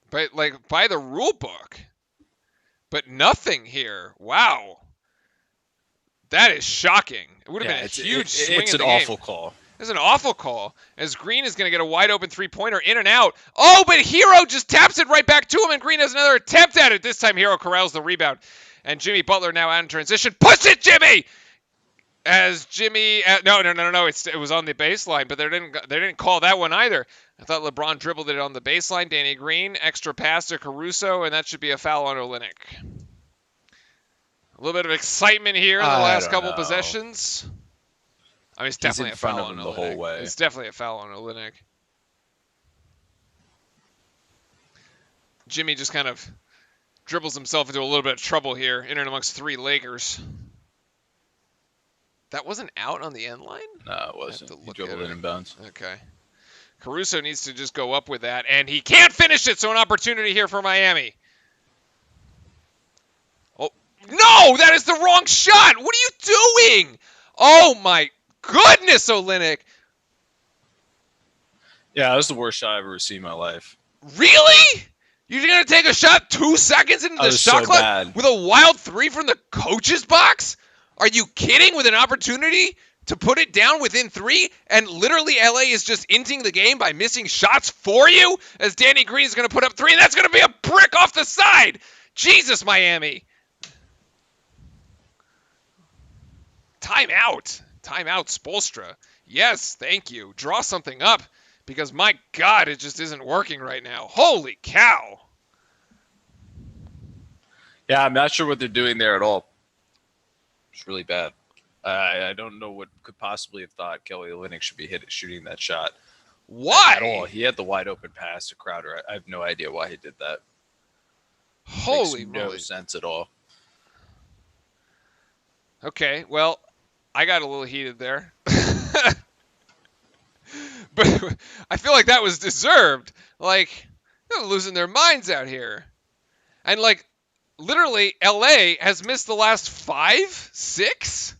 By the rule book. But nothing here. Wow. That is shocking. It would have been a huge swing. It's an awful call. It's an awful call. As Green is going to get a wide open 3-pointer in and out. Oh, but Hero just taps it right back to him, and Green has another attempt at it. This time Hero corrals the rebound. And Jimmy Butler now out in transition. Push it, Jimmy! As Jimmy, no, it was on the baseline, but they didn't call that one either. I thought LeBron dribbled it on the baseline. Danny Green, extra pass to Caruso, and that should be a foul on Olynyk. A little bit of excitement here in the last couple possessions. I mean, it's definitely a foul on Olynyk. The whole way. It's definitely a foul on Olynyk. Jimmy just kind of dribbles himself into a little bit of trouble here, in and amongst 3 Lakers. That wasn't out on the end line? No, it wasn't. He dribbled it in bounds. Okay. Caruso needs to just go up with that, and he can't finish it, so an opportunity here for Miami. Oh, no! That is the wrong shot! What are you doing? Oh, my goodness, Olynyk! Yeah, that was the worst shot I've ever seen in my life. Really? You're going to take a shot 2 seconds into the shot clock with a wild 3 from the coach's box? Are you kidding? With an opportunity to put it down within 3, and literally LA is just inting the game by missing shots for you, as Danny Green is going to put up 3, and that's going to be a brick off the side. Jesus, Miami. Timeout. Timeout, Spoelstra. Yes, thank you. Draw something up, because my God, it just isn't working right now. Holy cow. Yeah, I'm not sure what they're doing there at all. It's really bad. I don't know what could possibly have thought Kelly Olynyk should be shooting that shot. Why? At all. He had the wide open pass to Crowder. I have no idea why he did that. Holy Makes moly. no sense at all. Okay, well, I got a little heated there. But I feel like that was deserved. Like, they're losing their minds out here. And, like, literally, LA has missed the last 5, 6?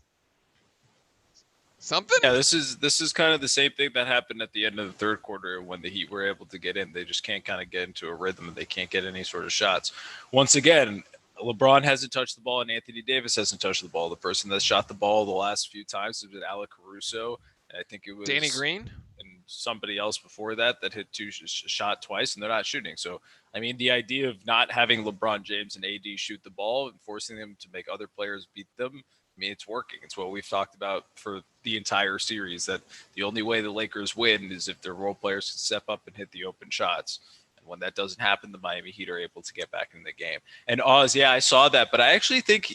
Something? Yeah, this is kind of the same thing that happened at the end of the third quarter when the Heat were able to get in. They just can't kind of get into a rhythm, and they can't get any sort of shots. Once again, LeBron hasn't touched the ball, and Anthony Davis hasn't touched the ball. The person that shot the ball the last few times has been Alec Caruso. And I think it was Danny Green and somebody else before that hit shot twice, and they're not shooting. So, I mean, the idea of not having LeBron James and AD shoot the ball and forcing them to make other players beat them, I mean, it's working. It's what we've talked about for the entire series, that the only way the Lakers win is if their role players can step up and hit the open shots. And when that doesn't happen, the Miami Heat are able to get back in the game. And Oz, yeah, I saw that, but I actually think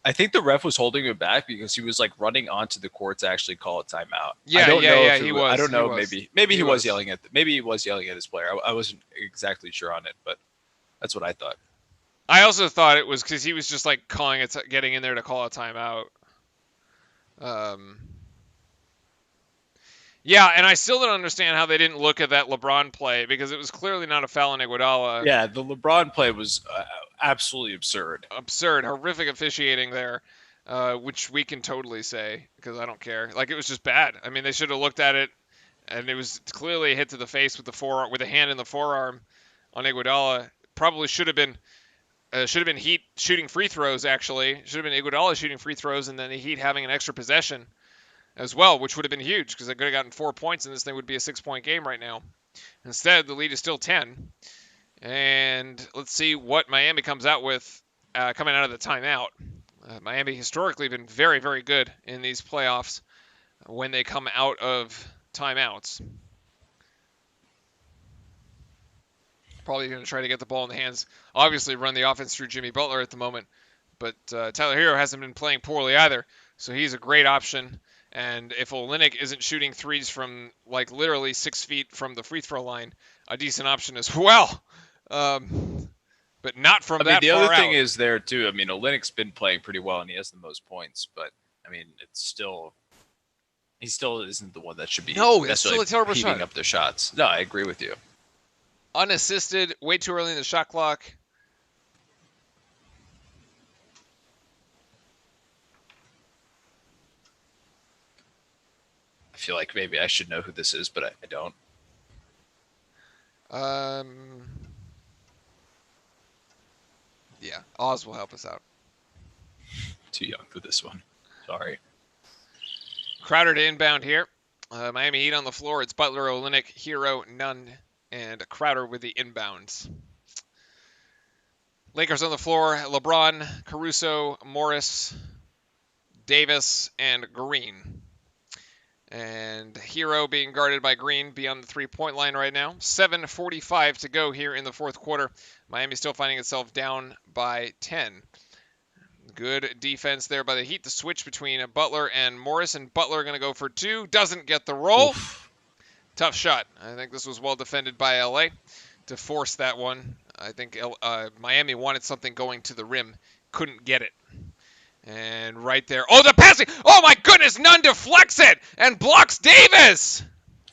I think the ref was holding him back because he was like running onto the court to actually call a timeout. Yeah, he was. I don't know. Maybe he was yelling at. Maybe he was yelling at his player. I wasn't exactly sure on it, but that's what I thought. I also thought it was because he was just like calling it, getting in there to call a timeout. Yeah, and I still don't understand how they didn't look at that LeBron play, because it was clearly not a foul on Iguodala. Yeah, the LeBron play was absolutely absurd. Absurd, horrific officiating there, which we can totally say, because I don't care. Like, it was just bad. I mean, they should have looked at it and it was clearly a hit to the face with a hand in the forearm on Iguodala. Probably should have been Heat shooting free throws. Actually, should have been Iguodala shooting free throws, and then the Heat having an extra possession as well, which would have been huge because they could have gotten 4 points, and this thing would be a 6-point game right now. Instead, the lead is still 10. And let's see what Miami comes out with coming out of the timeout. Miami historically been very, very good in these playoffs when they come out of timeouts. Probably going to try to get the ball in the hands. Obviously, run the offense through Jimmy Butler at the moment. But Tyler Hero hasn't been playing poorly either, so he's a great option. And if Olynyk isn't shooting threes from like literally 6 feet from the free throw line, a decent option as well. But not from that the far other thing out. is there too. I mean, Olynyk's been playing pretty well and he has the most points, but I mean, he still isn't the one that should be it's still a terrible heaving shot. up their shots. No, I agree with you. Unassisted, way too early in the shot clock. I feel like maybe I should know who this is, but I don't. Yeah, Oz will help us out. Too young for this one. Sorry. Crowder to inbound here. Miami Heat on the floor. It's Butler, Olynyk, Hero, Nunn, and Crowder with the inbounds. Lakers on the floor. LeBron, Caruso, Morris, Davis, and Green. And Hero being guarded by Green beyond the three-point line right now. 7:45 to go here in the fourth quarter. Miami still finding itself down by 10. Good defense there by the Heat. The switch between Butler and Morris, and Butler going to go for two. Doesn't get the roll. Oof. Tough shot. I think this was well defended by LA to force that one. I think Miami wanted something going to the rim. Couldn't get it. And right there. Oh, the passing. Oh, my goodness. Nunn deflects it and blocks Davis.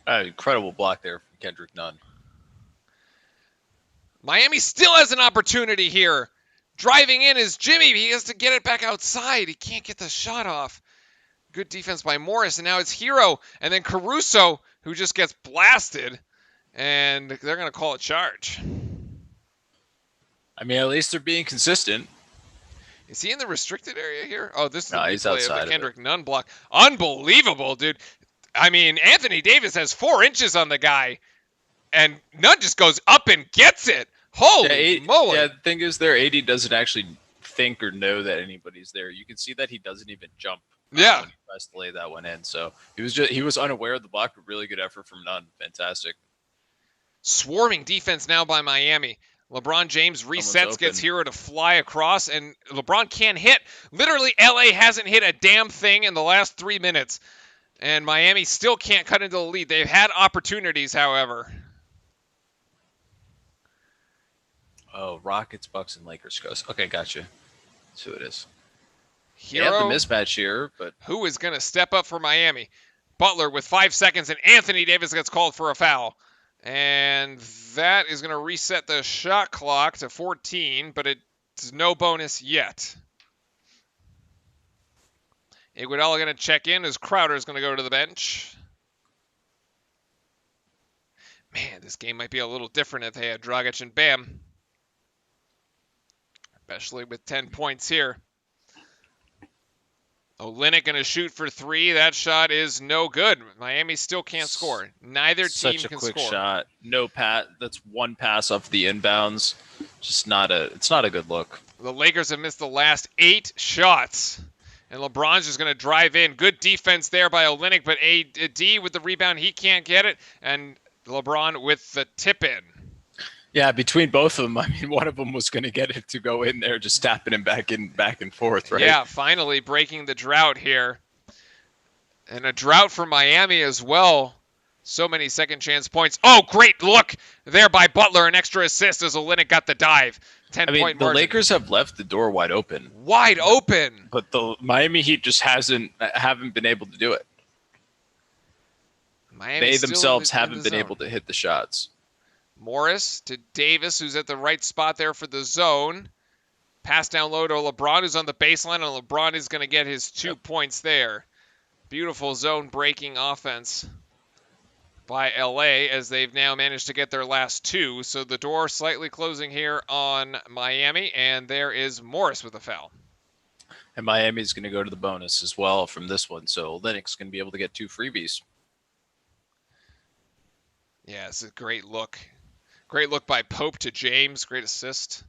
Incredible block there from Kendrick Nunn. Miami still has an opportunity here. Driving in is Jimmy. He has to get it back outside. He can't get the shot off. Good defense by Morris. And now it's Hero. And then Caruso, who just gets blasted. And they're going to call a charge. I mean, at least they're being consistent. Is he in the restricted area here? Oh, this is No, the he's replay outside of of the Kendrick Nunn block. Unbelievable, dude. I mean, Anthony Davis has 4 inches on the guy. And Nunn just goes up and gets it. Holy moly. Yeah, the thing is, their AD doesn't actually think or know that anybody's there. You can see that he doesn't even jump. Yeah. When he tries to lay that one in. So he was unaware of the block, but really good effort from Nunn. Fantastic. Swarming defense now by Miami. LeBron James resets, gets Hero to fly across, and LeBron can't hit. Literally, LA hasn't hit a damn thing in the last 3 minutes. And Miami still can't cut into the lead. They've had opportunities, however. Oh, Rockets, Bucks, and Lakers goes. Okay, gotcha. That's who it is. Hero, they have the mismatch here, but who is going to step up for Miami? Butler with 5 seconds, and Anthony Davis gets called for a foul. And that is going to reset the shot clock to 14, but it's no bonus yet. Iguodala going to check in as Crowder is going to go to the bench. Man, this game might be a little different if they had Dragic and Bam. Especially with 10 points here. Olynyk going to shoot for 3. That shot is no good. Miami still can't score. Neither team can score. Such a quick shot. No pass. That's one pass off the inbounds. Just it's not a good look. The Lakers have missed the last 8 shots. And LeBron's just going to drive in. Good defense there by Olynyk, but AD with the rebound, he can't get it. And LeBron with the tip in. Yeah, between both of them, I mean, one of them was going to get it to go in there, just tapping him back and forth, right? Yeah, finally breaking the drought here. And a drought for Miami as well. So many second chance points. Oh, great look there by Butler. An extra assist as Olynyk got the dive. 10-point the margin. Lakers have left the door wide open. Wide open. But the Miami Heat just haven't been able to do it. Miami they themselves haven't been able to hit the shots. Morris to Davis, who's at the right spot there for the zone. Pass down low to LeBron, who's on the baseline, and LeBron is going to get his 2 points there. Beautiful zone breaking offense by LA as they've now managed to get their last 2. So the door slightly closing here on Miami, and there is Morris with a foul. And Miami's going to go to the bonus as well from this one. So Linux going to be able to get 2 freebies. Yeah, it's a great look. Great look by Pope to James. Great assist.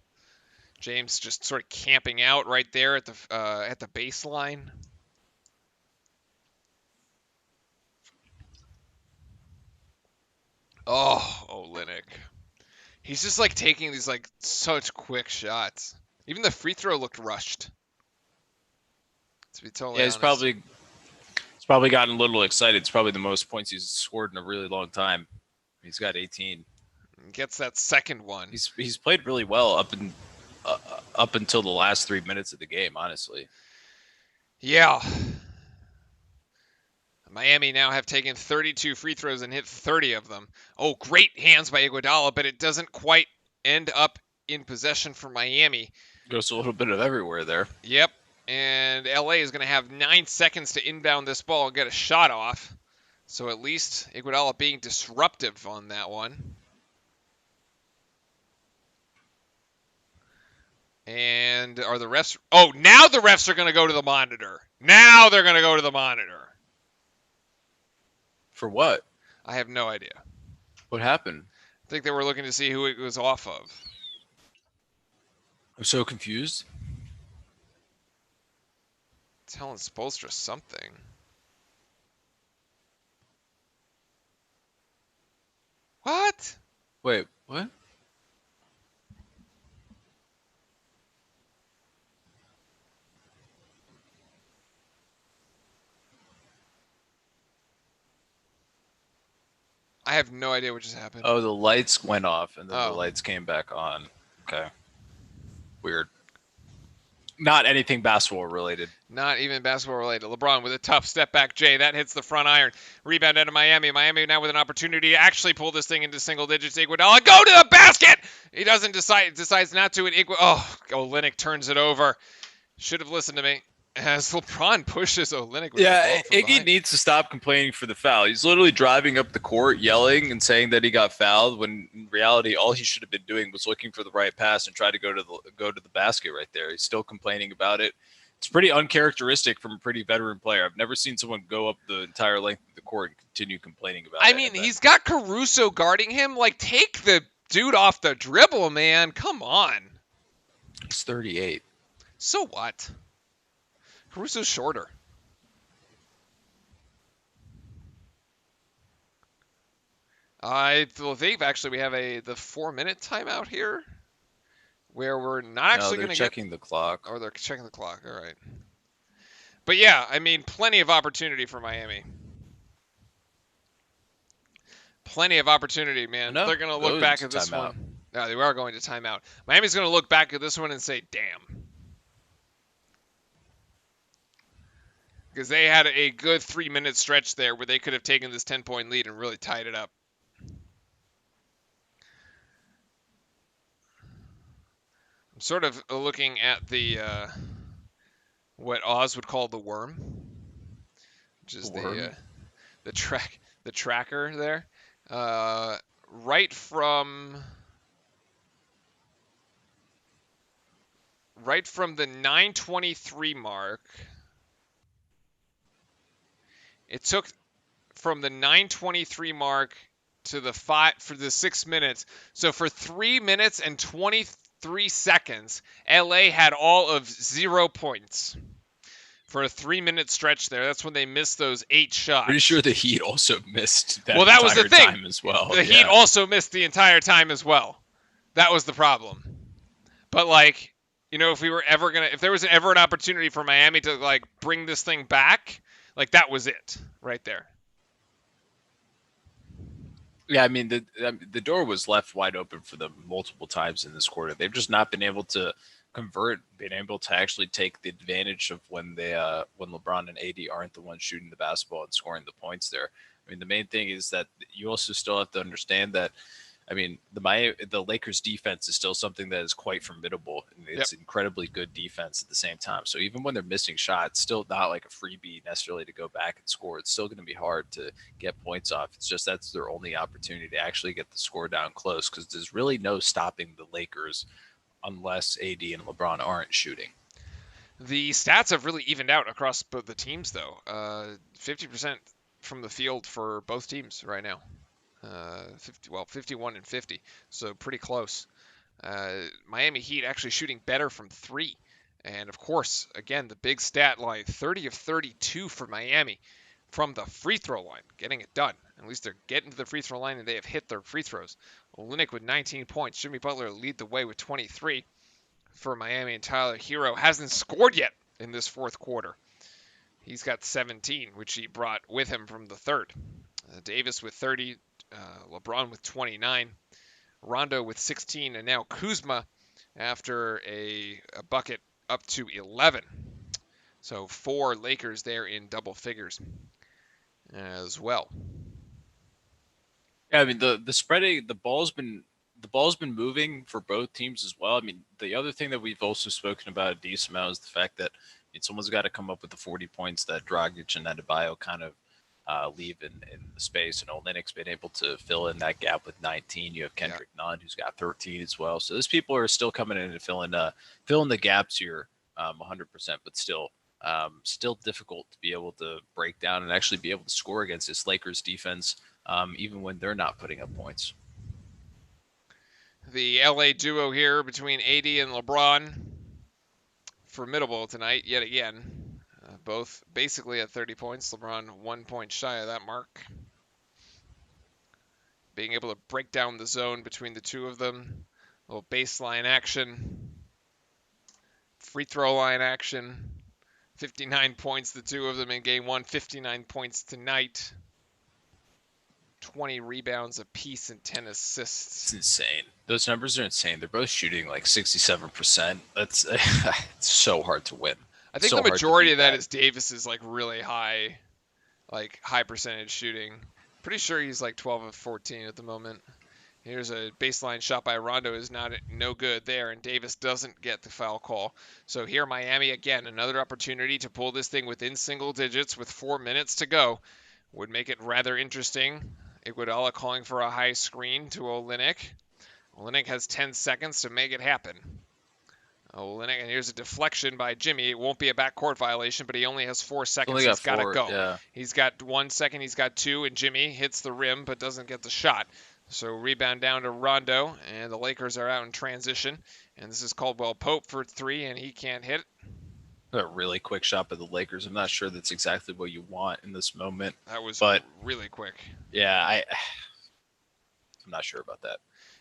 James just sort of camping out right there at the baseline. Oh, Olynyk. He's just like taking these like such quick shots. Even the free throw looked rushed. To be totally honest. He's probably gotten a little excited. It's probably the most points he's scored in a really long time. He's got 18. Gets that second one. He's played really well up until the last 3 minutes of the game, honestly. Yeah. Miami now have taken 32 free throws and hit 30 of them. Oh, great hands by Iguodala, but it doesn't quite end up in possession for Miami. Goes a little bit of everywhere there. Yep. And LA is going to have 9 seconds to inbound this ball and get a shot off. So at least Iguodala being disruptive on that one. And are the refs... Oh, now the refs are going to go to the monitor. Now they're going to go to the monitor. For what? I have no idea. What happened? I think they were looking to see who it was off of. I'm so confused. Telling Spoelstra something. What? Wait, what? I have no idea what just happened. Oh, the lights went off and then the lights came back on. Okay. Weird. Not anything basketball related. Not even basketball related. LeBron with a tough step back J. That hits the front iron. Rebound out of Miami. Miami now with an opportunity to actually pull this thing into single digits. Iguodala, go to the basket! He doesn't decides not to. And Olynyk turns it over. Should have listened to me. As LeBron pushes Olynyk with the ball from Iggy behind. needs to stop complaining for the foul. He's literally driving up the court, yelling and saying that he got fouled. When in reality, all he should have been doing was looking for the right pass and try to go to the basket right there. He's still complaining about it. It's pretty uncharacteristic from a pretty veteran player. I've never seen someone go up the entire length of the court and continue complaining about it. I mean, he's got Caruso guarding him. Like, take the dude off the dribble, man. Come on. He's 38. So what? Caruso's shorter. I believe actually we have the 4-minute timeout here, where we're not actually going to checking the clock. Oh, they're checking the clock. All right. But yeah, I mean, plenty of opportunity for Miami. Plenty of opportunity, man. No, they're going to look back at this one. No, they are going to timeout. Miami's going to look back at this one and say, damn. Because they had a good 3-minute stretch there where they could have taken this 10-point lead and really tied it up. I'm sort of looking at the what Oz would call the worm, which is the tracker there, right from the 9:23 mark. It took from the 9:23 mark to the 6 minutes. So for 3 minutes and 23 seconds, LA had all of 0 points for a 3-minute stretch there. That's when they missed those 8 shots. Pretty sure the Heat also missed that was the thing. Time as well. The Heat also missed the entire time as well. That was the problem. But like, you know, if there was ever an opportunity for Miami to like bring this thing back, like that was it right there. Yeah, I mean the door was left wide open for them multiple times in this quarter. They've just not been able to convert, been able to actually take the advantage of when LeBron and AD aren't the ones shooting the basketball and scoring the points there. I mean, the main thing is that you also still have to understand that I mean, the Lakers defense is still something that is quite formidable. And Yep. it's incredibly good defense at the same time. So even when they're missing shots, still not like a freebie necessarily to go back and score. It's still going to be hard to get points off. It's just that's their only opportunity to actually get the score down close because there's really no stopping the Lakers unless AD and LeBron aren't shooting. The stats have really evened out across both the teams, though. 50% from the field for both teams right now. 51 and 50, so pretty close. Miami Heat actually shooting better from three. And of course, again, the big stat line 30 of 32 for Miami from the free throw line, getting it done. At least they're getting to the free throw line and they have hit their free throws. Olynyk with 19 points. Jimmy Butler lead the way with 23 for Miami, and Tyler Hero hasn't scored yet in this fourth quarter. He's got 17, which he brought with him from the third. Davis with 30, LeBron with 29, Rondo with 16, and now Kuzma after a bucket up to 11. So 4 Lakers there in double figures as well. Yeah, I mean the spreading the ball's been moving for both teams as well. I mean, the other thing that we've also spoken about a decent amount is the fact that someone's got to come up with the 40 points that Dragic and Adebayo kind of leave in the space. And Olynyk's been able to fill in that gap with 19. You have Kendrick Nunn, who's got 13 as well. So those people are still coming in and filling the gaps here 100%, but still difficult to be able to break down and actually be able to score against this Lakers defense, even when they're not putting up points. The LA duo here between AD and LeBron, formidable tonight yet again. Both basically at 30 points. LeBron 1 point shy of that mark. Being able to break down the zone between the two of them. A little baseline action. Free throw line action. 59 points, the two of them in game one. 59 points tonight. 20 rebounds apiece and 10 assists. It's insane. Those numbers are insane. They're both shooting like 67%. That's it's so hard to win. I think the majority of that is Davis's like really high percentage shooting. Pretty sure he's like 12 of 14 at the moment. Here's a baseline shot by Rondo is no good there, and Davis doesn't get the foul call. So here Miami again, another opportunity to pull this thing within single digits with 4 minutes to go. Would make it rather interesting. Iguodala calling for a high screen to Olynyk. Olynyk has 10 seconds to make it happen. Olynyk, and here's a deflection by Jimmy. It won't be a backcourt violation, but he only has 4 seconds. He's got to go. Yeah. He's got 1 second. He's got 2, and Jimmy hits the rim but doesn't get the shot. So rebound down to Rondo, and the Lakers are out in transition. And this is Caldwell Pope for 3, and he can't hit. A really quick shot by the Lakers. I'm not sure that's exactly what you want in this moment. That was really quick. Yeah, I'm not sure about that.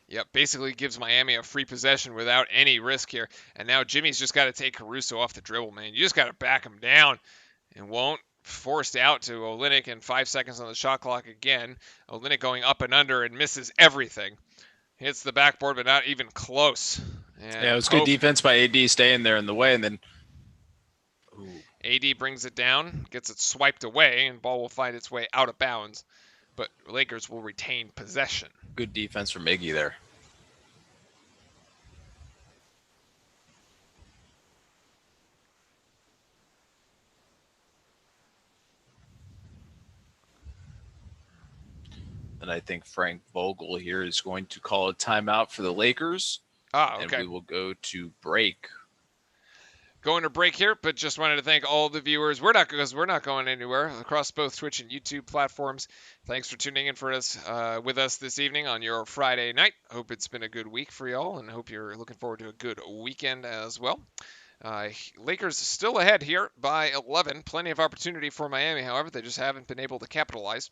Yep, basically gives Miami a free possession without any risk here. And now Jimmy's just got to take Caruso off the dribble, man. You just got to back him down and won't. Forced out to Olynyk and 5 seconds on the shot clock again. Olynyk going up and under and misses everything. Hits the backboard, but not even close. And yeah, it was good defense by AD staying there in the way, and then AD brings it down, gets it swiped away, and ball will find its way out of bounds. But Lakers will retain possession. Good defense from Iggy there. And I think Frank Vogel here is going to call a timeout for the Lakers. Okay. And we will go to break. Going to break here, but just wanted to thank all the viewers. We're not going anywhere across both Twitch and YouTube platforms. Thanks for tuning in with us this evening on your Friday night. Hope it's been a good week for y'all, and hope you're looking forward to a good weekend as well. Lakers still ahead here by 11. Plenty of opportunity for Miami, however, they just haven't been able to capitalize.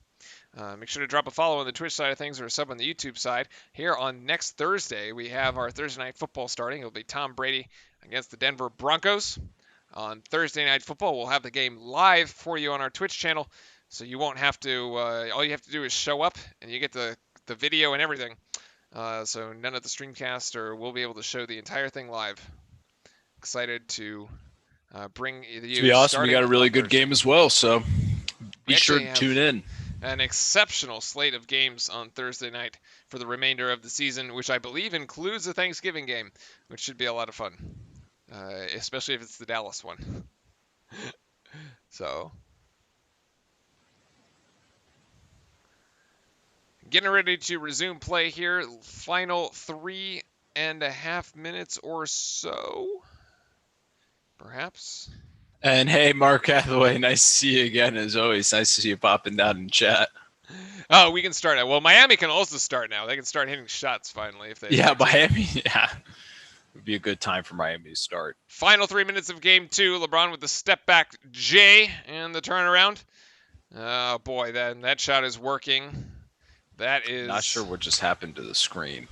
Make sure to drop a follow on the Twitch side of things or a sub on the YouTube side. Here on next Thursday, we have our Thursday Night Football starting. It'll be Tom Brady against the Denver Broncos. On Thursday Night Football, we'll have the game live for you on our Twitch channel, so you won't have to, all you have to do is show up, and you get the video and everything. So none of the streamcast, or we'll be able to show the entire thing live. Excited to bring you. It's be awesome. We got a really good game as well, so be sure to tune in. an exceptional slate of games on Thursday night for the remainder of the season, which I believe includes a Thanksgiving game, which should be a lot of fun, especially if it's the Dallas one. So, getting ready to resume play here. Final 3.5 minutes or so, perhaps. And hey, Mark Hathaway, nice to see you again. As always, nice to see you popping down in chat. Oh, we can start it. Well, Miami can also start now. They can start hitting shots finally if they Yeah, want to. Miami. Yeah, would be a good time for Miami to start. Final 3 minutes of game 2. LeBron with the step back J and the turnaround. Oh boy, that shot is working. That is Not sure what just happened to the screen.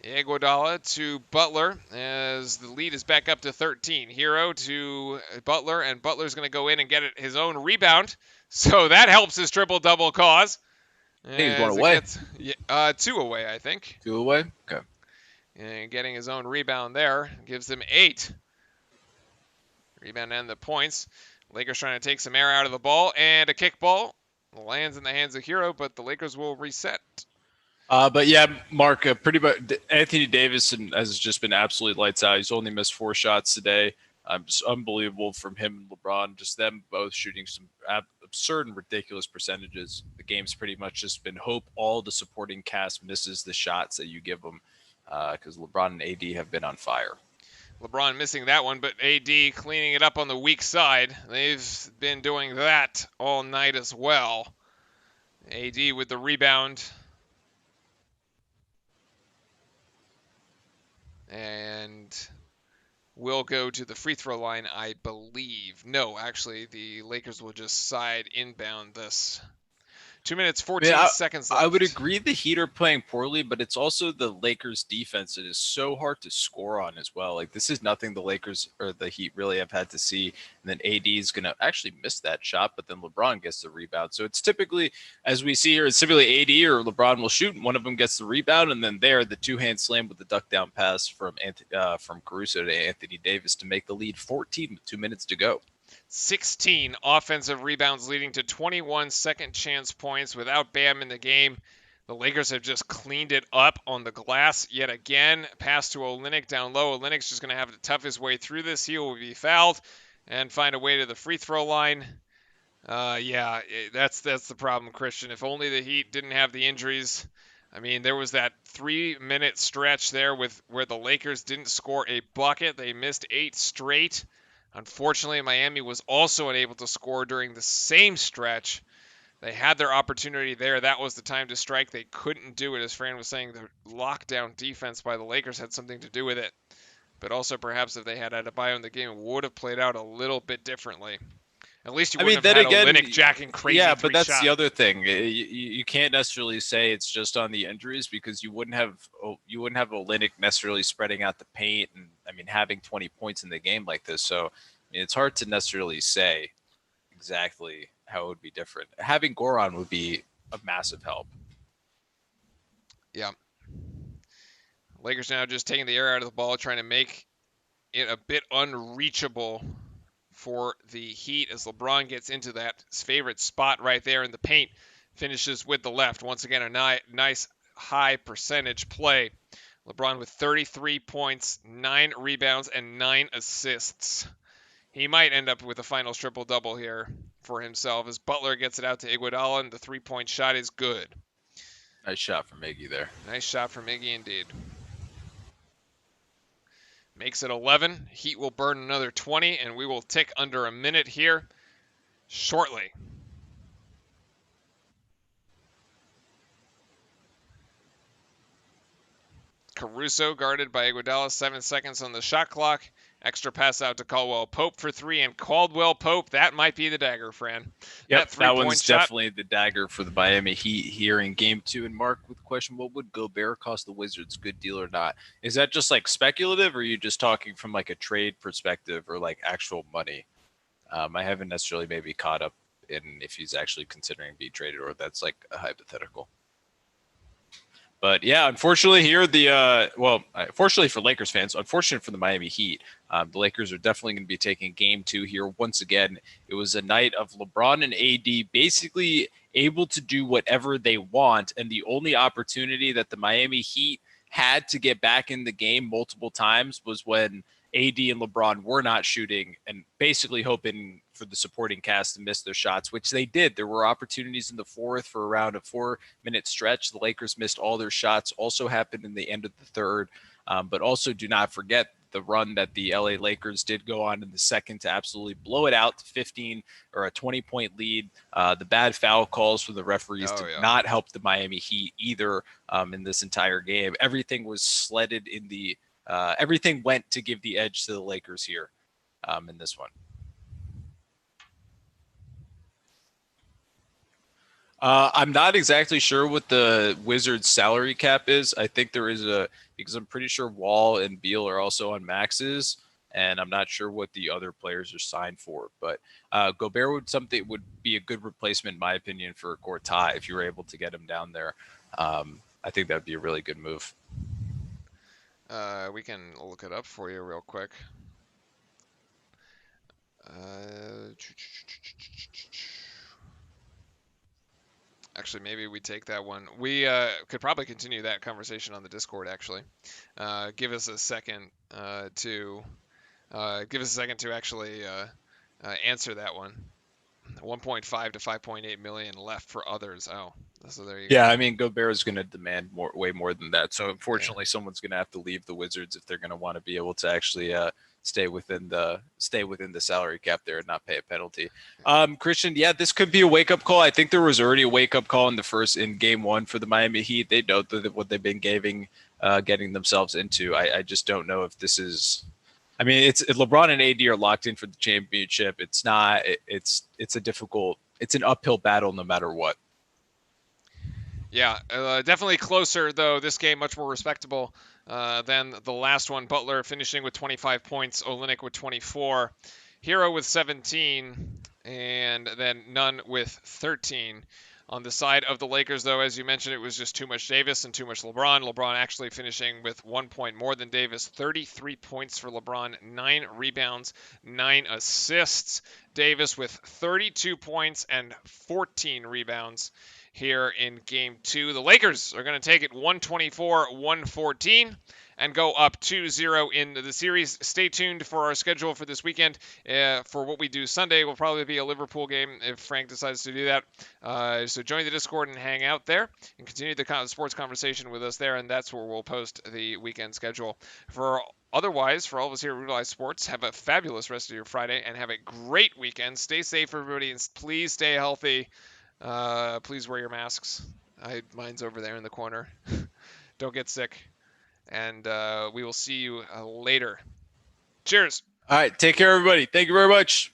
Iguodala to Butler as the lead is back up to 13. Hero to Butler, and Butler's going to go in and get his own rebound. So that helps his triple-double cause. I think he's one away. 2 away, I think. 2 away? Okay. And getting his own rebound there gives him 8. Rebound and the points. Lakers trying to take some air out of the ball, and a kickball lands in the hands of Hero, but the Lakers will reset. But yeah, Mark, pretty much Anthony Davis has just been absolutely lights out. He's only missed 4 shots today. Just unbelievable from him and LeBron. Just them both shooting some absurd and ridiculous percentages. The game's pretty much just been hope all the supporting cast misses the shots that you give them because LeBron and AD have been on fire. LeBron missing that one, but AD cleaning it up on the weak side. They've been doing that all night as well. AD with the rebound. And will go to the free throw line, I believe. No, actually, the Lakers will just side inbound this. 2 minutes, 14 seconds left. I would agree the Heat are playing poorly, but it's also the Lakers defense that is so hard to score on as well. Like, this is nothing the Lakers or the Heat really have had to see. And then AD is going to actually miss that shot, but then LeBron gets the rebound. So it's typically, as we see here, it's typically AD or LeBron will shoot, and one of them gets the rebound, and then there, the two-hand slam with the duck down pass from Caruso to Anthony Davis to make the lead 14 with 2 minutes to go. 16 offensive rebounds leading to 21 second chance points without Bam in the game. The Lakers have just cleaned it up on the glass yet again. Pass to Olynyk down low. Olynyk's just going to have to tough his way through this. He will be fouled and find a way to the free throw line. That's the problem, Christian. If only the Heat didn't have the injuries. I mean, there was that 3-minute stretch there where the Lakers didn't score a bucket. They missed 8 straight. Unfortunately, Miami was also unable to score during the same stretch. They had their opportunity there. That was the time to strike. They couldn't do it. As Fran was saying, the lockdown defense by the Lakers had something to do with it. But also, perhaps if they had Adebayo in the game, it would have played out a little bit differently. At least you wouldn't have had Olynyk jacking crazy Yeah, but that's shots. the other thing. You can't necessarily say it's just on the injuries because you wouldn't have Olynyk necessarily spreading out the paint and having 20 points in the game like this. So it's hard to necessarily say exactly how it would be different. Having Goran would be a massive help. Yeah. Lakers now just taking the air out of the ball, trying to make it a bit unreachable for the Heat as LeBron gets into that favorite spot right there in the paint, finishes with the left. Once again, a nice high percentage play. LeBron with 33 points, 9 rebounds, and 9 assists. He might end up with a finals triple-double here for himself as Butler gets it out to Iguodala, and the three-point shot is good. Nice shot from Iggy there. Nice shot from Iggy indeed. Makes it 11. Heat will burn another 20, and we will tick under a minute here shortly. Caruso guarded by Iguodala, 7 seconds on the shot clock. Extra pass out to Caldwell Pope for 3, and Caldwell Pope, that might be the dagger, Fran. Yep, that one's definitely the dagger for the Miami Heat here in Game 2. And Mark, with the question, what would Gobert cost the Wizards, good deal or not? Is that just like speculative, or are you just talking from like a trade perspective or like actual money? I haven't necessarily maybe caught up in if he's actually considering being traded or that's like a hypothetical. But yeah, unfortunately here, fortunately for Lakers fans, unfortunate for the Miami Heat, the Lakers are definitely going to be taking game 2 here. Once again, it was a night of LeBron and AD basically able to do whatever they want. And the only opportunity that the Miami Heat had to get back in the game multiple times was when AD and LeBron were not shooting and basically hoping for the supporting cast to miss their shots, which they did. There were opportunities in the fourth for around a 4-minute stretch. The Lakers missed all their shots. Also happened in the end of the third. But also do not forget the run that the LA Lakers did go on in the second to absolutely blow it out to 15 or a 20-point lead. The bad foul calls from the referees did not help the Miami Heat either in this entire game. Everything was sledded in the everything went to give the edge to the Lakers here in this one. I'm not exactly sure what the Wizards salary cap is. I think there is because I'm pretty sure Wall and Beal are also on maxes, and I'm not sure what the other players are signed for. But Gobert would be a good replacement, in my opinion, for Gortat if you were able to get him down there. I think that would be a really good move. We can look it up for you real quick. Actually, maybe we take that one. We could probably continue that conversation on the Discord. Actually, give us a second to actually answer that one. 1.5 to 5.8 million left for others. Oh, so there you go. Yeah, I mean, Gobert is going to demand way more than that. So unfortunately, someone's going to have to leave the Wizards if they're going to want to be able to actually stay within the salary cap there and not pay a penalty. Christian, yeah, this could be a wake up call. I think there was already a wake up call in game 1 for the Miami Heat. They know what they've been getting themselves into. I just don't know if this is. I mean, it's LeBron and AD are locked in for the championship. It's not. It's an uphill battle no matter what. Yeah, definitely closer, though. This game much more respectable than the last one. Butler finishing with 25 points, Olynyk with 24, Hero with 17, and then Nunn with 13. On the side of the Lakers, though, as you mentioned, it was just too much Davis and too much LeBron. LeBron actually finishing with 1 point more than Davis. 33 points for LeBron, 9 rebounds, 9 assists. Davis with 32 points and 14 rebounds here in game 2. The Lakers are going to take it 124-114 and go up 2-0 in the series. Stay tuned for our schedule for this weekend. For what we do Sunday will probably be a Liverpool game if Frank decides to do that. So join the Discord and hang out there and continue the sports conversation with us there, and that's where we'll post the weekend schedule. Otherwise, for all of us here at Realize Sports, have a fabulous rest of your Friday and have a great weekend. Stay safe, everybody, and please stay healthy. Please wear your masks. Mine's over there in the corner. Don't get sick. And we will see you later. Cheers. All right. Take care, everybody. Thank you very much.